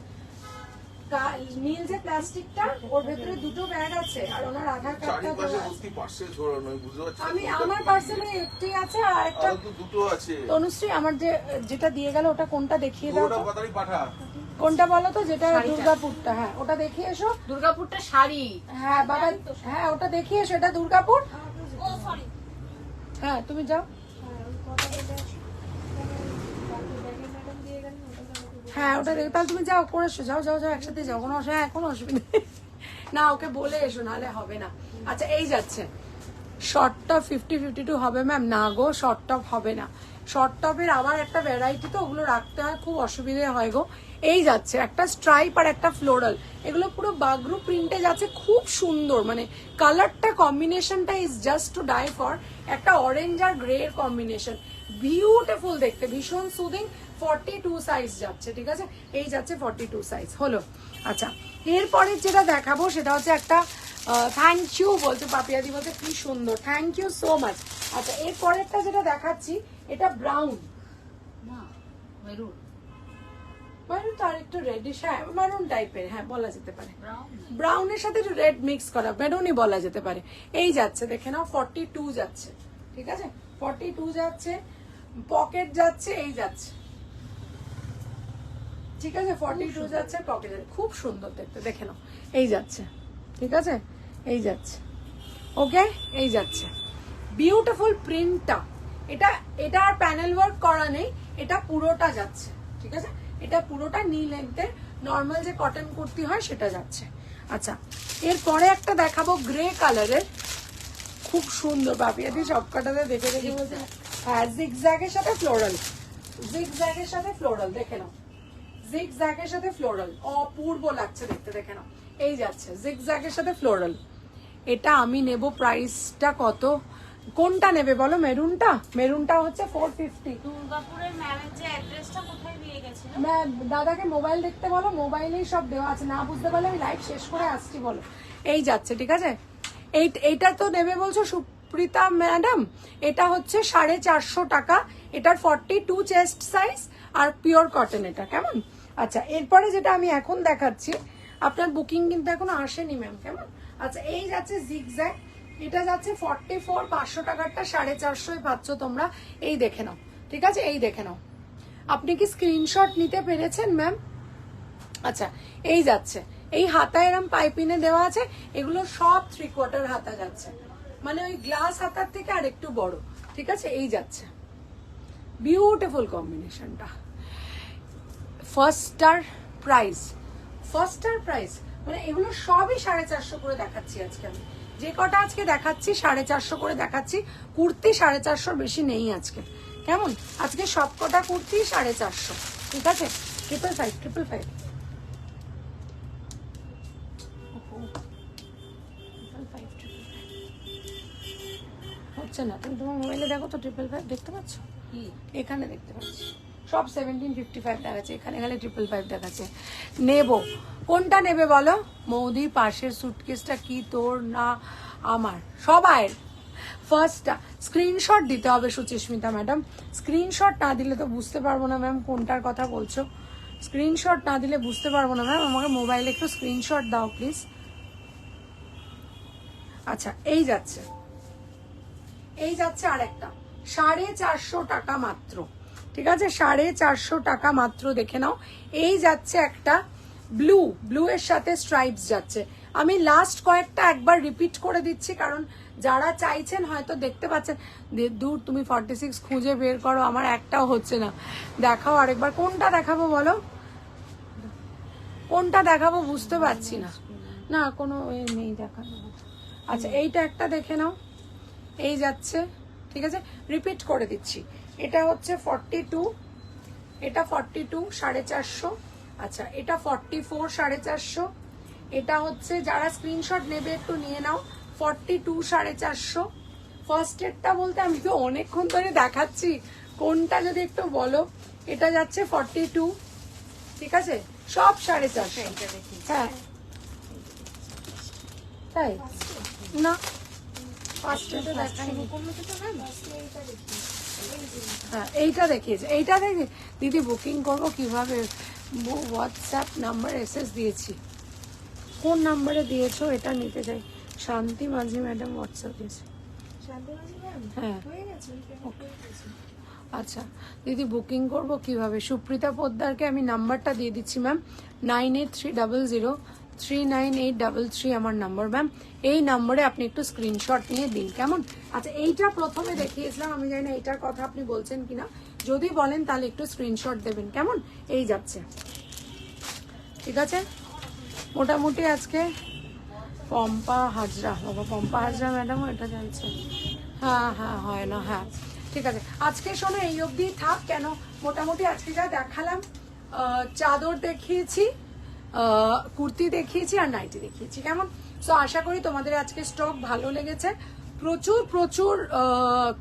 নীল যে প্লাস্টিকটা, ওর ভেতরে দুটো ব্যাগ আছে, আর ওনার আধার কার্ডটা চারিপাশে দেওয়া আছে। ভর্তি পার্সেল ছড়ানো, আমি বুঝতে পারছি না আমি কোনটা আমার কি। পার্সেলে একটি আছে, আর একটা আরো তো দুটো আছে। তনুশ্রী আমার যেটা দিয়ে গেল, ওটা কোনটা দেখিয়ে দাও পুরোটা তো। পাতারি পাঠা। কোনটা বলো তো, যেটা দুর্গাপুরটা? হ্যাঁ ওটা দেখিয়ে এসো। দুর্গাপুরটা শাড়ি। হ্যাঁ বাবা, হ্যাঁ ওটা দেখিয়ে এসো, এটা দুর্গাপুর। হ্যাঁ তুমি যাও। হ্যাঁ ওটা দেখো, তাহলে তুমি যাও করে এসো, যাও যাও যাও, একসাথে যাও, কোনো অসুবিধা, হ্যাঁ কোনো অসুবিধা নেই। না ওকে বলে এসো, নাহলে হবে না। আচ্ছা এই যাচ্ছে শর্ট টপ 50-52 হবে ম্যাম। না গো শর্ট টপ হবে না, শর্ট টপের আবার একটা ভ্যারাইটি, তো ওগুলো রাখতে হয়, খুব অসুবিধে হয় গো। এই যাচ্ছে একটা স্ট্রাইপ আর একটা ফ্লোরাল, এগুলো পুরো বাগরু প্রিন্টে যাচ্ছে, খুব সুন্দর, মানে কালারটা কম্বিনেশনটা is just to die for. একটা অরেঞ্জ আর গ্রে এর কম্বিনেশন, বিউটিফুল দেখতে, ভীষণ সুদিং। 42 সাইজ যাচ্ছে। ঠিক আছে, এই যাচ্ছে 42 সাইজ হলো। আচ্ছা এরপরে যেটা দেখাবো সেটা হচ্ছে একটা থ্যাংক ইউ বলছে পাপিয়াদি, বলছে কি সুন্দর, থ্যাংক ইউ সো মাচ। আচ্ছা এরপরেরটা যেটা দেখাচ্ছি, এটা ব্রাউন, না মেরুন। মারুন তো আর একটু রেডিশ, হ্যাঁ মারুন টাইপের, হ্যাঁ বলা যেতে পারে, ব্রাউন। ব্রাউনের সাথে একটু রেড মিক্স করা, মেরুনই বলা যেতে পারে। এই যাচ্ছে দেখে নাও, 42 যাচ্ছে। ঠিক আছে 42 যাচ্ছে, পকেট যাচ্ছে, এই যাচ্ছে। ঠিক আছে 42 যাচ্ছে, পকেট যাচ্ছে, খুব সুন্দর দেখতে, দেখে নাও, এই যাচ্ছে। ঠিক আছে এই যাচ্ছে, ওকে এই যাচ্ছে, বিউটিফুল প্রিন্টটা। এটা আর প্যানেল ওয়ার্ক করা নেই, এটা পুরোটা যাচ্ছে। ঠিক আছে, এটা পুরোটা নি লেন্থের নর্মাল যে কটন কুর্তি হয় সেটা যাচ্ছে। আচ্ছা এরপরে একটা দেখাবো গ্রে কালারের, খুব সুন্দর, বাপিয়াদি সবকটাতে দেখে দেখে বলছে। হ্যাঁ জিগজ্যাগের সাথে ফ্লোরাল, জিগজ্যাগের সাথে ফ্লোরাল, দেখে নাও, জিগজ্যাগের সাথে ফ্লোরাল, অপূর্ব লাগছে দেখতে, দেখে নাও, এই যাচ্ছে জিগজ্যাগের সাথে ফ্লোরাল। এটা আমি নেব, প্রাইসটা কত কোনটা নেবে বলো? মেরুনটা? মেরুনটা হচ্ছে 450। দুর্গাপুরের ম্যামের যে অ্যাড্রেসটা কোথায় দিয়ে গেছিল? দাদাকে মোবাইল দেখতে বলো, মোবাইলেই সব দেওয়া আছে, না বুঝতে পারলে আমি লাইভ শেষ করে আসছি বলো। এই যাচ্ছে, ঠিক আছে। এইটা তো নেবে বলছো সুপ্রিতা ম্যাডাম, এটা হচ্ছে 450 টাকা, এটার 42 চেস্ট সাইজ আর পিওর কটন এটা, কেমন? আচ্ছা, এরপরে যেটা আমি এখন দেখাচ্ছি, আপনার বুকিং কিন্তু এখনো আসেনি ম্যাম, কেমন? আচ্ছা, এই যাচ্ছে জিগজ্যাগ, এটা যাচ্ছে 44, 500 টাকারটা 450 পাচ্ছ তোমরা। এই দেখে নাও, ঠিক আছে, এই দেখে নাও। আপনি কি স্ক্রিনশট নিতে পেরেছেন ম্যাম? আচ্ছা, এই যাচ্ছে, এই হাতা এরম পাইপিনে দেওয়া আছে, এগুলো সব 3/4 হাতা যাচ্ছে, মানে ওই গ্লাস হাতার থেকে আর একটু বড়, ঠিক আছে। এই যাচ্ছে, বিউটিফুল কম্বিনেশনটা। ফার্স্টার প্রাইস মানে এগুলো সবই 450 করে দেখাচ্ছি আজকে আমি, যে কটা আজকে দেখাচ্ছি 450 করে দেখাচ্ছি। কুর্তি 450 বেশি নেই আজকে, কেমন? আজকে সব কটা কুর্তি 450, ঠিক আছে। 555 হচ্ছে না, তুমি তোমার মোবাইলে দেখো তো, 555 দেখতে পাচ্ছ? এখানে দেখতে পাচ্ছি সব 1755 দেখাচ্ছে, এখানে গেলে 555 দেখাচ্ছে। নেব কোনটা নেবে বলো? মৌদি, পাশের সুটকেসটা কি তোর না আমার? সবাই ফার্স্টটা স্ক্রিনশট দিতে হবে সুচিস্মিতা ম্যাডাম, স্ক্রিনশট না দিলে তো বুঝতে পারবো না ম্যাম কোনটার কথা বলছো। স্ক্রিনশট না দিলে বুঝতে পারবো না ম্যাম, আমাকে মোবাইলে একটু স্ক্রিনশট দাও প্লিজ। আচ্ছা, এই যাচ্ছে আরেকটা 450 টাকা মাত্র, ঠিক আছে, 450 টাকা মাত্র, দেখে নাও। এই যাচ্ছে একটা ব্লু এর সাথে স্ট্রাইপস যাচ্ছে। আমি লাস্ট কয়েকটা একবার রিপিট করে দিচ্ছি, কারণ যারা চাইছেন হয়তো দেখতে পাচ্ছেন। দূর, তুমি 46 খুঁজে বের করো, আমার একটাও হচ্ছে না। দেখাও আরেকবার, কোনটা দেখাবো বলো? কোনটা দেখাবো বুঝতে পারছি না, না কোনো এ নেই দেখানো। আচ্ছা, এইটা একটা দেখে নাও, এই যাচ্ছে, ঠিক আছে, রিপিট করে দিচ্ছি। এটা হচ্ছে 42, এটা 42 450। আচ্ছা, এটা 44 450। এটা হচ্ছে, যারা স্ক্রিনশট নেবে একটু নিয়ে নাও, 42 450। ফার্স্ট এডটা বলতে আমি তো অনেকক্ষণ ধরে দেখাচ্ছি, কোনটা যদি একটু বলো। এটা যাচ্ছে 42, ঠিক আছে, সব 450। হ্যাঁ, তাই না, হ্যাঁ এইটা দেখিয়েছে, এইটা দেখে দিদি বুকিং করবো কিভাবে? হোয়াটসঅ্যাপ নাম্বার এসএস দিয়েছি, কোন নাম্বারে দিয়েছো এটা নিতে চাই। শান্তি মাঝি ম্যাডাম হোয়াটসঅ্যাপ দিয়েছে, হ্যাঁ। আচ্ছা দিদি বুকিং করবো কিভাবে? সুপ্রিতা পোদ্দারকে আমি নাম্বারটা দিয়ে দিচ্ছি ম্যাম, 9830039833 আমার নাম্বার ম্যাম। এই নম্বরে আপনি একটু স্ক্রিনশট নিয়ে দিন, কেমন? আচ্ছা, এইটা প্রথমে দেখিয়েছিলাম, আমি জানি না এইটার কথা আপনি বলছেন কিনা, যদি বলেন তাহলে একটু স্ক্রিনশট দেবেন, কেমন? এই যাচ্ছে, ঠিক আছে। মোটামুটি আজকে পম্পা হাজরা, বাবা পম্পা হাজরা ম্যাডাম এটা জানছে, হ্যাঁ হ্যাঁ হয় না, হ্যাঁ ঠিক আছে। আজকে শোনো এই অবধি থাক, কেন মোটামুটি আজকে যা দেখালাম, চাদর দেখিয়েছি, কুর্তি দেখিয়েছি আর নাইটি দেখিয়েছি, কেমন? সো আশা করি তোমাদের আজকে স্টক ভালো লেগেছে, প্রচুর প্রচুর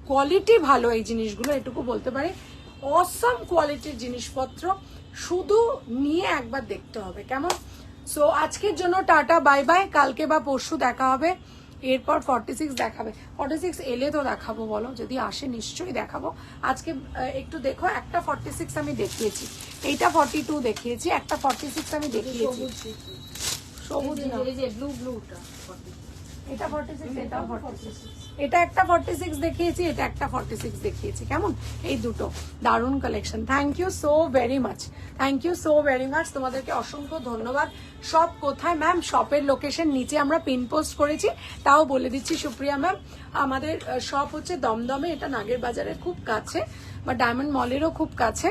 কোয়ালিটি ভালো এই জিনিসগুলো, এটুকু বলতে পারি। অসম কোয়ালিটির জিনিসপত্র, শুধু নিয়ে একবার দেখতে হবে, কেমন? সো আজকের জন্য টাটা, বাই বাই, কালকে বা পরশু দেখা হবে। এরপর 46 দেখাবে, 46 এলে তো দেখাবো, বলো যদি আসে নিশ্চয়ই দেখাবো। আজকে একটু দেখো, একটা 46 আমি দেখিয়েছি, এইটা 42 দেখিয়েছি, একটা 46 আমি দেখিয়েছি, সবুজ না, ব্লুটা এটা 46, এটাও 46, এটা একটা 46 দেখিয়েছি, এটা একটা 46 দেখিয়েছি, কেমন? এই দুটো দারুণ collection. Thank you so very much, thank you so very much, তোমাদেরকে অসংখ্য ধন্যবাদ। শপ কোথায় ম্যাম? শপের লোকেশন নিচে আমরা পিন পোস্ট করেছি, তাও বলে দিচ্ছি সুপ্রিয়া ম্যাম। আমাদের শপ হচ্ছে দমদমে, এটা নাগের বাজারের খুব কাছে, বা ডায়মন্ড মলেরও খুব কাছে,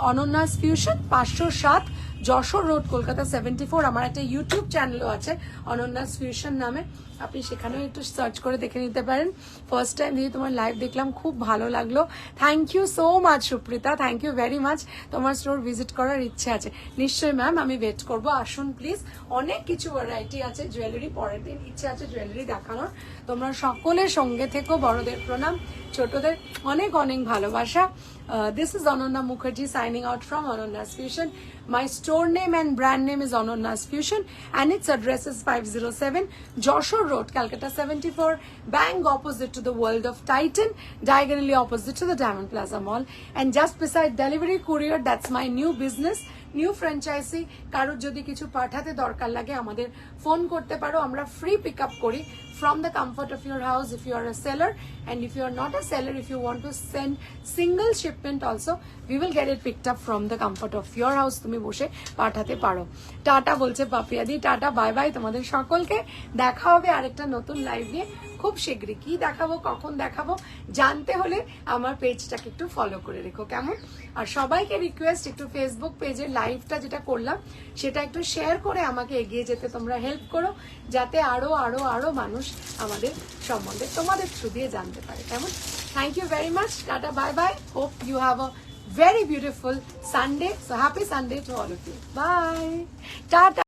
অনন্যাস ফিউশন 507 যশোর রোড, কলকাতা 74। আমার একটা ইউটিউব চ্যানেলও আছে অনন্যাস ফিউশন নামে, আপনি সেখানেও একটু সার্চ করে দেখে নিতে পারেন। ফার্স্ট টাইম দিদি তোমার লাইভ দেখলাম, খুব ভালো লাগলো। Thank you so much Suprita, thank you very much. তোমার স্টোর ভিজিট করার ইচ্ছে আছে নিশ্চয়ই ম্যাম, আমি ওয়েট করবো, আসুন প্লিজ। অনেক কিছু ভ্যারাইটি আছে জুয়েলারি, পরের দিন ইচ্ছে আছে জুয়েলারি দেখানোর। তোমরা সকলের সঙ্গে থেকো, বড়দের প্রণাম, ছোটদের অনেক অনেক ভালোবাসা। This is Ananya Mukherjee signing out from Anonya's Fusion. My store name and brand name is Anonya's Fusion and its address is 507 Joshua Road, Calcutta 74, bang opposite to the World of Titan, diagonally opposite to the Diamond Plaza Mall, and just beside Delivery Courier, that's my new business, new franchise. কারোর যদি কিছু পাঠাতে দরকার লাগে আমাদের phone করতে পারো, আমরা ফ্রি পিক আপ করি from the comfort of your house if you are a seller, and if you are not a seller, if you want to send single shipment also, we will get it picked up from the comfort of your house, তুমি বসে পাঠাতে পারো। Tata বলছে পাপিয়াদি, tata bye by তোমাদের সকলকে। দেখা হবে আরেকটা নতুন লাইভ নিয়ে খুব শীঘ্রই। কি দেখাবো, কখন দেখাবো জানতে হলে আমার পেজটাকে একটু ফলো করে রেখো, কেমন? আর সবাইকে রিকোয়েস্ট, একটু ফেসবুক পেজের লাইভটা যেটা করলাম সেটা একটু শেয়ার করে আমাকে এগিয়ে যেতে তোমরা হেল্প করো, যাতে আরো আরো আরো মানুষ আমাদের সম্বন্ধে তোমাদের থ্রু দিয়ে জানতে পারে, কেমন? Thank you very much, tata bye bye. Hope you have a very beautiful Sunday. So happy Sunday to all of you. Bye. Tata.